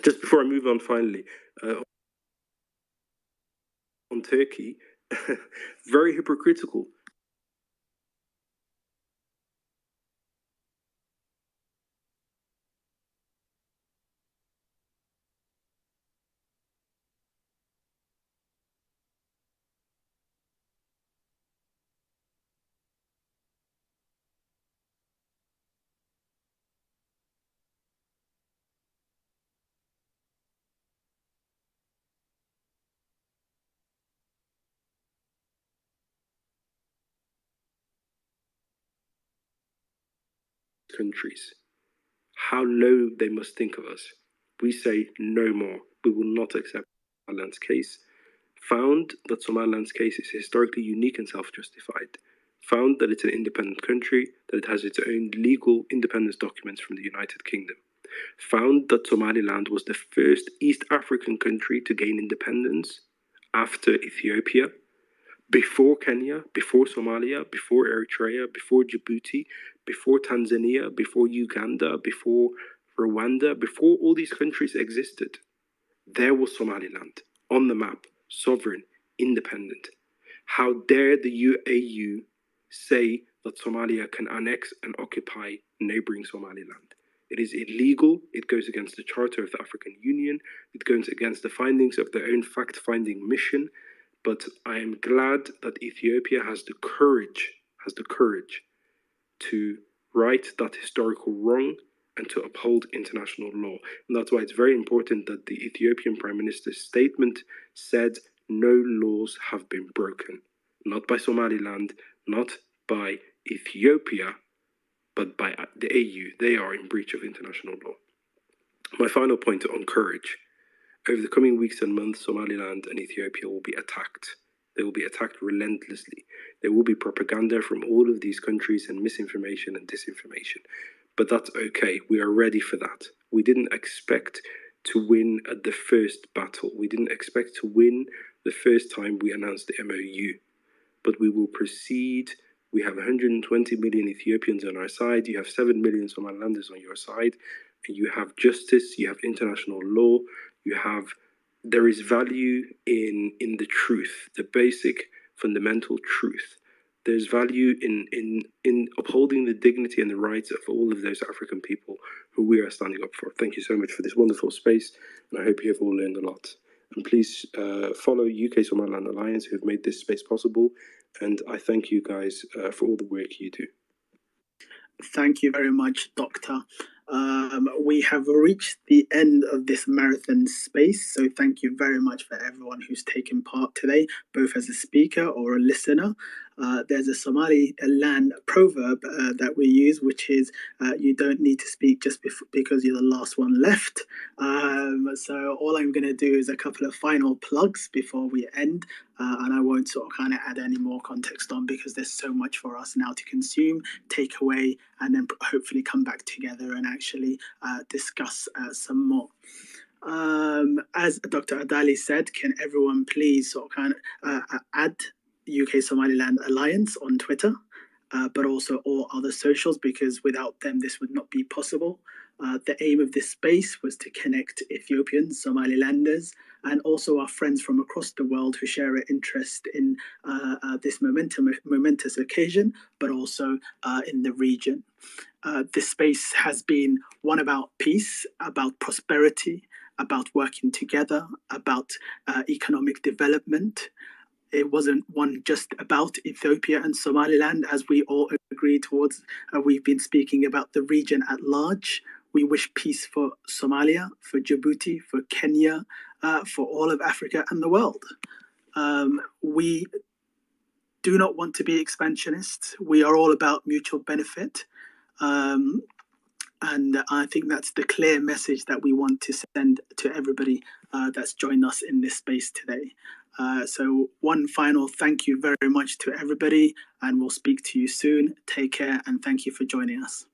Just before I move on, finally, on Turkey, very hypocritical. Countries, how low they must think of us. We say no more. We will not accept Somaliland's case. Found that Somaliland's case is historically unique and self-justified. Found that it's an independent country, that it has its own legal independence documents from the United Kingdom. Found that Somaliland was the first East African country to gain independence after Ethiopia, before Kenya, before Somalia, before Eritrea, before Djibouti, before Tanzania, before Uganda, before Rwanda, before all these countries existed, there was Somaliland on the map, sovereign, independent. How dare the UAU say that Somalia can annex and occupy neighboring Somaliland? It is illegal. It goes against the Charter of the African Union. It goes against the findings of their own fact-finding mission. But I am glad that Ethiopia has the courage to right that historical wrong and to uphold international law. And that's why it's very important that the Ethiopian Prime Minister's statement said no laws have been broken. Not by Somaliland, not by Ethiopia, but by the AU. They are in breach of international law. My final point on courage. Over the coming weeks and months, Somaliland and Ethiopia will be attacked. They will be attacked relentlessly. There will be propaganda from all of these countries and misinformation and disinformation. But that's okay. We are ready for that. We didn't expect to win at the first battle. We didn't expect to win the first time we announced the MOU. But we will proceed. We have 120 million Ethiopians on our side. You have 7 million Somalilanders on your side. And you have justice. You have international law. There is value in the truth, the basic fundamental truth. There's value in upholding the dignity and the rights of all of those African people who we are standing up for. Thank you so much for this wonderful space, and I hope you have all learned a lot. And please follow UK Somaliland Alliance, who have made this space possible, and I thank you guys for all the work you do. Thank you very much, Doctor. We have reached the end of this marathon space, so thank you very much for everyone who's taken part today, both as a speaker or a listener. There's a Somaliland proverb that we use, which is you don't need to speak just because you're the last one left. So all I'm going to do is a couple of final plugs before we end, and I won't sort of kind of add any more context on because there's so much for us now to consume, take away, and then hopefully come back together and actually discuss some more. As Dr. Adali said, can everyone please sort of kind of add UK Somaliland Alliance on Twitter, but also all other socials, because without them this would not be possible. The aim of this space was to connect Ethiopians, Somalilanders, and also our friends from across the world who share an interest in this momentous occasion, but also in the region. This space has been one about peace, about prosperity, about working together, about economic development. It wasn't one just about Ethiopia and Somaliland, as we all agree towards. We've been speaking about the region at large. We wish peace for Somalia, for Djibouti, for Kenya, for all of Africa and the world. We do not want to be expansionists. We are all about mutual benefit. And I think that's the clear message that we want to send to everybody that's joined us in this space today. So one final thank you very much to everybody, and we'll speak to you soon. Take care, and thank you for joining us.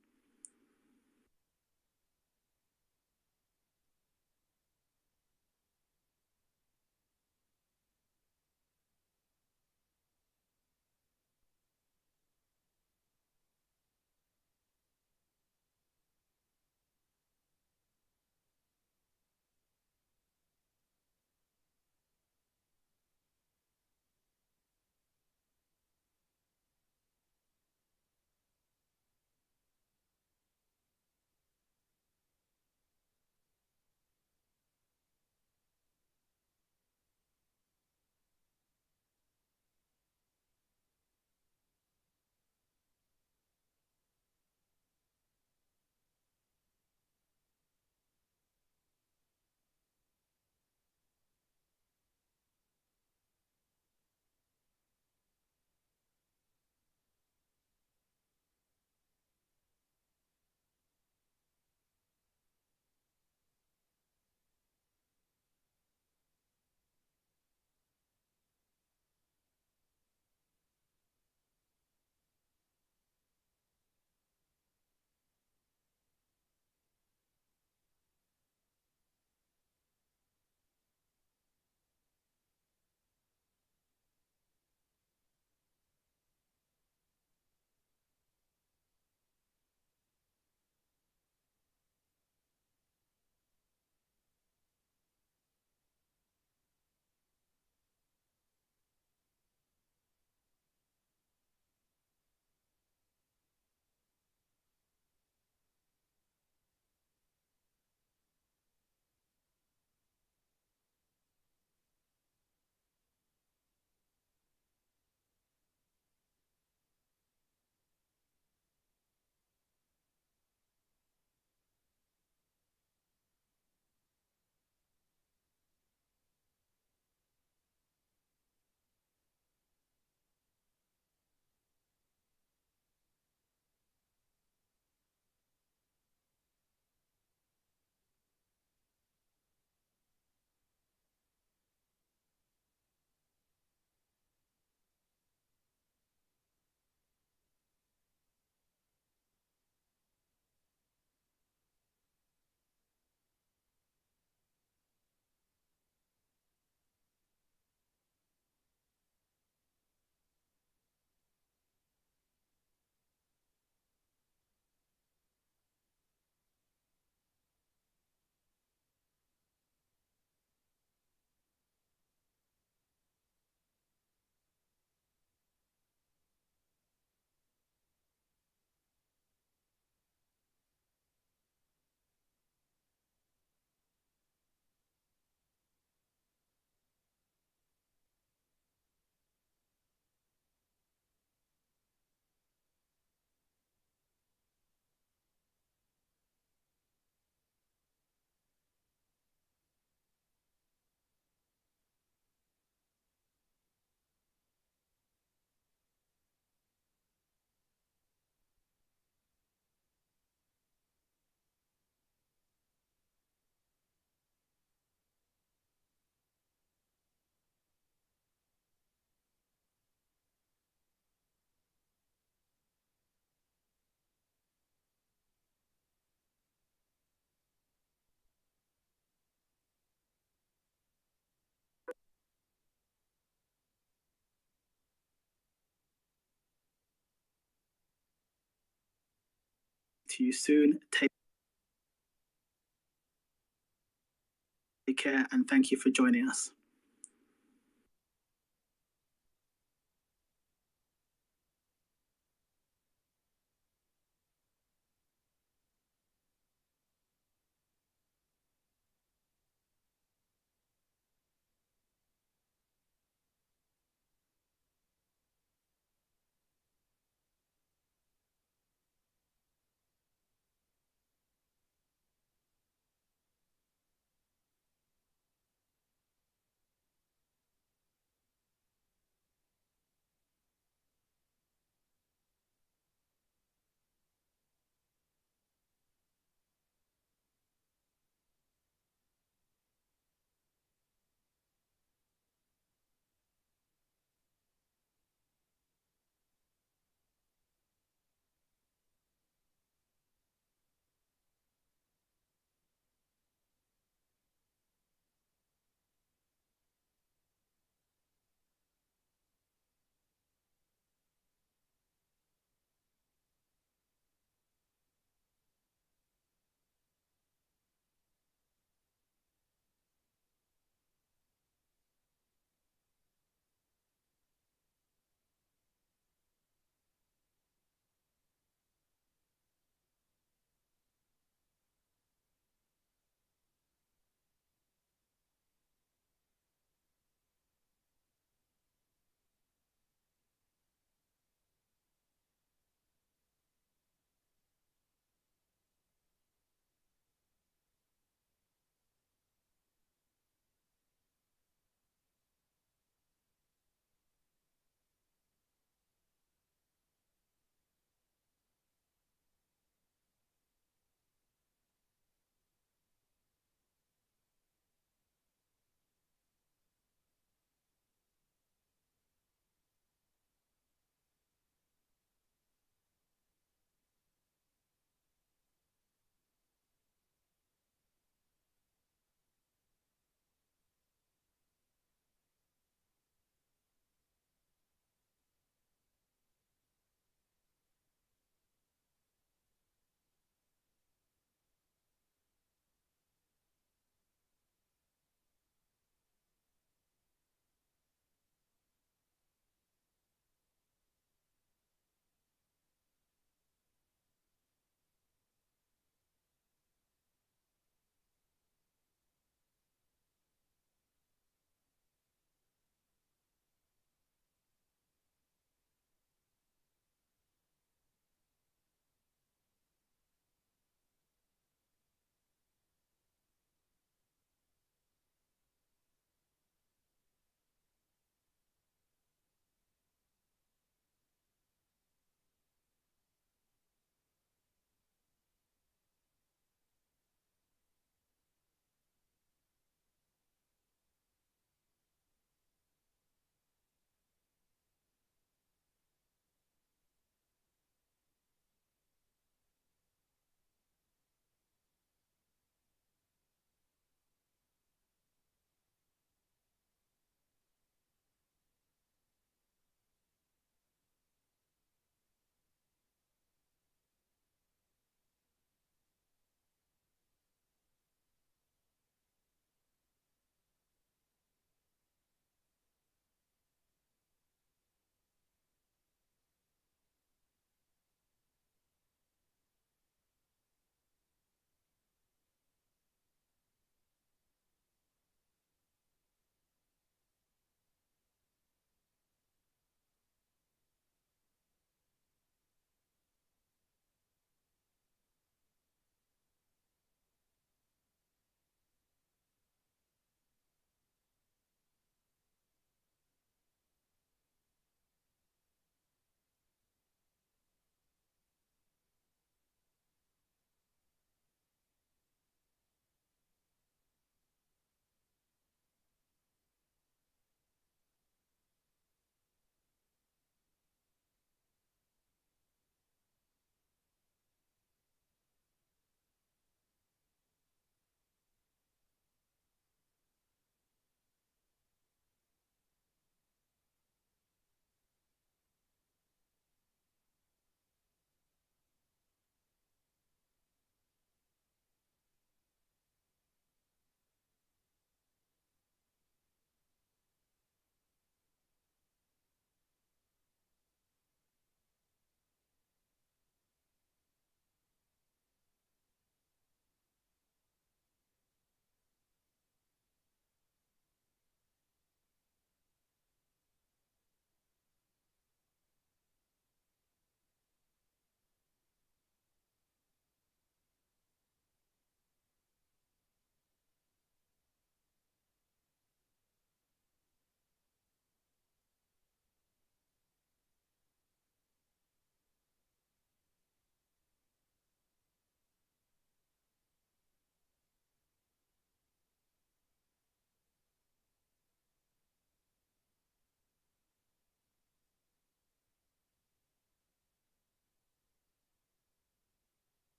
to you soon. Take care and thank you for joining us.